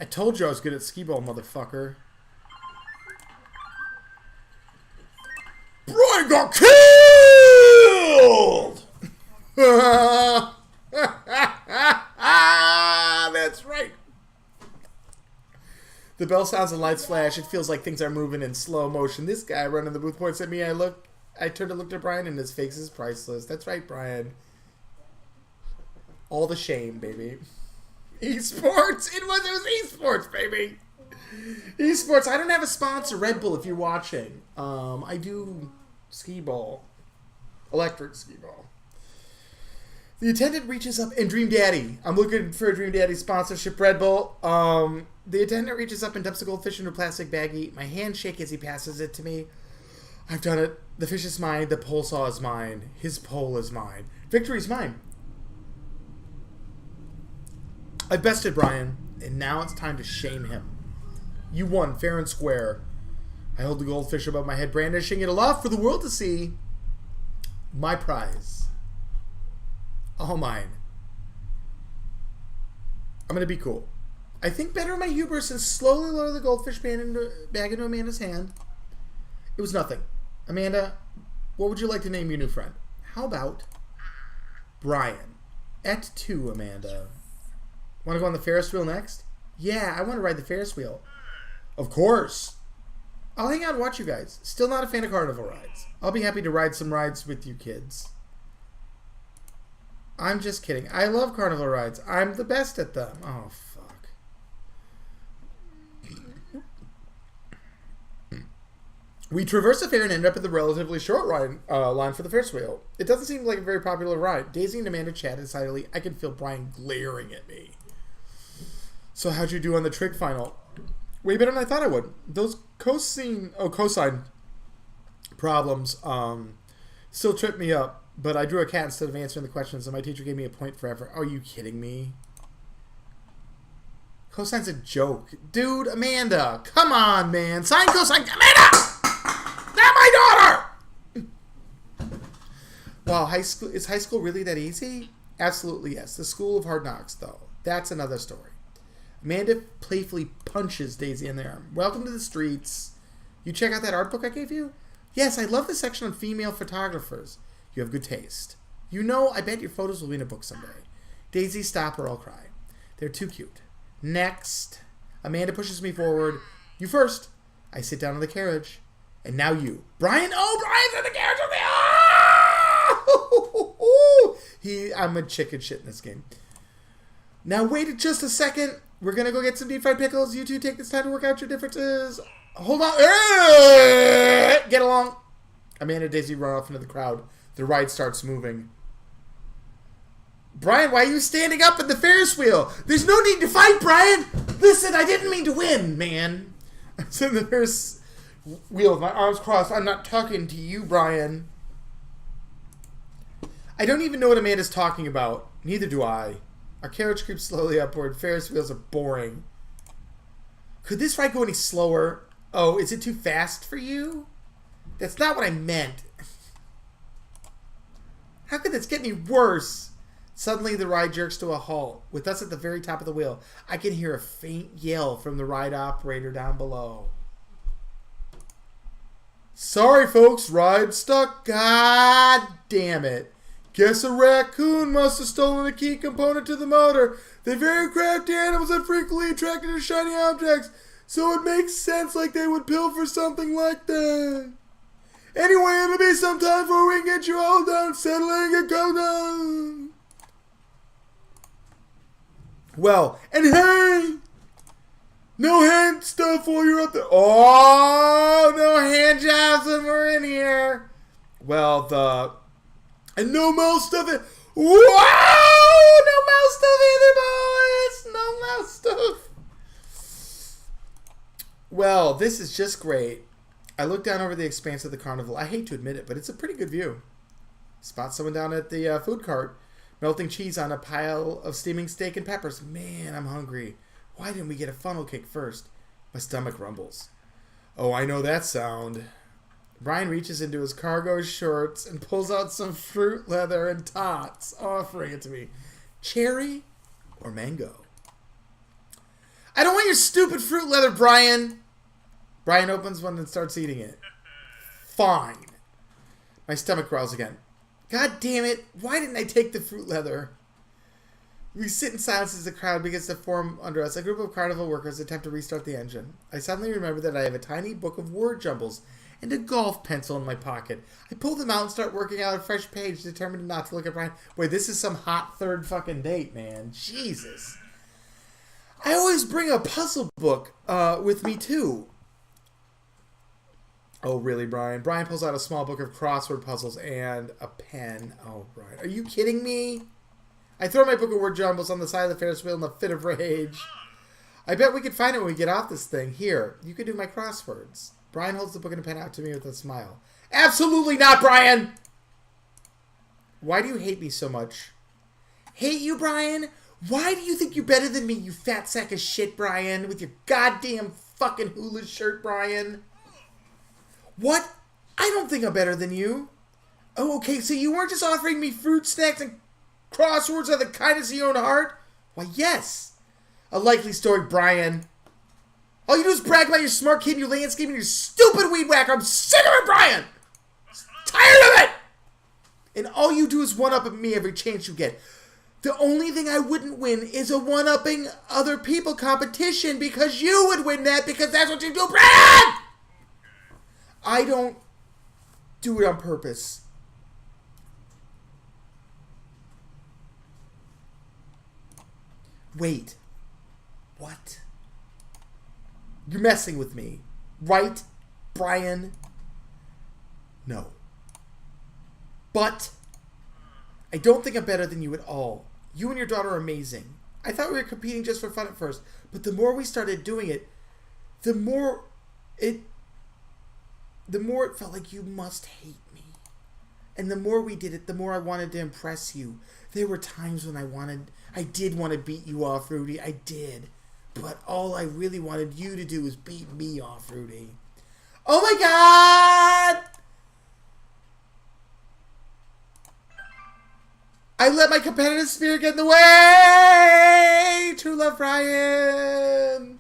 I told you I was good at skee ball, motherfucker. Brian got killed! That's right. The bell sounds and lights flash. It feels like things are moving in slow motion. This guy running the booth points at me. I turned to look at Brian and his face is priceless. That's right, Brian. All the shame, baby. Esports. It was esports, baby. Esports. I don't have a sponsor. Red Bull, if you're watching. I do skee ball. Electric skee ball. The attendant reaches up and Dream Daddy. I'm looking for a Dream Daddy sponsorship. Red Bull. The attendant reaches up and dumps a goldfish into a plastic baggie. My hands shake as he passes it to me. I've done it. The fish is mine. The pole saw is mine. His pole is mine. Victory's mine. I bested Brian, and now it's time to shame him. You won, fair and square. I hold the goldfish above my head, brandishing it aloft for the world to see. My prize. All mine. I'm going to be cool. I think better of my hubris and slowly lower the goldfish bag into Amanda's hand. It was nothing. Amanda, what would you like to name your new friend? How about Brian? Et tu, Amanda. Want to go on the Ferris wheel next? Yeah, I want to ride the Ferris wheel. Of course. I'll hang out and watch you guys. Still not a fan of carnival rides. I'll be happy to ride some rides with you kids. I'm just kidding. I love carnival rides. I'm the best at them. Oh, fuck. We traverse the fair and end up at the relatively short line for the Ferris wheel. It doesn't seem like a very popular ride. Daisy and Amanda chat excitedly. I can feel Brian glaring at me. So how'd you do on the trig final? Way better than I thought I would. Those cosine problems still tripped me up, but I drew a cat instead of answering the questions, and my teacher gave me a point forever. Are you kidding me? Cosine's a joke. Dude, Amanda, come on, man. Sine, cosine. Amanda! Not my daughter! Wow, is high school really that easy? Absolutely, yes. The school of hard knocks, though. That's another story. Amanda playfully punches Daisy in the arm. Welcome to the streets. You check out that art book I gave you? Yes, I love the section on female photographers. You have good taste. You know, I bet your photos will be in a book someday. Daisy, stop or I'll cry. They're too cute. Next. Amanda pushes me forward. You first. I sit down in the carriage. And now you. Brian! Oh, Brian's in the carriage with me! I'm a chicken shit in this game. Now wait just a second. We're going to go get some deep fried pickles. You two take this time to work out your differences. Hold on. Get along. Amanda and Daisy run off into the crowd. The ride starts moving. Brian, why are you standing up at the Ferris wheel? There's no need to fight, Brian. Listen, I didn't mean to win, man. I'm sitting in the Ferris wheel with my arms crossed. I'm not talking to you, Brian. I don't even know what Amanda's talking about. Neither do I. Our carriage creeps slowly upward. Ferris wheels are boring. Could this ride go any slower? Oh, is it too fast for you? That's not what I meant. How could this get any worse? Suddenly, the ride jerks to a halt. With us at the very top of the wheel, I can hear a faint yell from the ride operator down below. Sorry, folks. Ride stuck. God damn it. Guess a raccoon must have stolen a key component to the motor. They're very crafty animals and frequently attracted to shiny objects, so it makes sense like they would pilfer something like that. Anyway, it'll be some time before we can get you all down, settling and go down. Well, and hey! No hand stuff while you're up there. Oh, no hand jobs when we're in here. Well, and no mouse stuff. Whoa! No mouse stuff either, boys. No mouse stuff. Well, this is just great. I look down over the expanse of the carnival. I hate to admit it, but it's a pretty good view. Spot someone down at the food cart, melting cheese on a pile of steaming steak and peppers. Man, I'm hungry. Why didn't we get a funnel cake first? My stomach rumbles. Oh, I know that sound. Brian reaches into his cargo shorts and pulls out some fruit leather and tots, offering it to me. Cherry or mango? I don't want your stupid fruit leather, Brian. Brian opens one and starts eating it. Fine. My stomach growls again. God damn it. Why didn't I take the fruit leather? We sit in silence as the crowd begins to form under us. A group of carnival workers attempt to restart the engine. I suddenly remember that I have a tiny book of word jumbles and a golf pencil in my pocket. I pull them out and start working out a fresh page, determined not to look at Brian. Boy, this is some hot third fucking date, man. Jesus. I always bring a puzzle book with me, too. Oh, really, Brian? Brian pulls out a small book of crossword puzzles and a pen. Oh, Brian. Are you kidding me? I throw my book of word jumbles on the side of the Ferris wheel in a fit of rage. I bet we could find it when we get off this thing. Here, you can do my crosswords. Brian holds the book and a pen out to me with a smile. Absolutely not, Brian! Why do you hate me so much? Hate you, Brian? Why do you think you're better than me, you fat sack of shit, Brian? With your goddamn fucking hula shirt, Brian. What? I don't think I'm better than you. Oh, okay, so you weren't just offering me fruit snacks and crosswords out of the kindness of your own heart? Why, yes. A likely story, Brian. All you do is brag about your smart kid and your landscaping and your stupid weed whacker. I'm sick of it, Brian! Tired of it! And all you do is one-up me every chance you get. The only thing I wouldn't win is a one-upping other people competition because you would win that because that's what you do, Brian! I don't do it on purpose. Wait. What? You're messing with me, right, Brian? No. But I don't think I'm better than you at all. You and your daughter are amazing. I thought we were competing just for fun at first, but the more we started doing it, the more it felt like you must hate me. And the more we did it, the more I wanted to impress you. There were times when I did want to beat you off, Rudy. I did. But all I really wanted you to do was beat me off, Rudy. Oh my God! I let my competitive spirit get in the way! True love, Brian!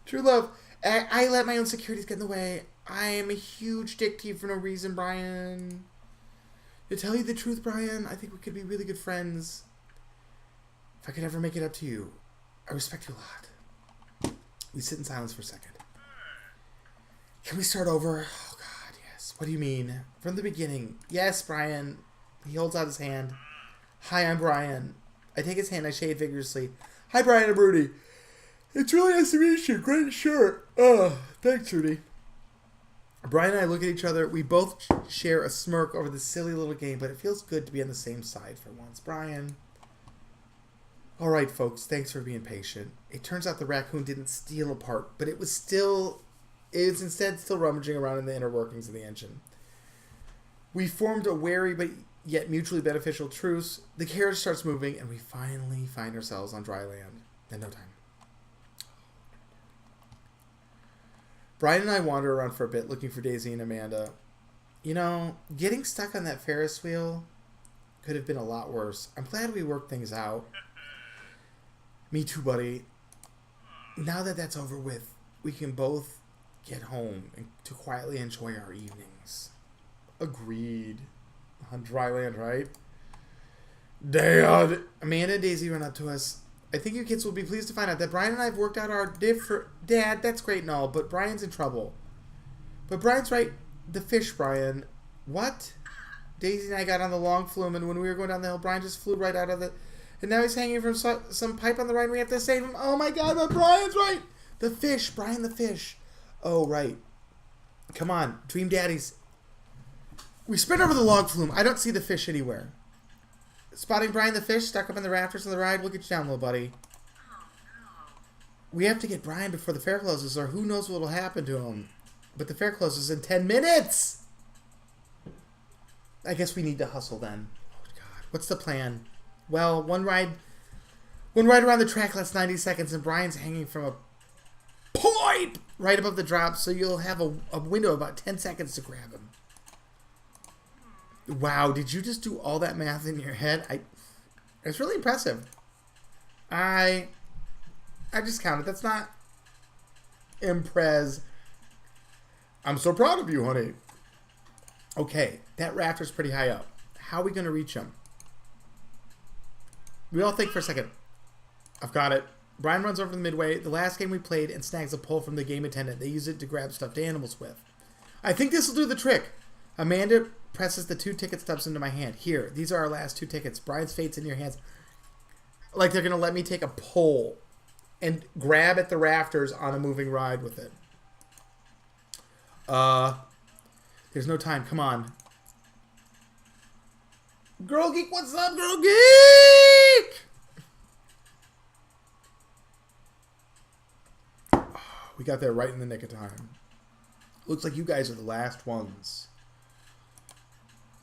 True love. I let my own securities get in the way. I am a huge dick to you for no reason, Brian. To tell you the truth, Brian, I think we could be really good friends. If I could ever make it up to you, I respect you a lot. We sit in silence for a second. Can we start over? Oh, God, yes. What do you mean? From the beginning. Yes, Brian. He holds out his hand. Hi, I'm Brian. I take his hand. I shake it vigorously. Hi, Brian. I'm Rudy. It's really nice to meet you. Great shirt. Oh, thanks, Rudy. Brian and I look at each other. We both share a smirk over this silly little game, but it feels good to be on the same side for once. Brian. All right, folks. Thanks for being patient. It turns out the raccoon didn't steal a part, but it was instead still rummaging around in the inner workings of the engine. We formed a wary but yet mutually beneficial truce. The carriage starts moving, and we finally find ourselves on dry land in no time. Brian and I wander around for a bit looking for Daisy and Amanda. You know, getting stuck on that Ferris wheel could have been a lot worse. I'm glad we worked things out. Me too, buddy. Now that that's over with, we can both get home and to quietly enjoy our evenings. Agreed. On dry land, right? Dad! Amanda and Daisy run up to us. I think you kids will be pleased to find out that Brian and I have worked out our Dad, that's great and all, but Brian's in trouble. But Brian's right. The fish, Brian. What? Daisy and I got on the long flume, and when we were going down the hill, Brian just flew right out of it. And now he's hanging from some pipe on the right, and we have to save him. Oh my God, but Brian's right! The fish, Brian the fish. Oh, right. Come on, Dream Daddies. We sprint over the log flume. I don't see the fish anywhere. Spotting Brian the fish stuck up in the rafters of the ride. We'll get you down, little buddy. We have to get Brian before the fair closes, or who knows what will happen to him. But the fair closes in 10 minutes! I guess we need to hustle then. Oh, God. What's the plan? Well, one ride around the track lasts 90 seconds, and Brian's hanging from a pipe right above the drop, so you'll have a window of about 10 seconds to grab him. Wow, did you just do all that math in your head? It's really impressive. I just counted. That's not impress. I'm so proud of you, honey. Okay, that rafter's pretty high up. How are we going to reach him? We all think for a second. I've got it. Brian runs over the midway, the last game we played, and snags a pole from the game attendant. They use it to grab stuffed animals with. I think this will do the trick. Amanda presses the 2 ticket stubs into my hand. Here, these are our last 2 tickets. Brian's fate's in your hands. Like they're going to let me take a pole and grab at the rafters on a moving ride with it. There's no time. Come on. Girl Geek, what's up, Girl Geek? We got there right in the nick of time. Looks like you guys are the last ones.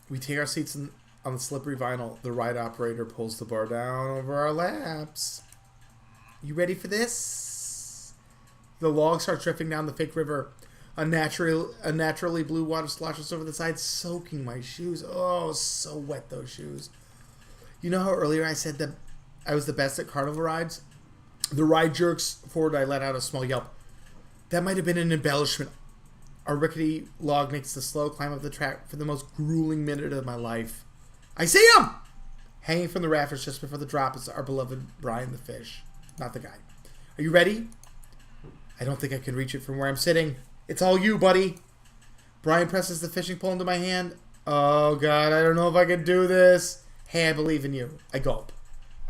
We take our seats on the slippery vinyl, the ride operator pulls the bar down over our laps. You ready for this? The log starts drifting down the fake river. A naturally blue water sloshes over the side, soaking my shoes. Oh, so wet, those shoes. You know how earlier I said that I was the best at carnival rides? The ride jerks forward, I let out a small yelp. That might have been an embellishment. Our rickety log makes the slow climb up the track for the most grueling minute of my life. I see him! Hanging from the rafters just before the drop is our beloved Brian the fish. Not the guy. Are you ready? I don't think I can reach it from where I'm sitting. It's all you, buddy. Brian presses the fishing pole into my hand. Oh, God, I don't know if I can do this. Hey, I believe in you. I gulp.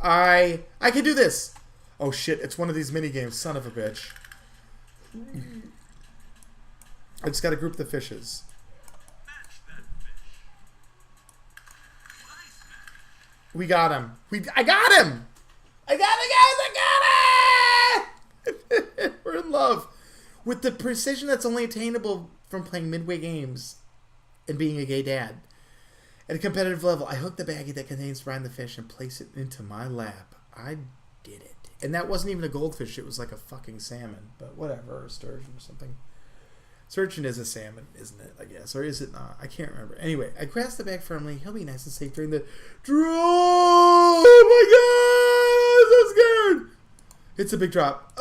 I can do this. Oh, shit, it's one of these mini games. Son of a bitch. I just got to group the fishes. Match that fish. Nice match. We got him. I got him! I got it, guys! I got it! We're in love. With the precision that's only attainable from playing midway games and being a gay dad. At a competitive level, I hook the baggie that contains Brian the fish and place it into my lap. I did it. And that wasn't even a goldfish. It was like a fucking salmon. But whatever. Or a sturgeon or something. Sturgeon is a salmon, isn't it? I guess. Or is it not? I can't remember. Anyway, I grasp the bag firmly. He'll be nice and safe during the... Oh my god! I'm so scared! It's a big drop.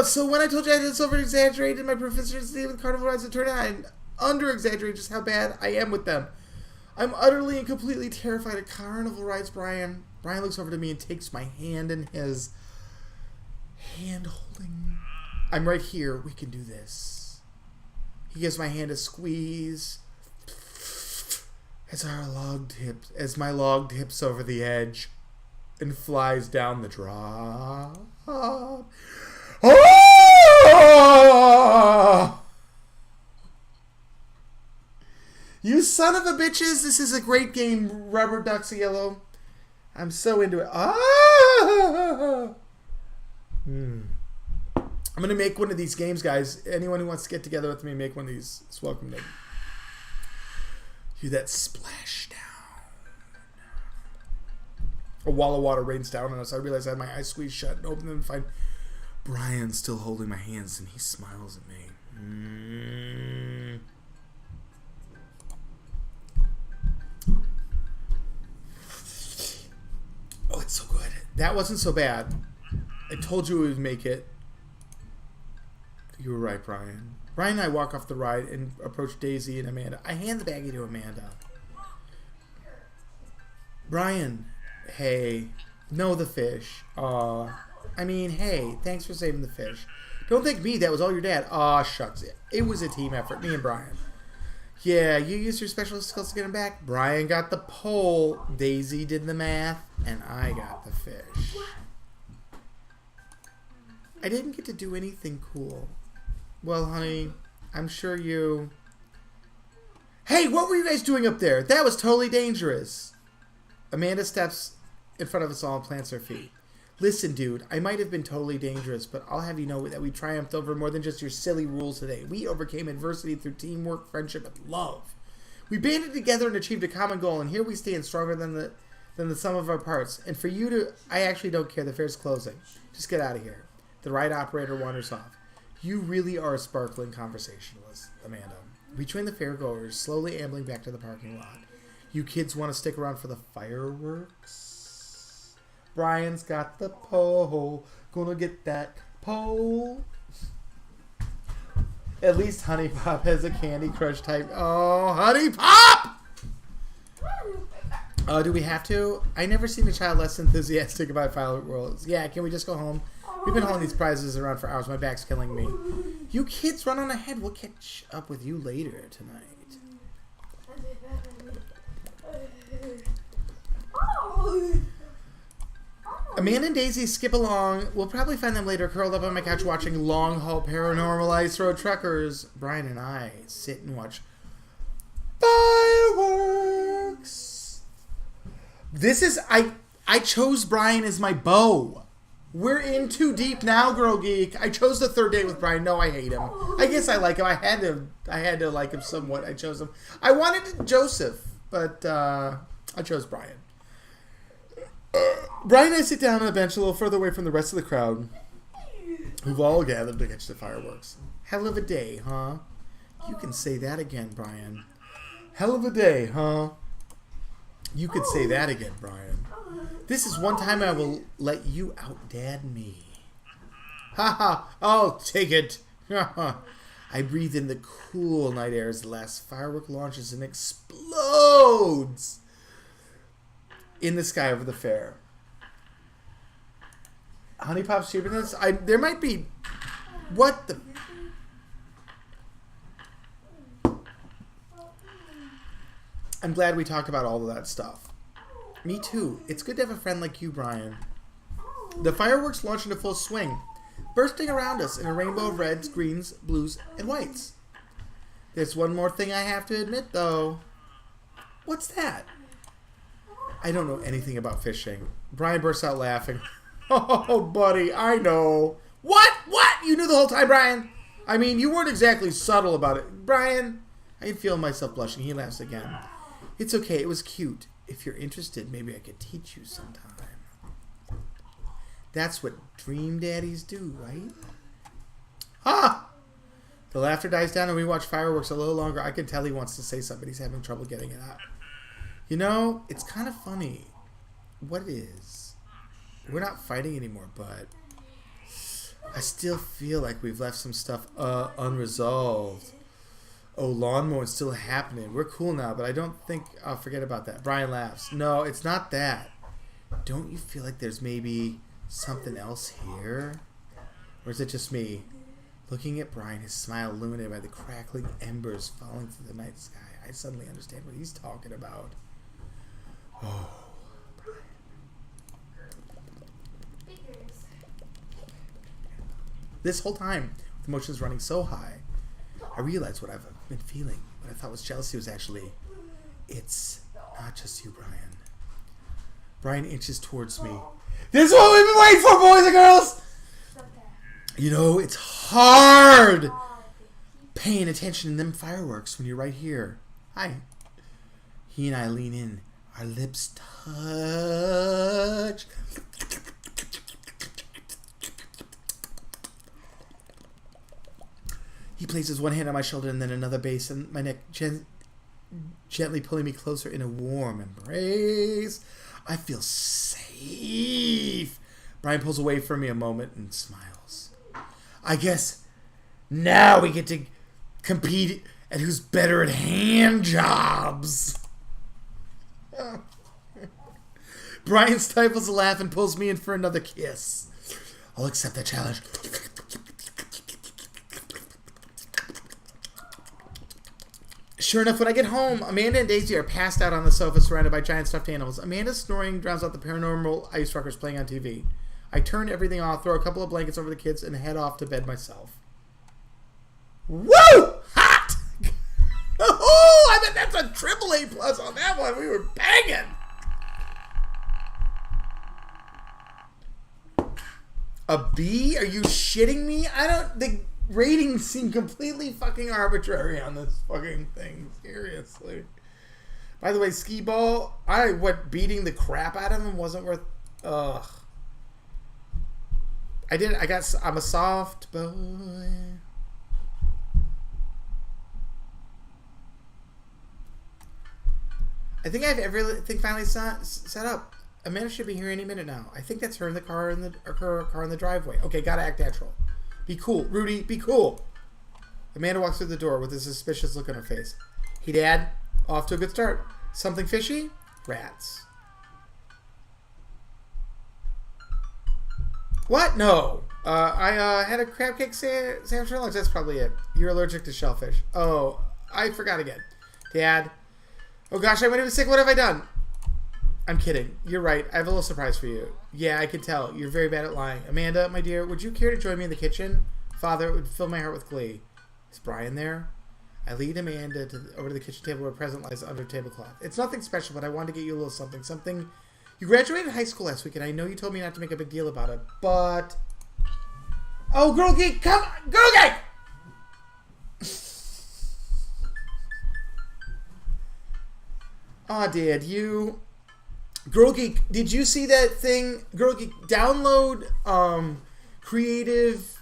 So when I told you I just over-exaggerated my proficiency with carnival rides, it turned out I under-exaggerated just how bad I am with them. I'm utterly and completely terrified of carnival rides, Brian. Brian looks over to me and takes my hand in his hand holding. I'm right here. We can do this. He gives my hand a squeeze as my log tips over the edge and flies down the drop. Oh! You son of a bitches! This is a great game, Rubber Ducks Yellow. I'm so into it. I'm gonna make one of these games, guys. Anyone who wants to get together with me and make one of these is welcome to hear that splash down. A wall of water rains down on us. I realize I had my eyes squeezed shut and open them and find Brian still holding my hands, and he smiles at me. Oh, it's so good. That wasn't so bad. I told you we would make it. You were right, Brian. Brian and I walk off the ride and approach Daisy and Amanda. I hand the baggie to Amanda. Brian, hey. No, the fish. Hey, thanks for saving the fish. Don't thank me, that was all your dad. Aw, shucks. It was a team effort, me and Brian. Yeah, you used your special skills to get him back. Brian got the pole, Daisy did the math, and I got the fish. I didn't get to do anything cool. Well, honey, I'm sure you... Hey, what were you guys doing up there? That was totally dangerous. Amanda steps in front of us all and plants her feet. Listen, dude, I might have been totally dangerous, but I'll have you know that we triumphed over more than just your silly rules today. We overcame adversity through teamwork, friendship, and love. We banded together and achieved a common goal, and here we stand stronger than the sum of our parts. And for you to... I actually don't care. The fair's closing. Just get out of here. The ride operator wanders off. You really are a sparkling conversationalist, Amanda. We join the fairgoers, slowly ambling back to the parking lot. You kids want to stick around for the fireworks? Brian's got the pole. Gonna get that pole. At least Honey Pop has a Candy Crush type. Oh, Honey Pop! Do we have to? I never seen a child less enthusiastic about firework worlds. Yeah, can we just go home? We've been hauling these prizes around for hours. My back's killing me. You kids run on ahead. We'll catch up with you later tonight. Amanda and Daisy skip along. We'll probably find them later curled up on my couch watching Long Haul Paranormal Ice Road Truckers. Brian and I sit and watch fireworks. This is... I chose Brian as my beau. We're in too deep now, Girl Geek. I chose the third date with Brian. No, I hate him. I guess I like him. I had to like him somewhat. I chose him. I wanted Joseph, but I I chose Brian. Brian and I sit down on a bench a little further away from the rest of the crowd, who've all gathered to catch the fireworks. Hell of a day, huh? You can say that again, Brian. Hell of a day, huh? You could say that again, Brian. This is one time I will let you out-dad me. Ha ha! I'll take it! Ha ha! I breathe in the cool night air as the last firework launches and explodes in the sky over the fair. Honey Pop's cheaper than this? There might be... What the... I'm glad we talked about all of that stuff. Me too. It's good to have a friend like you, Brian. The fireworks launch into full swing, bursting around us in a rainbow of reds, greens, blues, and whites. There's one more thing I have to admit, though. What's that? I don't know anything about fishing. Brian bursts out laughing. Oh, buddy, I know. What? What? You knew the whole time, Brian? I mean, you weren't exactly subtle about it. Brian, I can feel myself blushing. He laughs again. It's okay. It was cute. If you're interested, maybe I could teach you sometime. That's what dream daddies do, right? Ha! The laughter dies down and we watch fireworks a little longer. I can tell he wants to say something. He's having trouble getting it out. You know, it's kind of funny. What it is. We're not fighting anymore, but I still feel like we've left some stuff unresolved. Oh, lawn mowing's still happening. We're cool now, but I don't think I'll forget about that. Brian laughs. No, it's not that. Don't you feel like there's maybe something else here? Or is it just me? Looking at Brian, his smile illuminated by the crackling embers falling through the night sky, I suddenly understand what he's talking about. Oh, Brian. This whole time, with emotions running so high, I realized what I've been feeling. What I thought was jealousy was actually, it's not just you, Brian. Brian inches towards me. This is what we've been waiting for, boys and girls! You know, it's hard paying attention to them fireworks when you're right here. Hi. He and I lean in. Our lips touch. He places one hand on my shoulder and then another base on my neck, gently pulling me closer in a warm embrace. I feel safe. Brian pulls away from me a moment and smiles. I guess now we get to compete at who's better at hand jobs. Brian stifles a laugh and pulls me in for another kiss. I'll accept that challenge. Sure enough, when I get home, Amanda and Daisy are passed out on the sofa surrounded by giant stuffed animals. Amanda's snoring drowns out the paranormal ice rockers playing on TV. I turn everything off, throw a couple of blankets over the kids, and head off to bed myself. Woo! Hot! Oh, I bet that's a triple A plus on that one. We were banging. A B? Are you shitting me? The ratings seem completely fucking arbitrary on this fucking thing. Seriously. By the way, skee ball, beating the crap out of him wasn't worth... Ugh. I'm a soft boy. I think I have everything finally set up. Amanda should be here any minute now. I think that's her in the car her car in the driveway. Okay, gotta act natural. Be cool, Rudy. Be cool. Amanda walks through the door with a suspicious look on her face. Hey, Dad. Off to a good start. Something fishy? Rats. What? No. I had a crab cake sandwich for lunch. That's probably it. You're allergic to shellfish. Oh, I forgot again. Dad. Oh gosh, I went even sick. What have I done? I'm kidding. You're right. I have a little surprise for you. Yeah, I can tell. You're very bad at lying. Amanda, my dear, would you care to join me in the kitchen? Father, it would fill my heart with glee. Is Brian there? I lead Amanda over to the kitchen table where a present lies under a tablecloth. It's nothing special, but I wanted to get you a little something. Something... You graduated high school last week, and I know you told me not to make a big deal about it, but... Oh, Girl Geek, come on! Girl Geek! Aw, Dad, you... Girl Geek, did you see that thing? Girl Geek, download Creative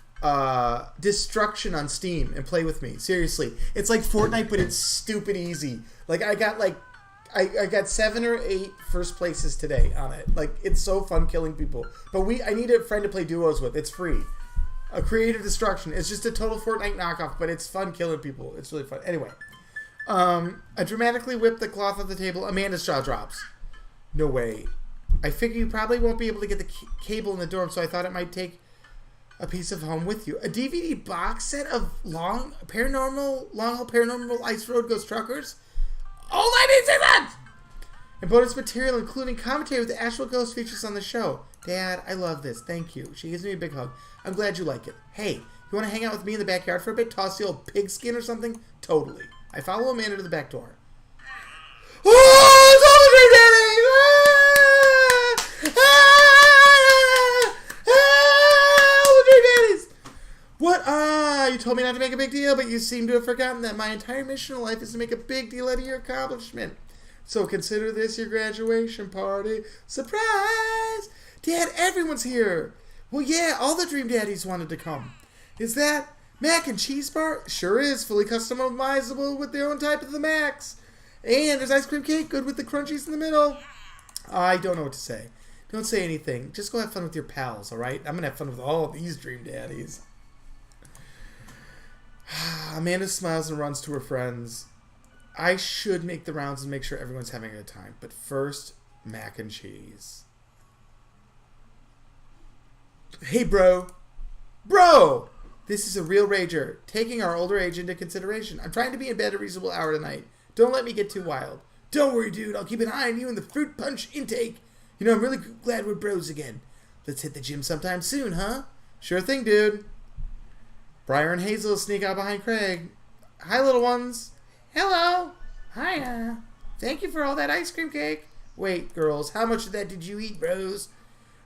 Destruction on Steam and play with me. Seriously. It's like Fortnite, but it's stupid easy. Like, I got 7 or 8 first places today on it. Like, it's so fun killing people. But I need a friend to play duos with. It's free. A Creative Destruction. It's just a total Fortnite knockoff, but it's fun killing people. It's really fun. Anyway. I dramatically whip the cloth off the table. Amanda's jaw drops. No way. I figure you probably won't be able to get the cable in the dorm, so I thought it might take a piece of home with you. A DVD box set of long haul paranormal Ice Road Ghost Truckers. All 19 seasons! And bonus material, including commentary with the actual ghost features on the show. Dad, I love this. Thank you. She gives me a big hug. I'm glad you like it. Hey, you want to hang out with me in the backyard for a bit? Toss the old pigskin or something? Totally. I follow Amanda to the back door. Oh, it's Older Daddy! Older Daddies! What? You told me not to make a big deal, but you seem to have forgotten that my entire mission in life is to make a big deal out of your accomplishment. So consider this your graduation party. Surprise! Dad, everyone's here. Well, yeah, all the Dream Daddies wanted to come. Is that mac and cheese bar? Sure is. Fully customizable with their own type of the macs. And there's ice cream cake, good with the crunchies in the middle. I don't know what to say. Don't say anything. Just go have fun with your pals, all right? I'm going to have fun with all these Dream Daddies. Amanda smiles and runs to her friends. I should make the rounds and make sure everyone's having a good time. But first, mac and cheese. Hey, bro. Bro! This is a real rager, taking our older age into consideration. I'm trying to be in bed a reasonable hour tonight. Don't let me get too wild. Don't worry, dude. I'll keep an eye on you and the fruit punch intake. You know, I'm really glad we're bros again. Let's hit the gym sometime soon, huh? Sure thing, dude. Briar and Hazel sneak out behind Craig. Hi, little ones. Hello. Hiya. Thank you for all that ice cream cake. Wait, girls, how much of that did you eat, bros?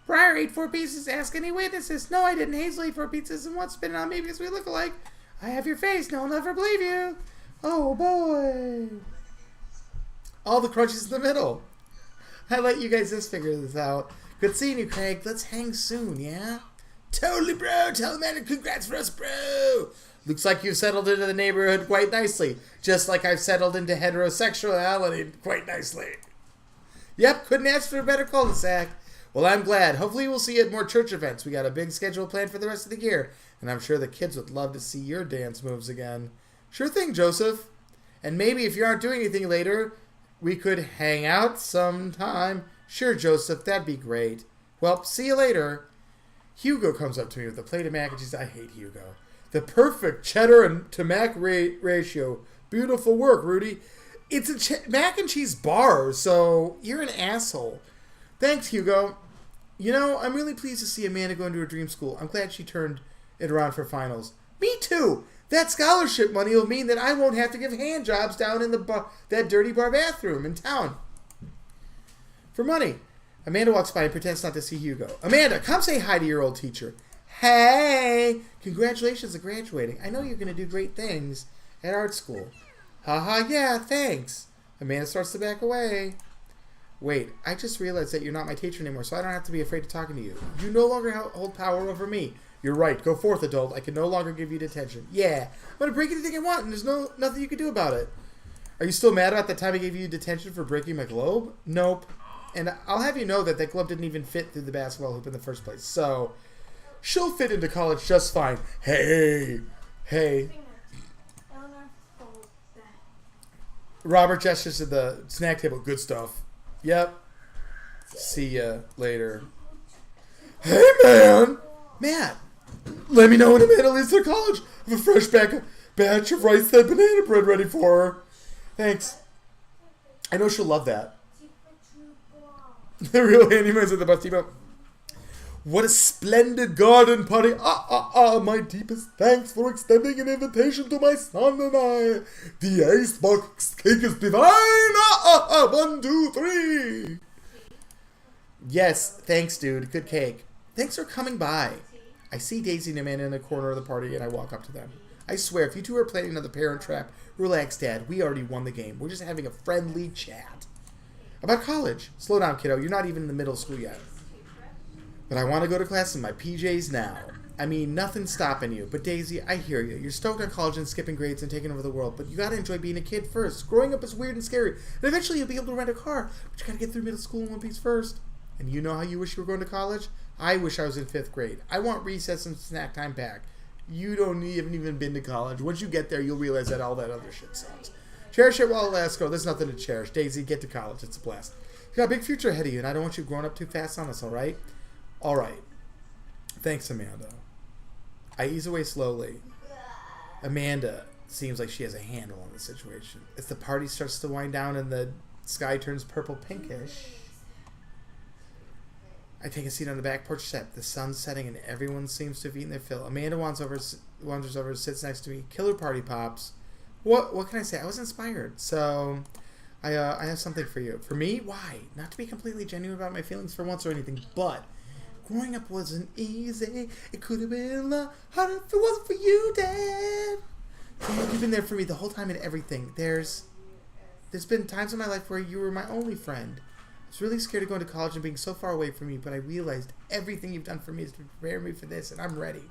Briar ate 4 pieces. Ask any witnesses. No, I didn't. Hazel ate 4 pizzas and once spit it on me because we look alike. I have your face. No one will ever believe you. Oh, boy. All the crunches in the middle. I let you guys just figure this out. Good seeing you, Craig. Let's hang soon, yeah? Totally, bro. Tell Amanda congrats for us, bro. Looks like you've settled into the neighborhood quite nicely. Just like I've settled into heterosexuality quite nicely. Yep, couldn't ask for a better cul-de-sac. Well, I'm glad. Hopefully we'll see you at more church events. We got a big schedule planned for the rest of the year. And I'm sure the kids would love to see your dance moves again. Sure thing, Joseph. And maybe if you aren't doing anything later, we could hang out sometime. Sure, Joseph, that'd be great. Well, see you later. Hugo comes up to me with a plate of mac and cheese. I hate Hugo. The perfect cheddar to mac ratio. Beautiful work, Rudy. It's a mac and cheese bar, so you're an asshole. Thanks, Hugo. You know, I'm really pleased to see Amanda going to her dream school. I'm glad she turned it around for finals. Me too. That scholarship money will mean that I won't have to give hand jobs down in that dirty bar bathroom in town. For money. Amanda walks by and pretends not to see Hugo. Amanda, come say hi to your old teacher. Hey! Congratulations on graduating. I know you're going to do great things at art school. Haha, yeah, thanks. Amanda starts to back away. Wait, I just realized that you're not my teacher anymore, so I don't have to be afraid of talking to you. You no longer hold power over me. You're right. Go forth, adult. I can no longer give you detention. Yeah, I'm going to break anything I want, and there's nothing you can do about it. Are you still mad about the time I gave you detention for breaking my globe? Nope. And I'll have you know that globe didn't even fit through the basketball hoop in the first place. So, she'll fit into college just fine. Hey. Robert gestures to the snack table. Good stuff. Yep. See ya later. Hey, man! Matt, let me know when Amanda leaves for college. I have a fresh batch of rice-fed banana bread ready for her. Thanks. I know she'll love that. The real handyman's at the bus depot. What a splendid garden party. My deepest thanks for extending an invitation to my son and I. The icebox cake is divine. 1, 2, 3. Yes, thanks, dude. Good cake. Thanks for coming by. I see Daisy and Amanda in the corner of the party, and I walk up to them. I swear, if you two are planning another parent trap, relax, Dad. We already won the game. We're just having a friendly chat. About college. Slow down, kiddo. You're not even in the middle school yet. But I want to go to class in my PJs now. I mean, nothing's stopping you. But Daisy, I hear you. You're stoked on college and skipping grades and taking over the world. But you gotta enjoy being a kid first. Growing up is weird and scary. And eventually you'll be able to rent a car. But you gotta get through middle school in one piece first. And you know how you wish you were going to college? I wish I was in 5th grade. I want recess and snack time back. You haven't even been to college. Once you get there, you'll realize that all that other shit sucks. Cherish it while it lasts. Go. There's nothing to cherish. Daisy, get to college. It's a blast. You got a big future ahead of you, and I don't want you growing up too fast on us, all right? All right. Thanks, Amanda. I ease away slowly. Amanda seems like she has a handle on the situation. As the party starts to wind down and the sky turns purple pinkish, I take a seat on the back porch step. The sun's setting and everyone seems to have eaten their fill. Amanda wanders over, sits next to me. Killer party pops. What can I say? I was inspired. So I have something for you. For me? Why? Not to be completely genuine about my feelings for once or anything, but growing up wasn't easy. It could have been a lot harder if it wasn't for you, Dad. You've been there for me the whole time and everything. There's been times in my life where you were my only friend. I was really scared of going to college and being so far away from you, but I realized everything you've done for me is to prepare me for this, and I'm ready.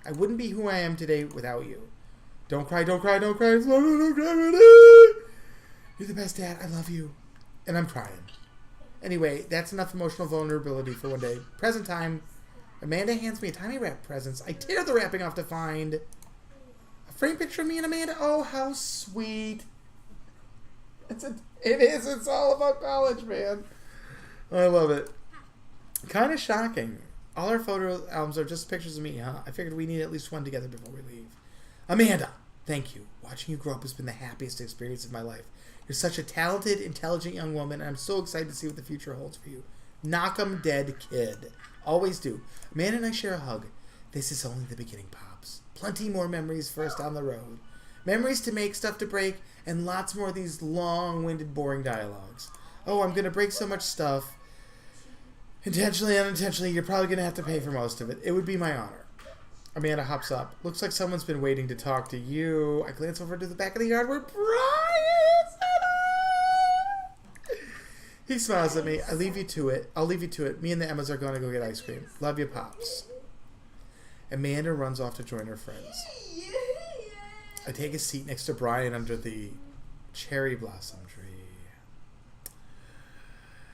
I wouldn't be who I am today without you. Don't cry, don't cry, don't cry. Don't cry, you're the best, Dad. I love you. And I'm crying. Anyway, that's enough emotional vulnerability for one day. Present time. Amanda hands me a tiny wrap presents. I tear the wrapping off to find a framed picture of me and Amanda. Oh, how sweet. It is. It's all about college, man. I love it. Kind of shocking. All our photo albums are just pictures of me, huh? I figured we need at least one together before we leave. Amanda, thank you. Watching you grow up has been the happiest experience of my life. You're such a talented, intelligent young woman, and I'm so excited to see what the future holds for you. Knock 'em dead, kid. Always do. Amanda and I share a hug. This is only the beginning, Pops. Plenty more memories for us down the road. Memories to make, stuff to break, and lots more of these long-winded, boring dialogues. Oh, I'm going to break so much stuff. Intentionally, unintentionally, you're probably going to have to pay for most of it. It would be my honor. Amanda hops up. Looks like someone's been waiting to talk to you. I glance over to the back of the yard where Brian is. He smiles at me. I'll leave you to it. Me and the Emmas are going to go get ice cream. Love you, Pops. Amanda runs off to join her friends. I take a seat next to Brian under the cherry blossom tree.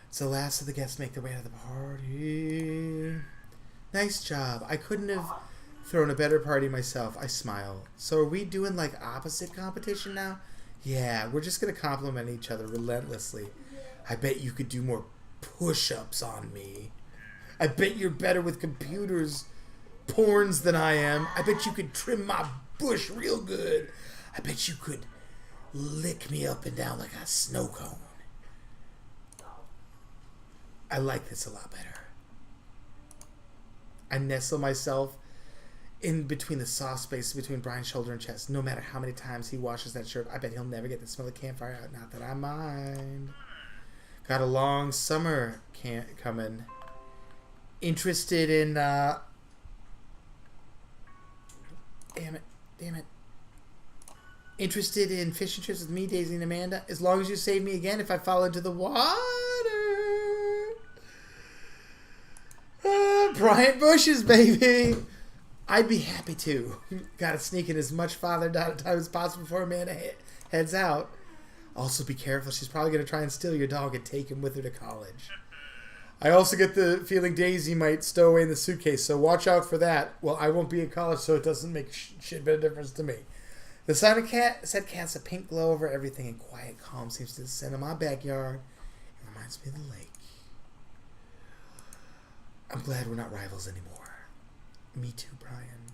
It's the last of the guests make their way out of the party. Nice job. I couldn't have thrown a better party myself. I smile. So are we doing like opposite competition now? Yeah, we're just going to compliment each other relentlessly. I bet you could do more push-ups on me. I bet you're better with computers porns than I am. I bet you could trim my bush real good. I bet you could lick me up and down like a snow cone. I like this a lot better. I nestle myself in between the soft space between Brian's shoulder and chest. No matter how many times he washes that shirt, I bet he'll never get the smell of campfire out. Not that I mind. Got a long summer coming. Interested in... Damn it. Interested in fishing trips with me, Daisy and Amanda? As long as you save me again if I fall into the water. Brian Bushes, baby. I'd be happy to. Gotta sneak in as much father daughter time as possible before Amanda heads out. Also be careful. She's probably going to try and steal your dog and take him with her to college. I also get the feeling Daisy might stow away in the suitcase, so watch out for that. Well, I won't be in college, so it doesn't make shit bit of difference to me. The sun set casts a pink glow over everything, and quiet calm seems to descend on my backyard. It reminds me of the lake. I'm glad we're not rivals anymore. Me too, Brian.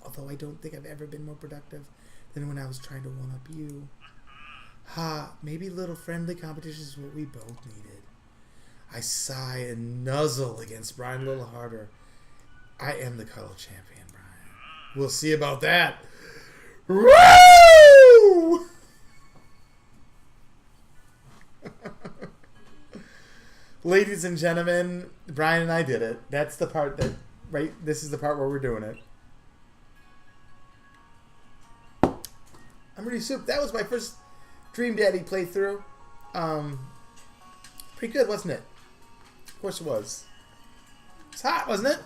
Although I don't think I've ever been more productive than when I was trying to one-up you. Maybe little friendly competition is what we both needed. I sigh and nuzzle against Brian a little harder. I am the cuddle champion, Brian. We'll see about that. Woo! Ladies and gentlemen, Brian and I did it. That's the part that, right? This is the part where we're doing it. I'm really soup. That was my first Dream Daddy playthrough. Pretty good, wasn't it? Of course it was. It's hot, wasn't it?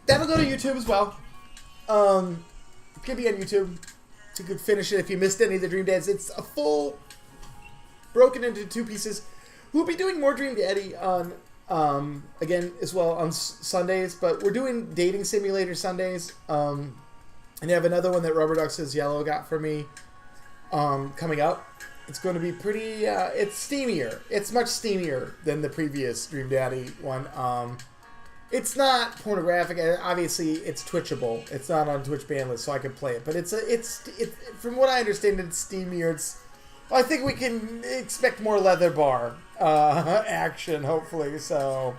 That'll go to YouTube as well. It could be on YouTube. So you could finish it if you missed any of the Dream Dads. It's a full, broken into 2 pieces. We'll be doing more Dream Daddy on, again, as well on Sundays. But we're doing Dating Simulator Sundays. And you have another one that Rubber Duck Says Yellow got for me coming up. It's going to be pretty, it's steamier. It's much steamier than the previous Dream Daddy one. It's not pornographic. Obviously, it's Twitchable. It's not on Twitch ban list, so I can play it. But it's from what I understand, it's steamier. I think we can expect more leather bar action, hopefully. So,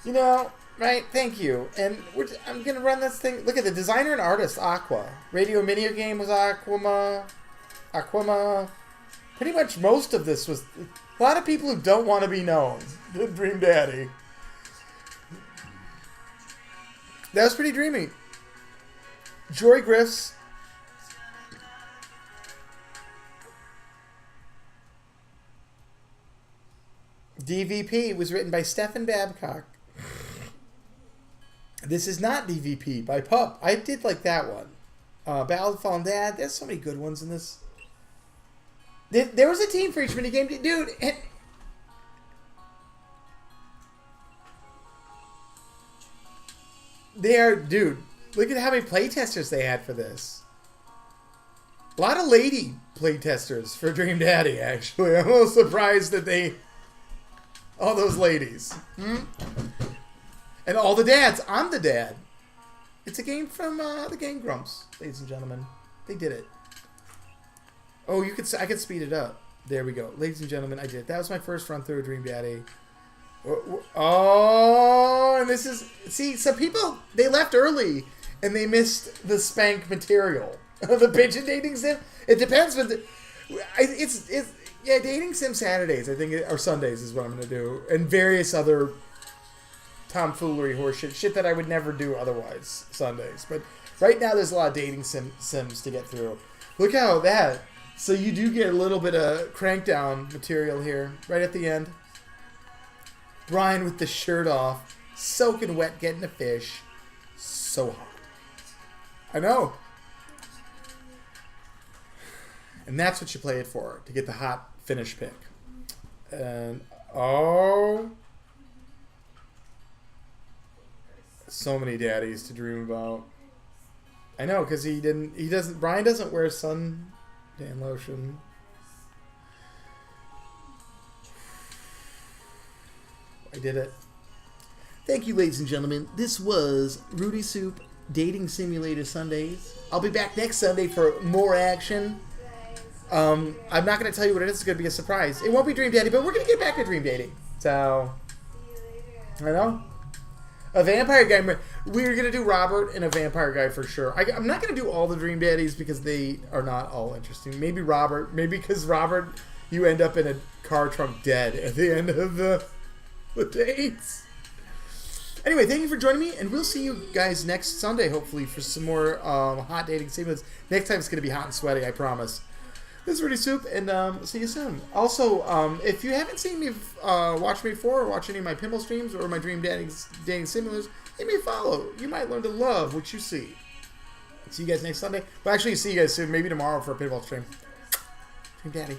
you know, right? Thank you. And I'm gonna run this thing. Look at the designer and artist, Aqua. Radio Mini Game was Aquama. Pretty much most of this was a lot of people who don't want to be known. Dream Daddy. That was pretty dreamy. Jory Griff's. DVP was written by Stephen Babcock. This is not DVP by Pup. I did like that one. Ballad of Fallen Dad. There's so many good ones in this. There was a team for each minigame. Dude, and dude, look at how many playtesters they had for this. A lot of lady playtesters for Dream Daddy, actually. I'm a little surprised that all those ladies. And all the dads. I'm the dad. It's a game from the Game Grumps, ladies and gentlemen. They did it. Oh, I could speed it up. There we go. Ladies and gentlemen, I did it. That was my first run through Dream Daddy. Oh, and this is... See, some people, they left early, and they missed the spank material. The pigeon dating sim. It depends, but yeah, dating sim Saturdays, I think, or Sundays is what I'm going to do. And various other tomfoolery horseshit. Shit that I would never do otherwise Sundays. But right now, there's a lot of dating sims to get through. Look how that... So you do get a little bit of crankdown material here, right at the end. Brian with the shirt off, soaking wet, getting a fish. So hot. I know. And that's what you play it for, to get the hot finish pick. And, oh. So many daddies to dream about. I know, because Brian doesn't wear sun... Dan lotion. I did it. Thank you, ladies and gentlemen. This was Rudy Soup Dating Simulator Sundays. I'll be back next Sunday for more action. I'm not going to tell you what it is. It's going to be a surprise. It won't be Dream Daddy, but we're going to get back to Dream Dating. So, I know. A vampire guy. We're going to do Robert and a vampire guy for sure. I'm not going to do all the Dream Daddies because they are not all interesting. Maybe Robert. Maybe because Robert, you end up in a car trunk dead at the end of the dates. Anyway, thank you for joining me, and we'll see you guys next Sunday, hopefully, for some more hot dating segments. Next time it's going to be hot and sweaty, I promise. This is Rudy Soup, and see you soon. Also, if you haven't seen me watch me before, or watch any of my pinball streams or my Dream Dating Simulators, give me a follow. You might learn to love what you see. See you guys next Sunday. Well, actually, see you guys soon. Maybe tomorrow for a pinball stream. Dream Daddy.